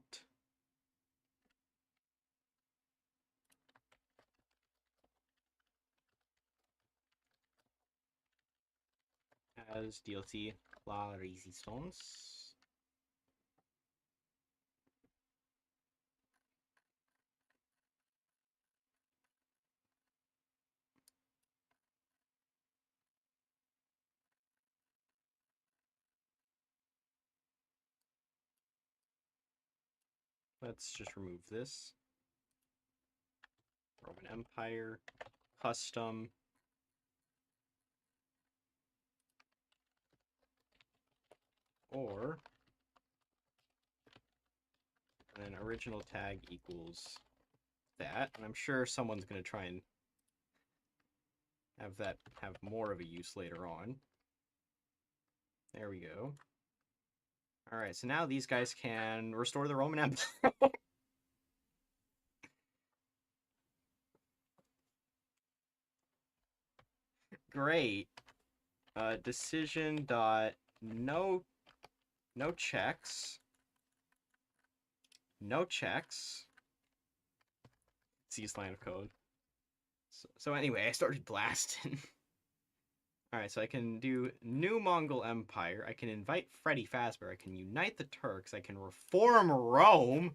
As DLC La Resistance. Let's just remove this. Roman Empire, custom. Or, and then original tag equals that. And I'm sure someone's going to try and have that have more of a use later on. There we go. Alright, so now these guys can restore the Roman Empire. Great. Decision dot no checks. No checks. nastiest line of code. So anyway, I started blasting. Alright, so I can do New Mongol Empire. I can invite Freddy Fazbear. I can unite the Turks. I can reform Rome.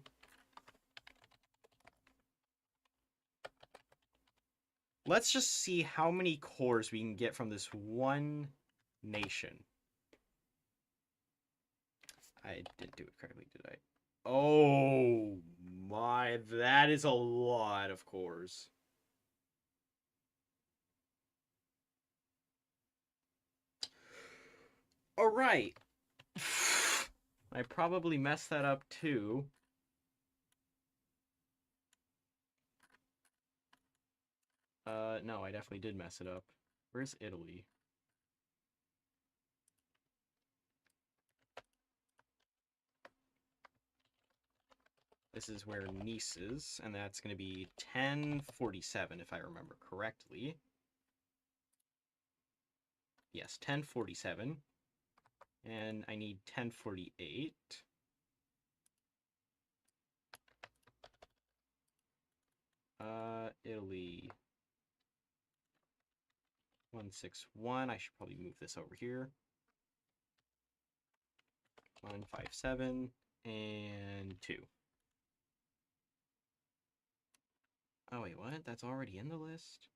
Let's just see how many cores we can get from this one nation. I didn't do it correctly, did I? Oh my, that is a lot of cores. Alright. I probably messed that up too. No, I definitely did mess it up. Where's Italy? This is where Nice is, and that's going to be 1047 if I remember correctly. Yes, 1047. And I need 1048. Italy. 161. I should probably move this over here. 157 and 2. Oh wait, what? That's already in the list?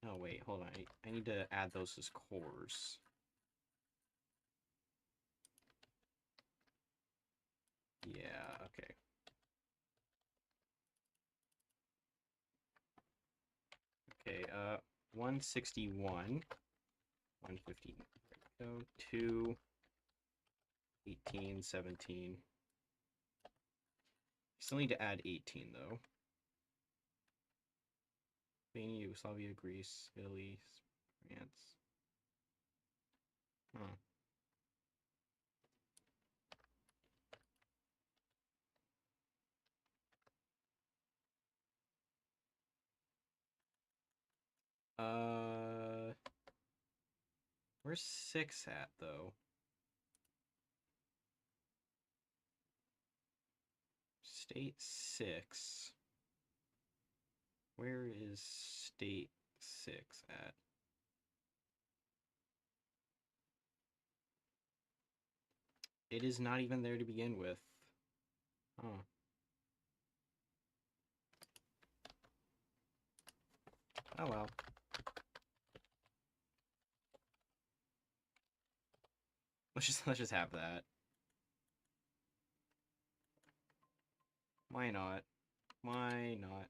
Oh wait, hold on. I need to add those as cores. Yeah, okay. Okay, 161, 115, there we go, 2, 18, 17. Still need to add 18 though. Spain, Yugoslavia, Greece, Italy, France. Huh. Where's 6 at though? State 6. Where is state 6 at? It is not even there to begin with. Huh. Oh well. Let's just have that. Why not? Why not?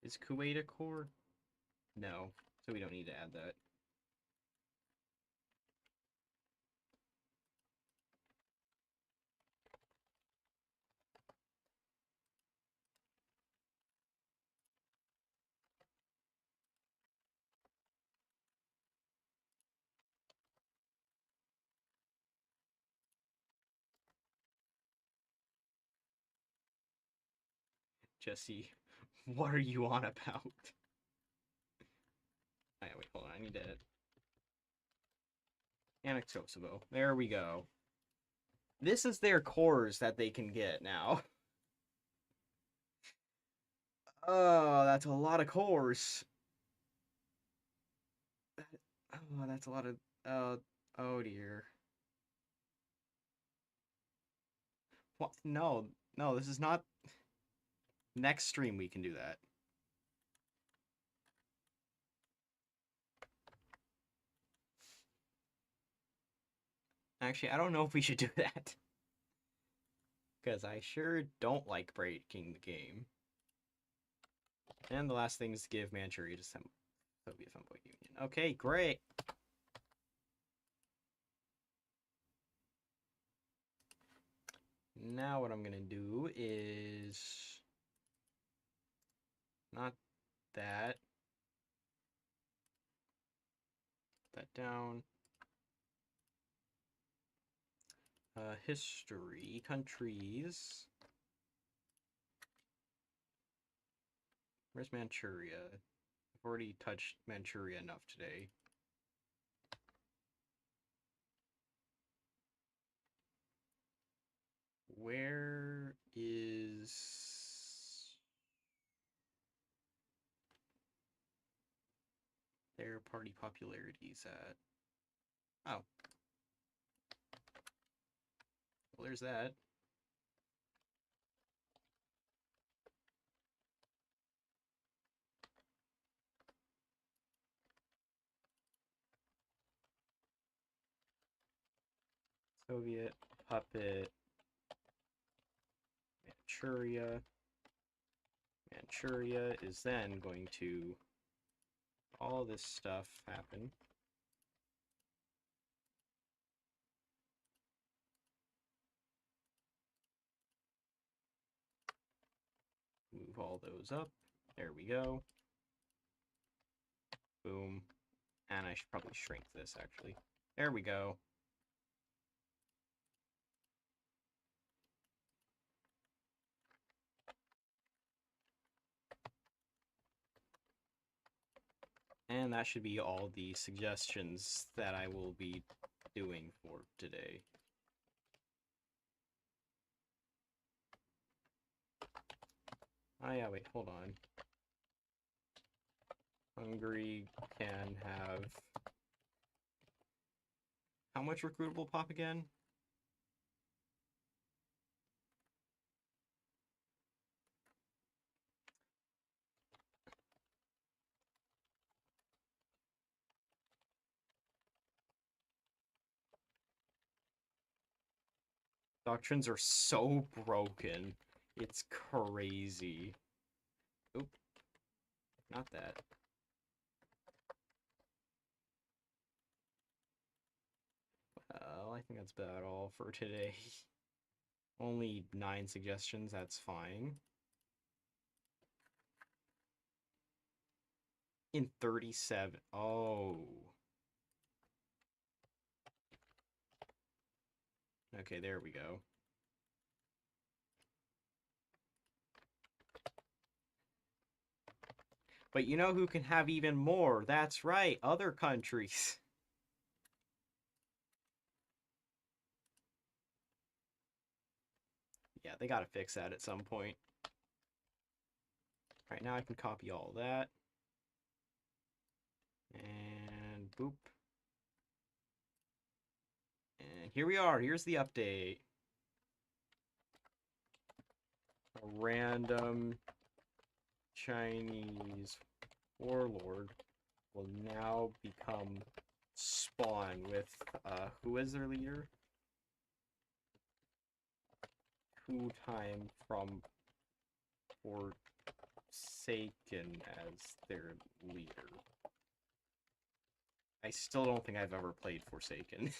Is Kuwait a core? No, so we don't need to add that. Jesse, what are you on about? Alright, wait, hold on, I need to annex Kosovo. There we go. This is their cores that they can get now. Oh, that's a lot of cores. Oh, that's a lot of... oh dear. What? No, no, this is not... Next stream we can do that. Actually, I don't know if we should do that. Because I sure don't like breaking the game. And the last thing is to give Manchuria to Soviet Funboy Union. Okay, great. Now what I'm going to do is... Not that. Put that down. History, countries. Where's Manchuria? I've already touched Manchuria enough today. Where is their party popularities at? Oh. Well, there's that. Soviet, Puppet, Manchuria. Manchuria is then going to all this stuff happen. Move all those up. There we go. Boom. And I should probably shrink this, actually. There we go. And that should be all the suggestions that I will be doing for today. Oh yeah, wait, hold on. Hungary can have... How much recruitable pop again? Doctrines are so broken. It's crazy. Oop. Not that. Well, I think that's about all for today. Only 9 suggestions, that's fine. In 37. Oh. Okay, there we go. But you know who can have even more? That's right, other countries. Yeah, they gotta fix that at some point. Right now I can copy all that. And boop. And here we are. Here's the update. A random Chinese warlord will now become spawn with, who is their leader? Time from Forsaken as their leader. I still don't think I've ever played Forsaken.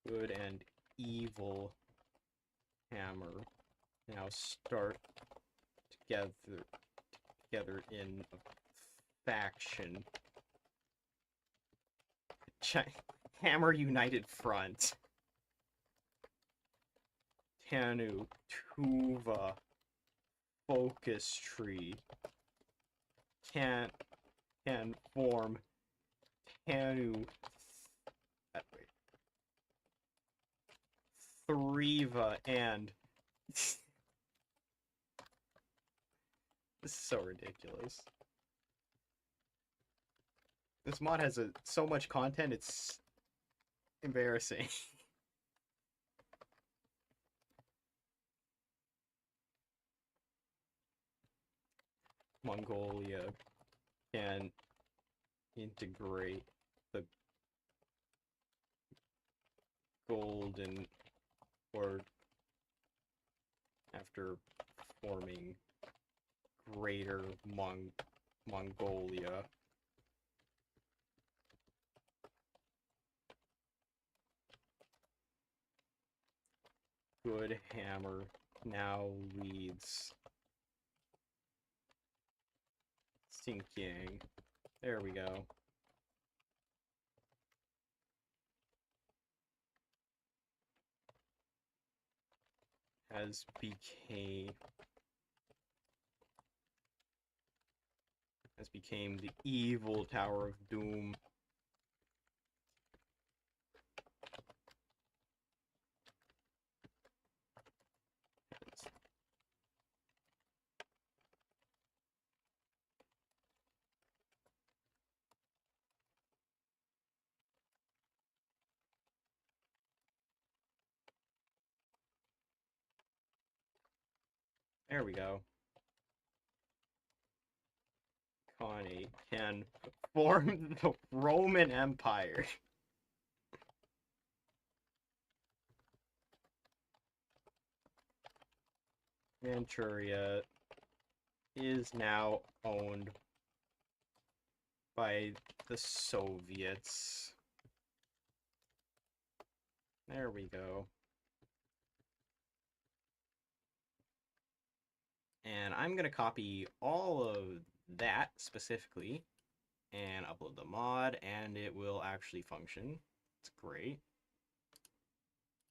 Good and evil hammer now start together in a faction. Hammer United Front. Tanu, Tuva, Focus Tree. Can form Tanu. Wait. Thriva and this is so ridiculous. This mod has so much content, it's embarrassing. Mongolia can integrate the golden horde after forming Greater Mongolia. Good hammer now leads Xinjiang. There we go. has became the evil Tower of Doom. There we go. Connie can form the Roman Empire. Manchuria is now owned by the Soviets. There we go. And I'm going to copy all of that specifically and upload the mod, and it will actually function. It's great.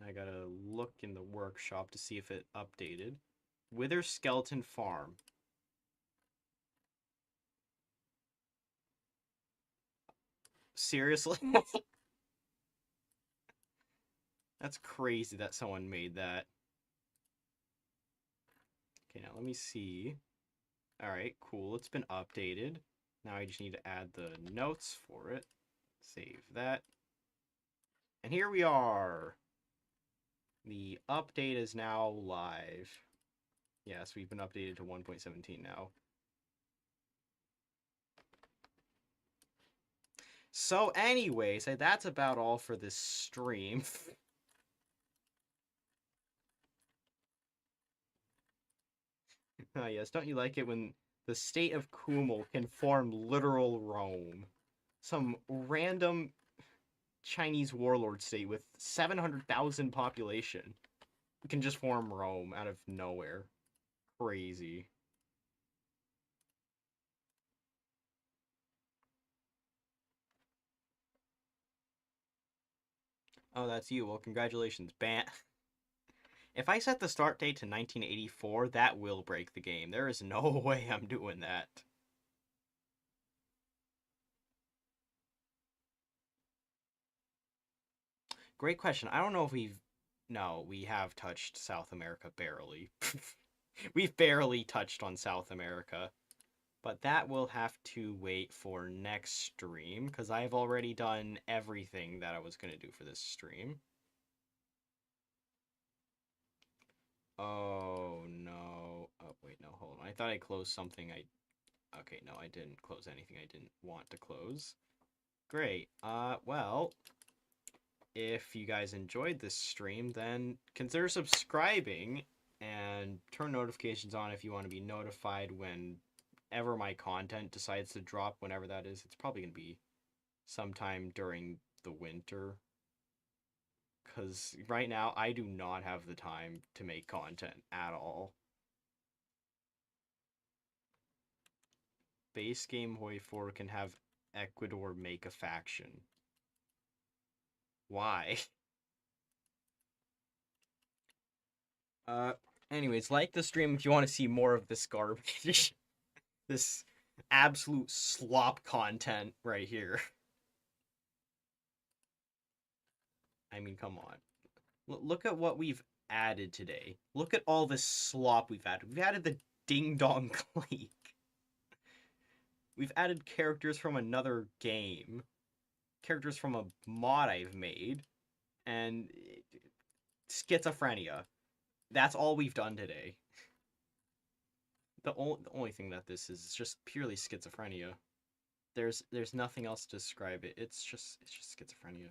I gotta look in the workshop to see if it updated. Wither Skeleton Farm. Seriously? That's crazy that someone made that. Okay, now let me see. Alright, cool. It's been updated. Now I just need to add the notes for it. Save that. And here we are. The update is now live. Yes, we've been updated to 1.17 now. So anyways, that's about all for this stream. Yes, don't you like it when the state of Kumul can form literal Rome? Some random Chinese warlord state with 700,000 population can just form Rome out of nowhere. Crazy. Oh, that's you. Well, congratulations. If I set the start date to 1984, that will break the game. There is no way I'm doing that. Great question. I don't know if we've... No, we have touched South America barely. We've barely touched on South America. But that will have to wait for next stream, because I've already done everything that I was going to do for this stream. Oh, no. Oh, wait, no, hold on. I thought I closed something Okay, no, I didn't close anything I didn't want to close. Great. Well, if you guys enjoyed this stream, then consider subscribing and turn notifications on if you want to be notified whenever my content decides to drop, whenever that is. It's probably going to be sometime during the winter, because right now I do not have the time to make content at all. Base Game Boy 4 can have Ecuador make a faction. Why? Anyways, like the stream if you want to see more of this garbage. This absolute slop content right here. I mean, come on. Look at what we've added today. Look at all this slop we've added. We've added the Ding Dong Clique. We've added characters from another game. Characters from a mod I've made. And schizophrenia. That's all we've done today. The only thing that this is just purely schizophrenia. There's nothing else to describe it. It's just schizophrenia.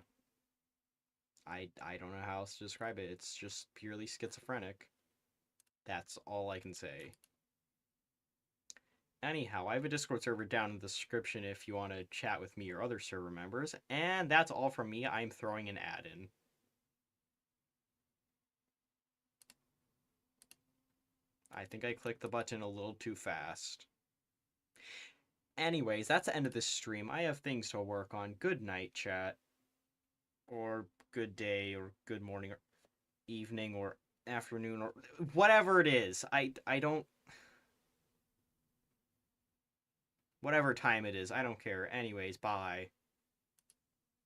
I don't know how else to describe it. It's just purely schizophrenic. That's all I can say. Anyhow, I have a Discord server down in the description if you want to chat with me or other server members. And that's all from me. I'm throwing an ad in. I think I clicked the button a little too fast. Anyways, that's the end of this stream. I have things to work on. Good night, chat. Or good day, or good morning, or evening, or afternoon or whatever it is. I don't, whatever time it is. I don't care. Anyways, bye.